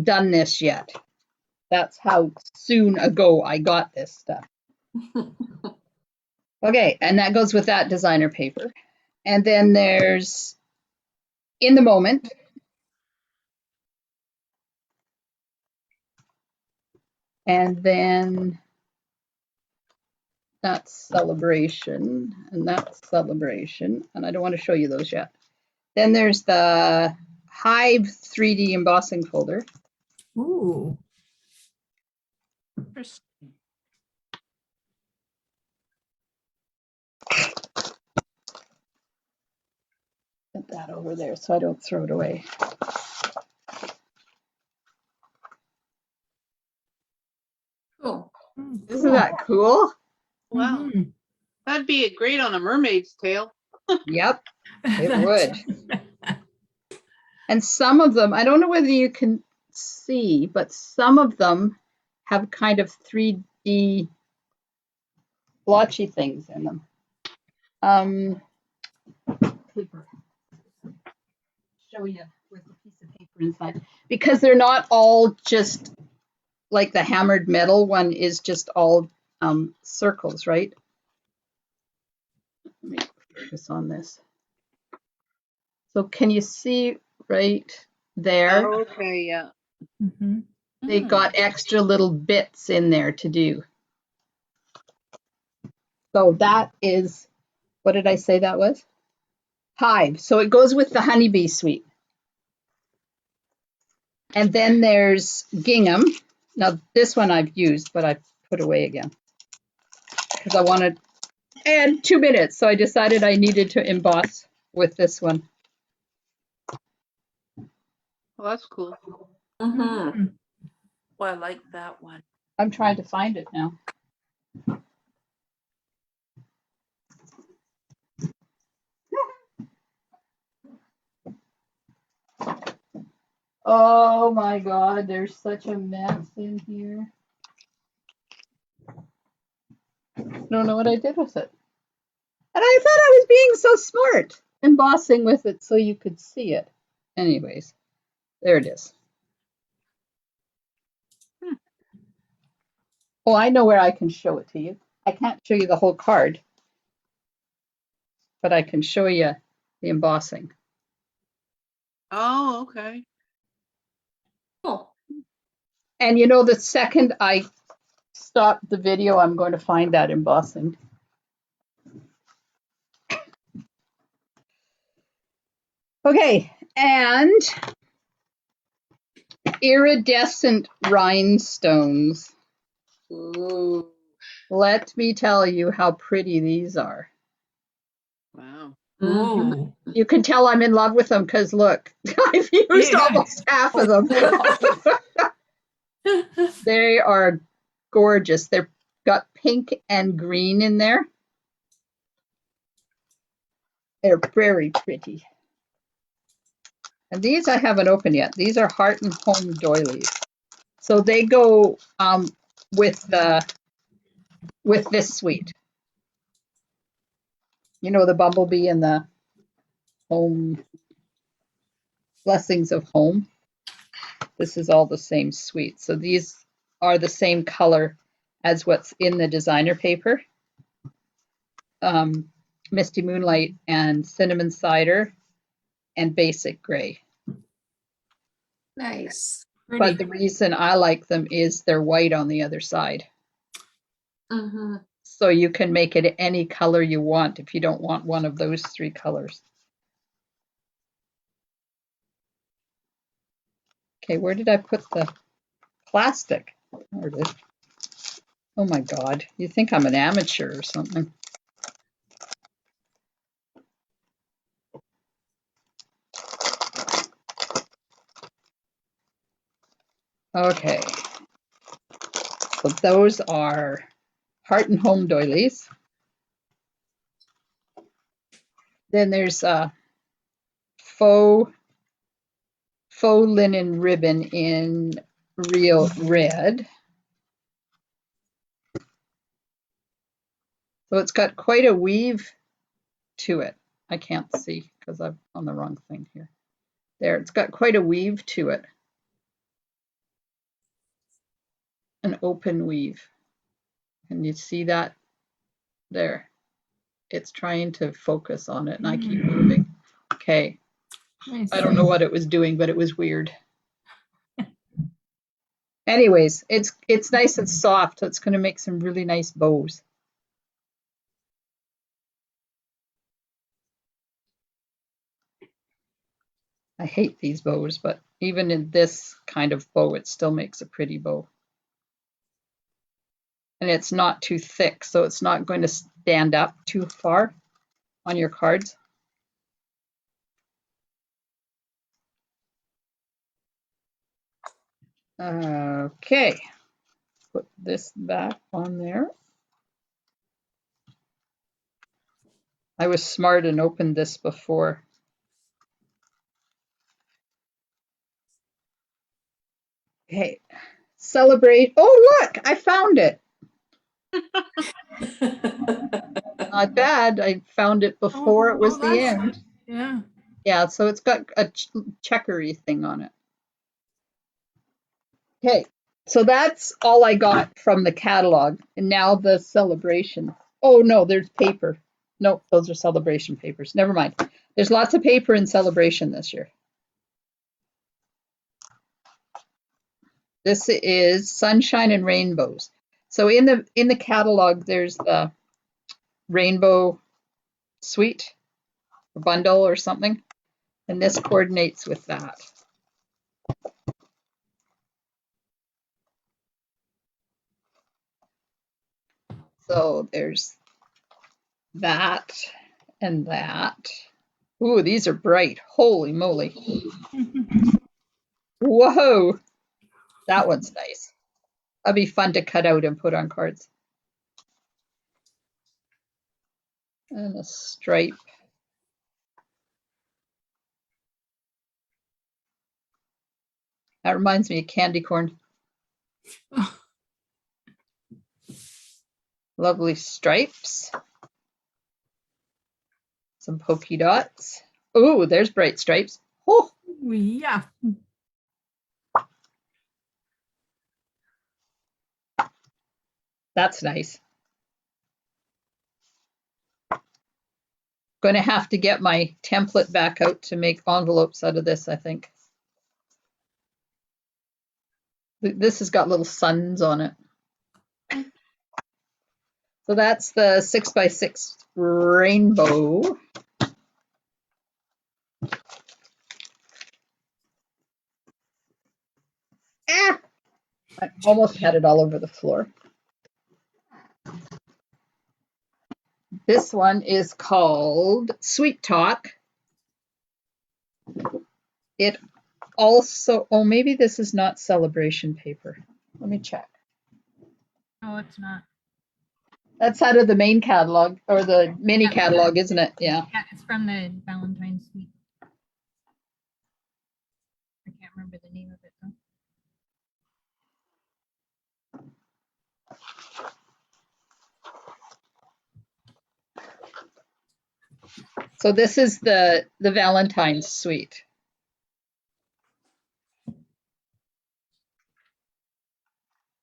done this yet. That's how soon ago I got this stuff. Okay, and that goes with that designer paper. And then there's In the Moment. And then That's Celebration, and that's Celebration, and I don't want to show you those yet. Then there's the Hive 3D embossing folder. Ooh. Interesting. Put that over there so I don't throw it away. Cool. Isn't that cool? Wow, Mhm. that'd be great on a mermaid's tail. Yep, it That's- would. And some of them, I don't know whether you can see, but some of them have kind of 3D blotchy things in them. Paper. Show you with a piece of paper inside. Because they're not all just like the hammered metal one is just all circles, right? Let me focus on this. So can you see right there? Oh, okay, yeah. Mhm. They got extra little bits in there to do. So that is, what did I say that was? Hive. So it goes with the honeybee suite. And then there's gingham. Now this one I've used, but I put away again because I wanted, and 2 minutes. So I decided I needed to emboss with this one. Well, that's cool. Mhm. Oh, I like that one. I'm trying to find it now. Oh my God, there's such a mess in here. I don't know what I did with it. And I thought I was being so smart, embossing with it so you could see it. Anyways, there it is. Oh, I know where I can show it to you. I can't show you the whole card, but I can show you the embossing. Oh, okay. Cool. And you know, the second I stop the video, I'm going to find that embossing. Okay, and Iridescent Rhinestones. Ooh. Let me tell you how pretty these are. Wow. Ooh. You can tell I'm in love with them because look, I've used Yeah. almost half of them. They are gorgeous. They've got pink and green in there. They're very pretty. And these I haven't opened yet. These are Heart and Home Doilies. So they go with this suite. You know, the bumblebee and the home blessings of home. This is all the same suite. So these are the same color as what's in the designer paper. Misty Moonlight and Cinnamon Cider and Basic Gray. Nice. But the reason I like them is they're white on the other side. Mm-hmm. So you can make it any color you want if you don't want one of those 3 colors. Okay, where did I put the plastic? There it is. Oh my God, you think I'm an amateur or something. Okay, so those are Heart and Home Doilies. Then there's a faux linen ribbon in real red. So it's got quite a weave to it. I can't see because I'm on the wrong thing here. There, it's got quite a weave to it. An open weave. Can you see that? There. It's trying to focus on it and I keep moving. Okay. Nice. I don't know what it was doing, but it was weird. Anyways, it's nice and soft. So it's going to make some really nice bows. I hate these bows, but even in this kind of bow, it still makes a pretty bow. And it's not too thick, so it's not going to stand up too far on your cards. Okay, put this back on there. I was smart and opened this before. Okay, celebrate. Oh, look, I found it. Not bad. I found it before it was the that's end. good. Yeah. Yeah, so it's got a checkery thing on it. Okay, so that's all I got from the catalog. And now the celebration. Oh, no, there's paper. Nope, those are celebration papers. Never mind. There's lots of paper in celebration this year. This is Sunshine and Rainbows. So in the catalog, there's the rainbow suite, or bundle or something, and this coordinates with that. So there's that and that. Ooh, these are bright. Holy moly. Whoa. That one's nice. That'd be fun to cut out and put on cards. And a stripe. That reminds me of candy corn. Lovely stripes. Some polka dots. Ooh, there's bright stripes. Oh, Yeah. that's nice. Going to have to get my template back out to make envelopes out of this, I think. This has got little suns on it. So that's the 6x6 rainbow. Ah! I almost had it all over the floor. This one is called Sweet Talk. It also, oh, maybe this is not celebration paper. Let me check. No, it's not. That's out of the main catalog or the mini catalog, isn't it? Yeah. Yeah, it's from the Valentine's suite. I can't remember the name of it though. So this is the Valentine's suite.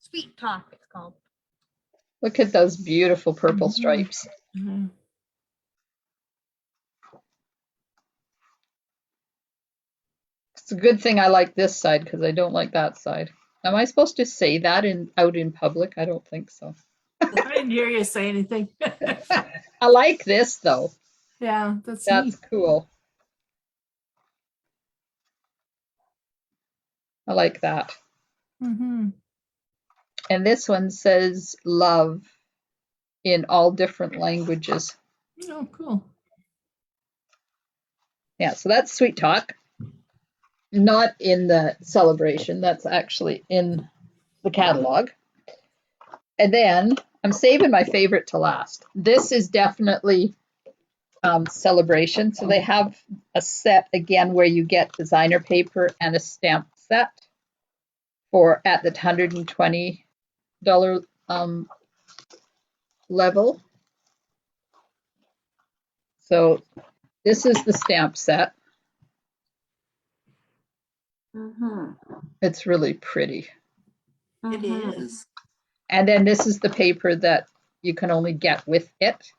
Sweet Talk, it's called. Look at those beautiful purple stripes. Mhm. It's a good thing I like this side because I don't like that side. Am I supposed to say that out in public? I don't think so. I didn't hear you say anything. I like this though. Yeah, that's That's neat. cool. I like that. Mm-hmm. And this one says love in all different languages. Oh, cool. Yeah, so that's Sweet Talk. Not in the celebration. That's actually in the catalog. And then I'm saving my favorite to last. This is definitely celebration. So they have a set again where you get designer paper and a stamp set for at the $120 level. So this is the stamp set. Mhm. It's really pretty. It Mhm. is. And then this is the paper that you can only get with it.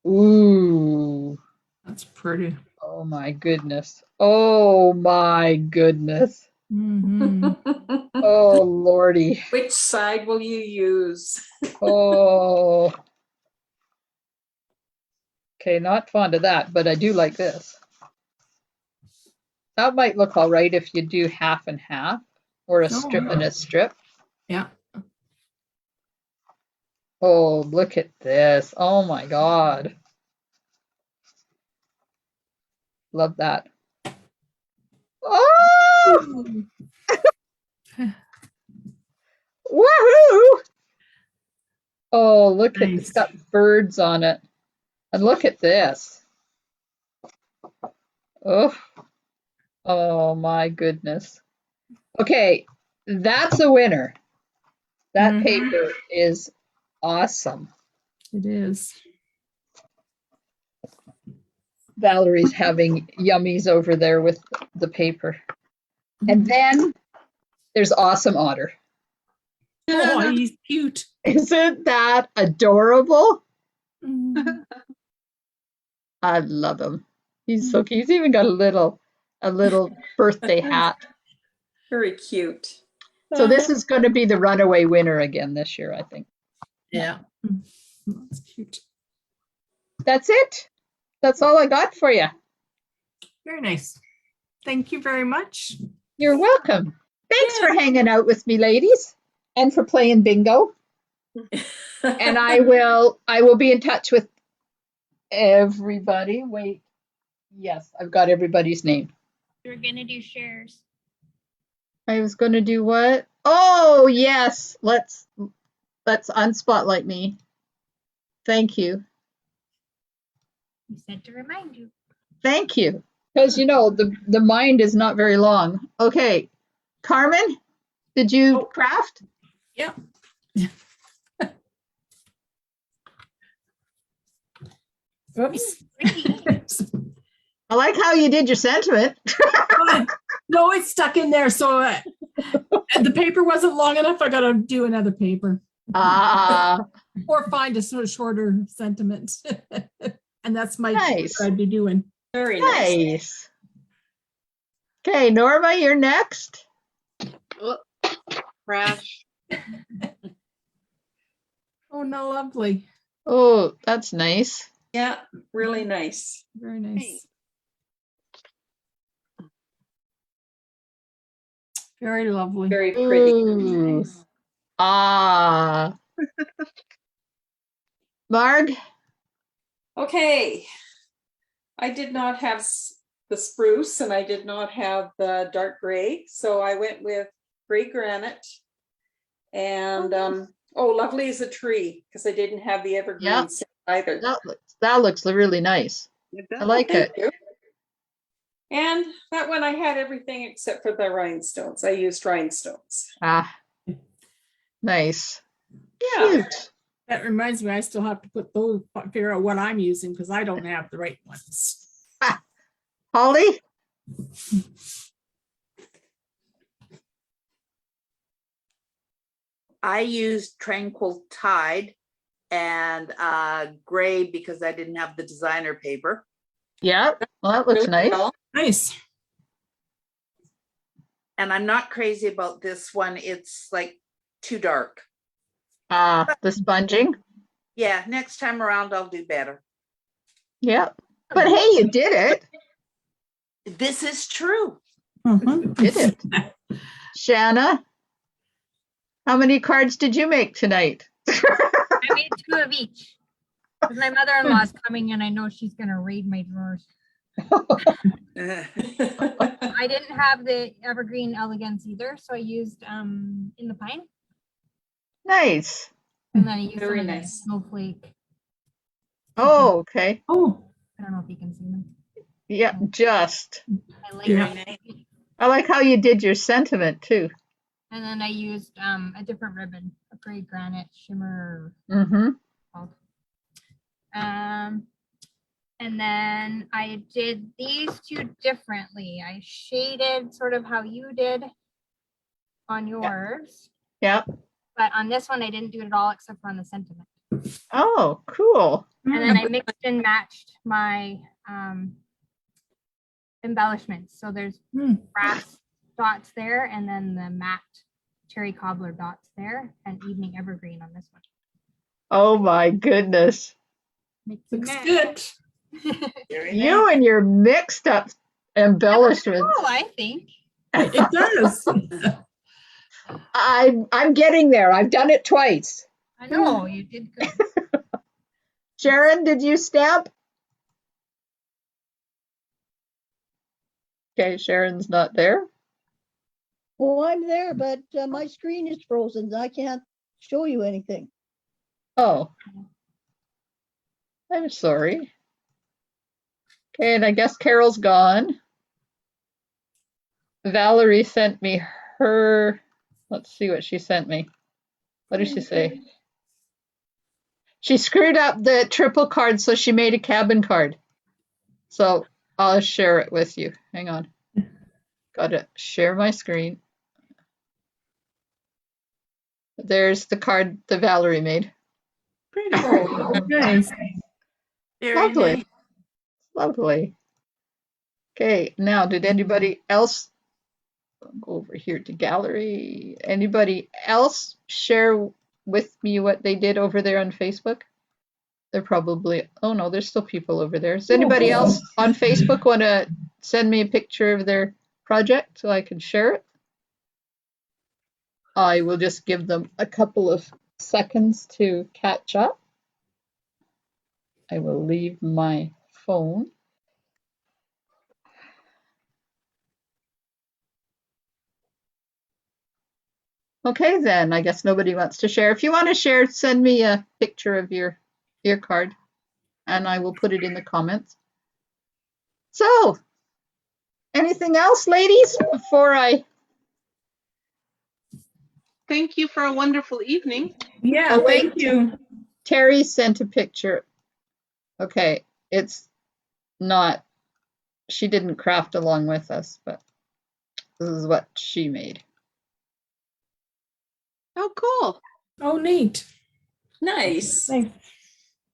Ooh. That's pretty. Oh my goodness. Oh my goodness. Mm-hmm. Oh Lordy. Which side will you use? Oh. Okay, not fond of that, but I do like this. That might look all right if you do half and half or a strip and a strip. Yeah. Oh, look at this. Oh my God. Love that. Oh, woohoo! Oh, look at it's Nice. got birds on it. And look at this. Oh, oh my goodness. Okay, that's a winner. That Mhm. paper is awesome. It is. Valerie's having yummies over there with the paper. And then there's Awesome Otter. Oh, he's cute. Isn't that adorable? Mhm. I love him. He's so cute. He's even got a little birthday hat. Very cute. So this is going to be the runaway winner again this year, I think. Yeah. That's cute. That's it. That's all I got for you. Very nice. Thank you very much. You're welcome. Thanks for hanging out with me, ladies, and for playing bingo. And I will be in touch with everybody. Wait. Yes, I've got everybody's name. We're gonna do shares. I was going to do what? Oh, yes. Let's unspotlight me. Thank you. You said to remind you. Thank you. Because, you know, the mind is not very long. Okay. Carmen, did you craft? Yeah. Oops. I like how you did your sentiment. No, it's stuck in there. So the paper wasn't long enough. I got to do another paper. Or find a sort of shorter sentiment. And that's my Nice. what I'd be doing. Very nice. Nice. Okay, Norma, you're next. Oh, crash. Oh, no, lovely. Oh, that's nice. Yeah, really nice. Very nice. Very lovely. Very pretty. Ooh. Ah. Marg? Okay. I did not have the spruce and I did not have the dark gray. So I went with gray granite. And lovely as a tree because I didn't have the evergreen Yep. set either. That looks really nice. I like Thank it. you. And that one I had everything except for the rhinestones. I used rhinestones. Ah, nice. Yeah. Cute. That reminds me, I still have to put those, figure out what I'm using because I don't have the right ones. Holly? I used Tranquil Tide and gray because I didn't have the designer paper. Yeah, well, that looks nice. well. Nice. And I'm not crazy about this one. It's like too dark. The sponging. Yeah, next time around I'll do better. Yeah. But hey, you did it. This is true. Did it. Shanna, how many cards did you make tonight? I made 2 of each. 'Cause my mother-in-law's coming and I know she's gonna raid my drawers. I didn't have the Evergreen Elegance either, so I used In the Pine. Nice. And then I used Very some of the nice. Snowflake. Oh, okay. Oh, I don't know if you can see them. Yeah, just. I like Yeah. it. I like how you did your sentiment too. And then I used a different ribbon, a gray granite shimmer. Mm-hmm. Called. And then I did these 2 differently. I shaded sort of how you did on yours, Yeah. but on this one I didn't do it at all except for on the sentiment. Oh, cool. And then I mixed and matched my embellishments. So there's brass dots there, and then the matte cherry cobbler dots there, and evening evergreen on this one. Oh my goodness. Mix and looks match. good. Very You nice. and your mixed up embellishments. Oh, I think. It does. I'm getting there. I've done it twice. I know you did good. Sharon, did you stamp? Okay, Sharon's not there. Oh, I'm there, but my screen is frozen. I can't show you anything. Oh, I'm sorry. Okay, and I guess Carol's gone. Valerie sent me her, let's see what she sent me. What did she say? She screwed up the triple card, so she made a cabin card. So I'll share it with you. Hang on. Gotta share my screen. There's the card that Valerie made. Pretty cool. Nice. Very Lovely. nice. Lovely. Okay, now did anybody else go over here to gallery? Anybody else share with me what they did over there on Facebook? They're probably, oh no, there's still people over there. Does anybody else on Facebook want to send me a picture of their project so I can share it? I will just give them a couple of seconds to catch up. I will leave my phone. Okay, then I guess nobody wants to share. If you want to share, send me a picture of your card and I will put it in the comments. So, anything else, ladies, before I... Thank you for a wonderful evening. Yeah, Oh, wait. thank you. Terry sent a picture. Okay, it's not, she didn't craft along with us, but this is what she made. Oh, cool. Oh, neat. Nice. Nice.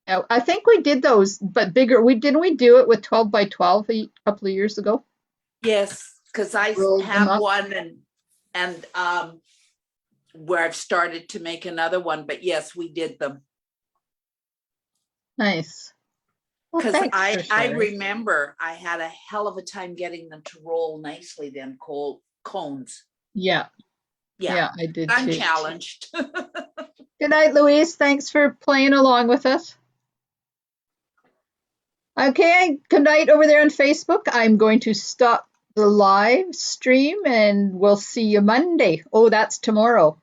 Now, I think we did those, but bigger. Didn't we do it with 12 by 12 a couple of years ago? Yes, because I Rolled them have up. one and where I've started to make another one, but yes, we did them. Nice. Well, Because thanks I for sharing. remember I had a hell of a time getting them to roll nicely, them cones. Yeah, Yeah, yeah, I did I'm too. challenged. Good night, Louise. Thanks for playing along with us. Okay, good night over there on Facebook. I'm going to stop the live stream and we'll see you Monday. Oh, that's tomorrow.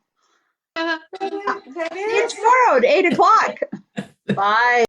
See you tomorrow at 8 o'clock. Bye.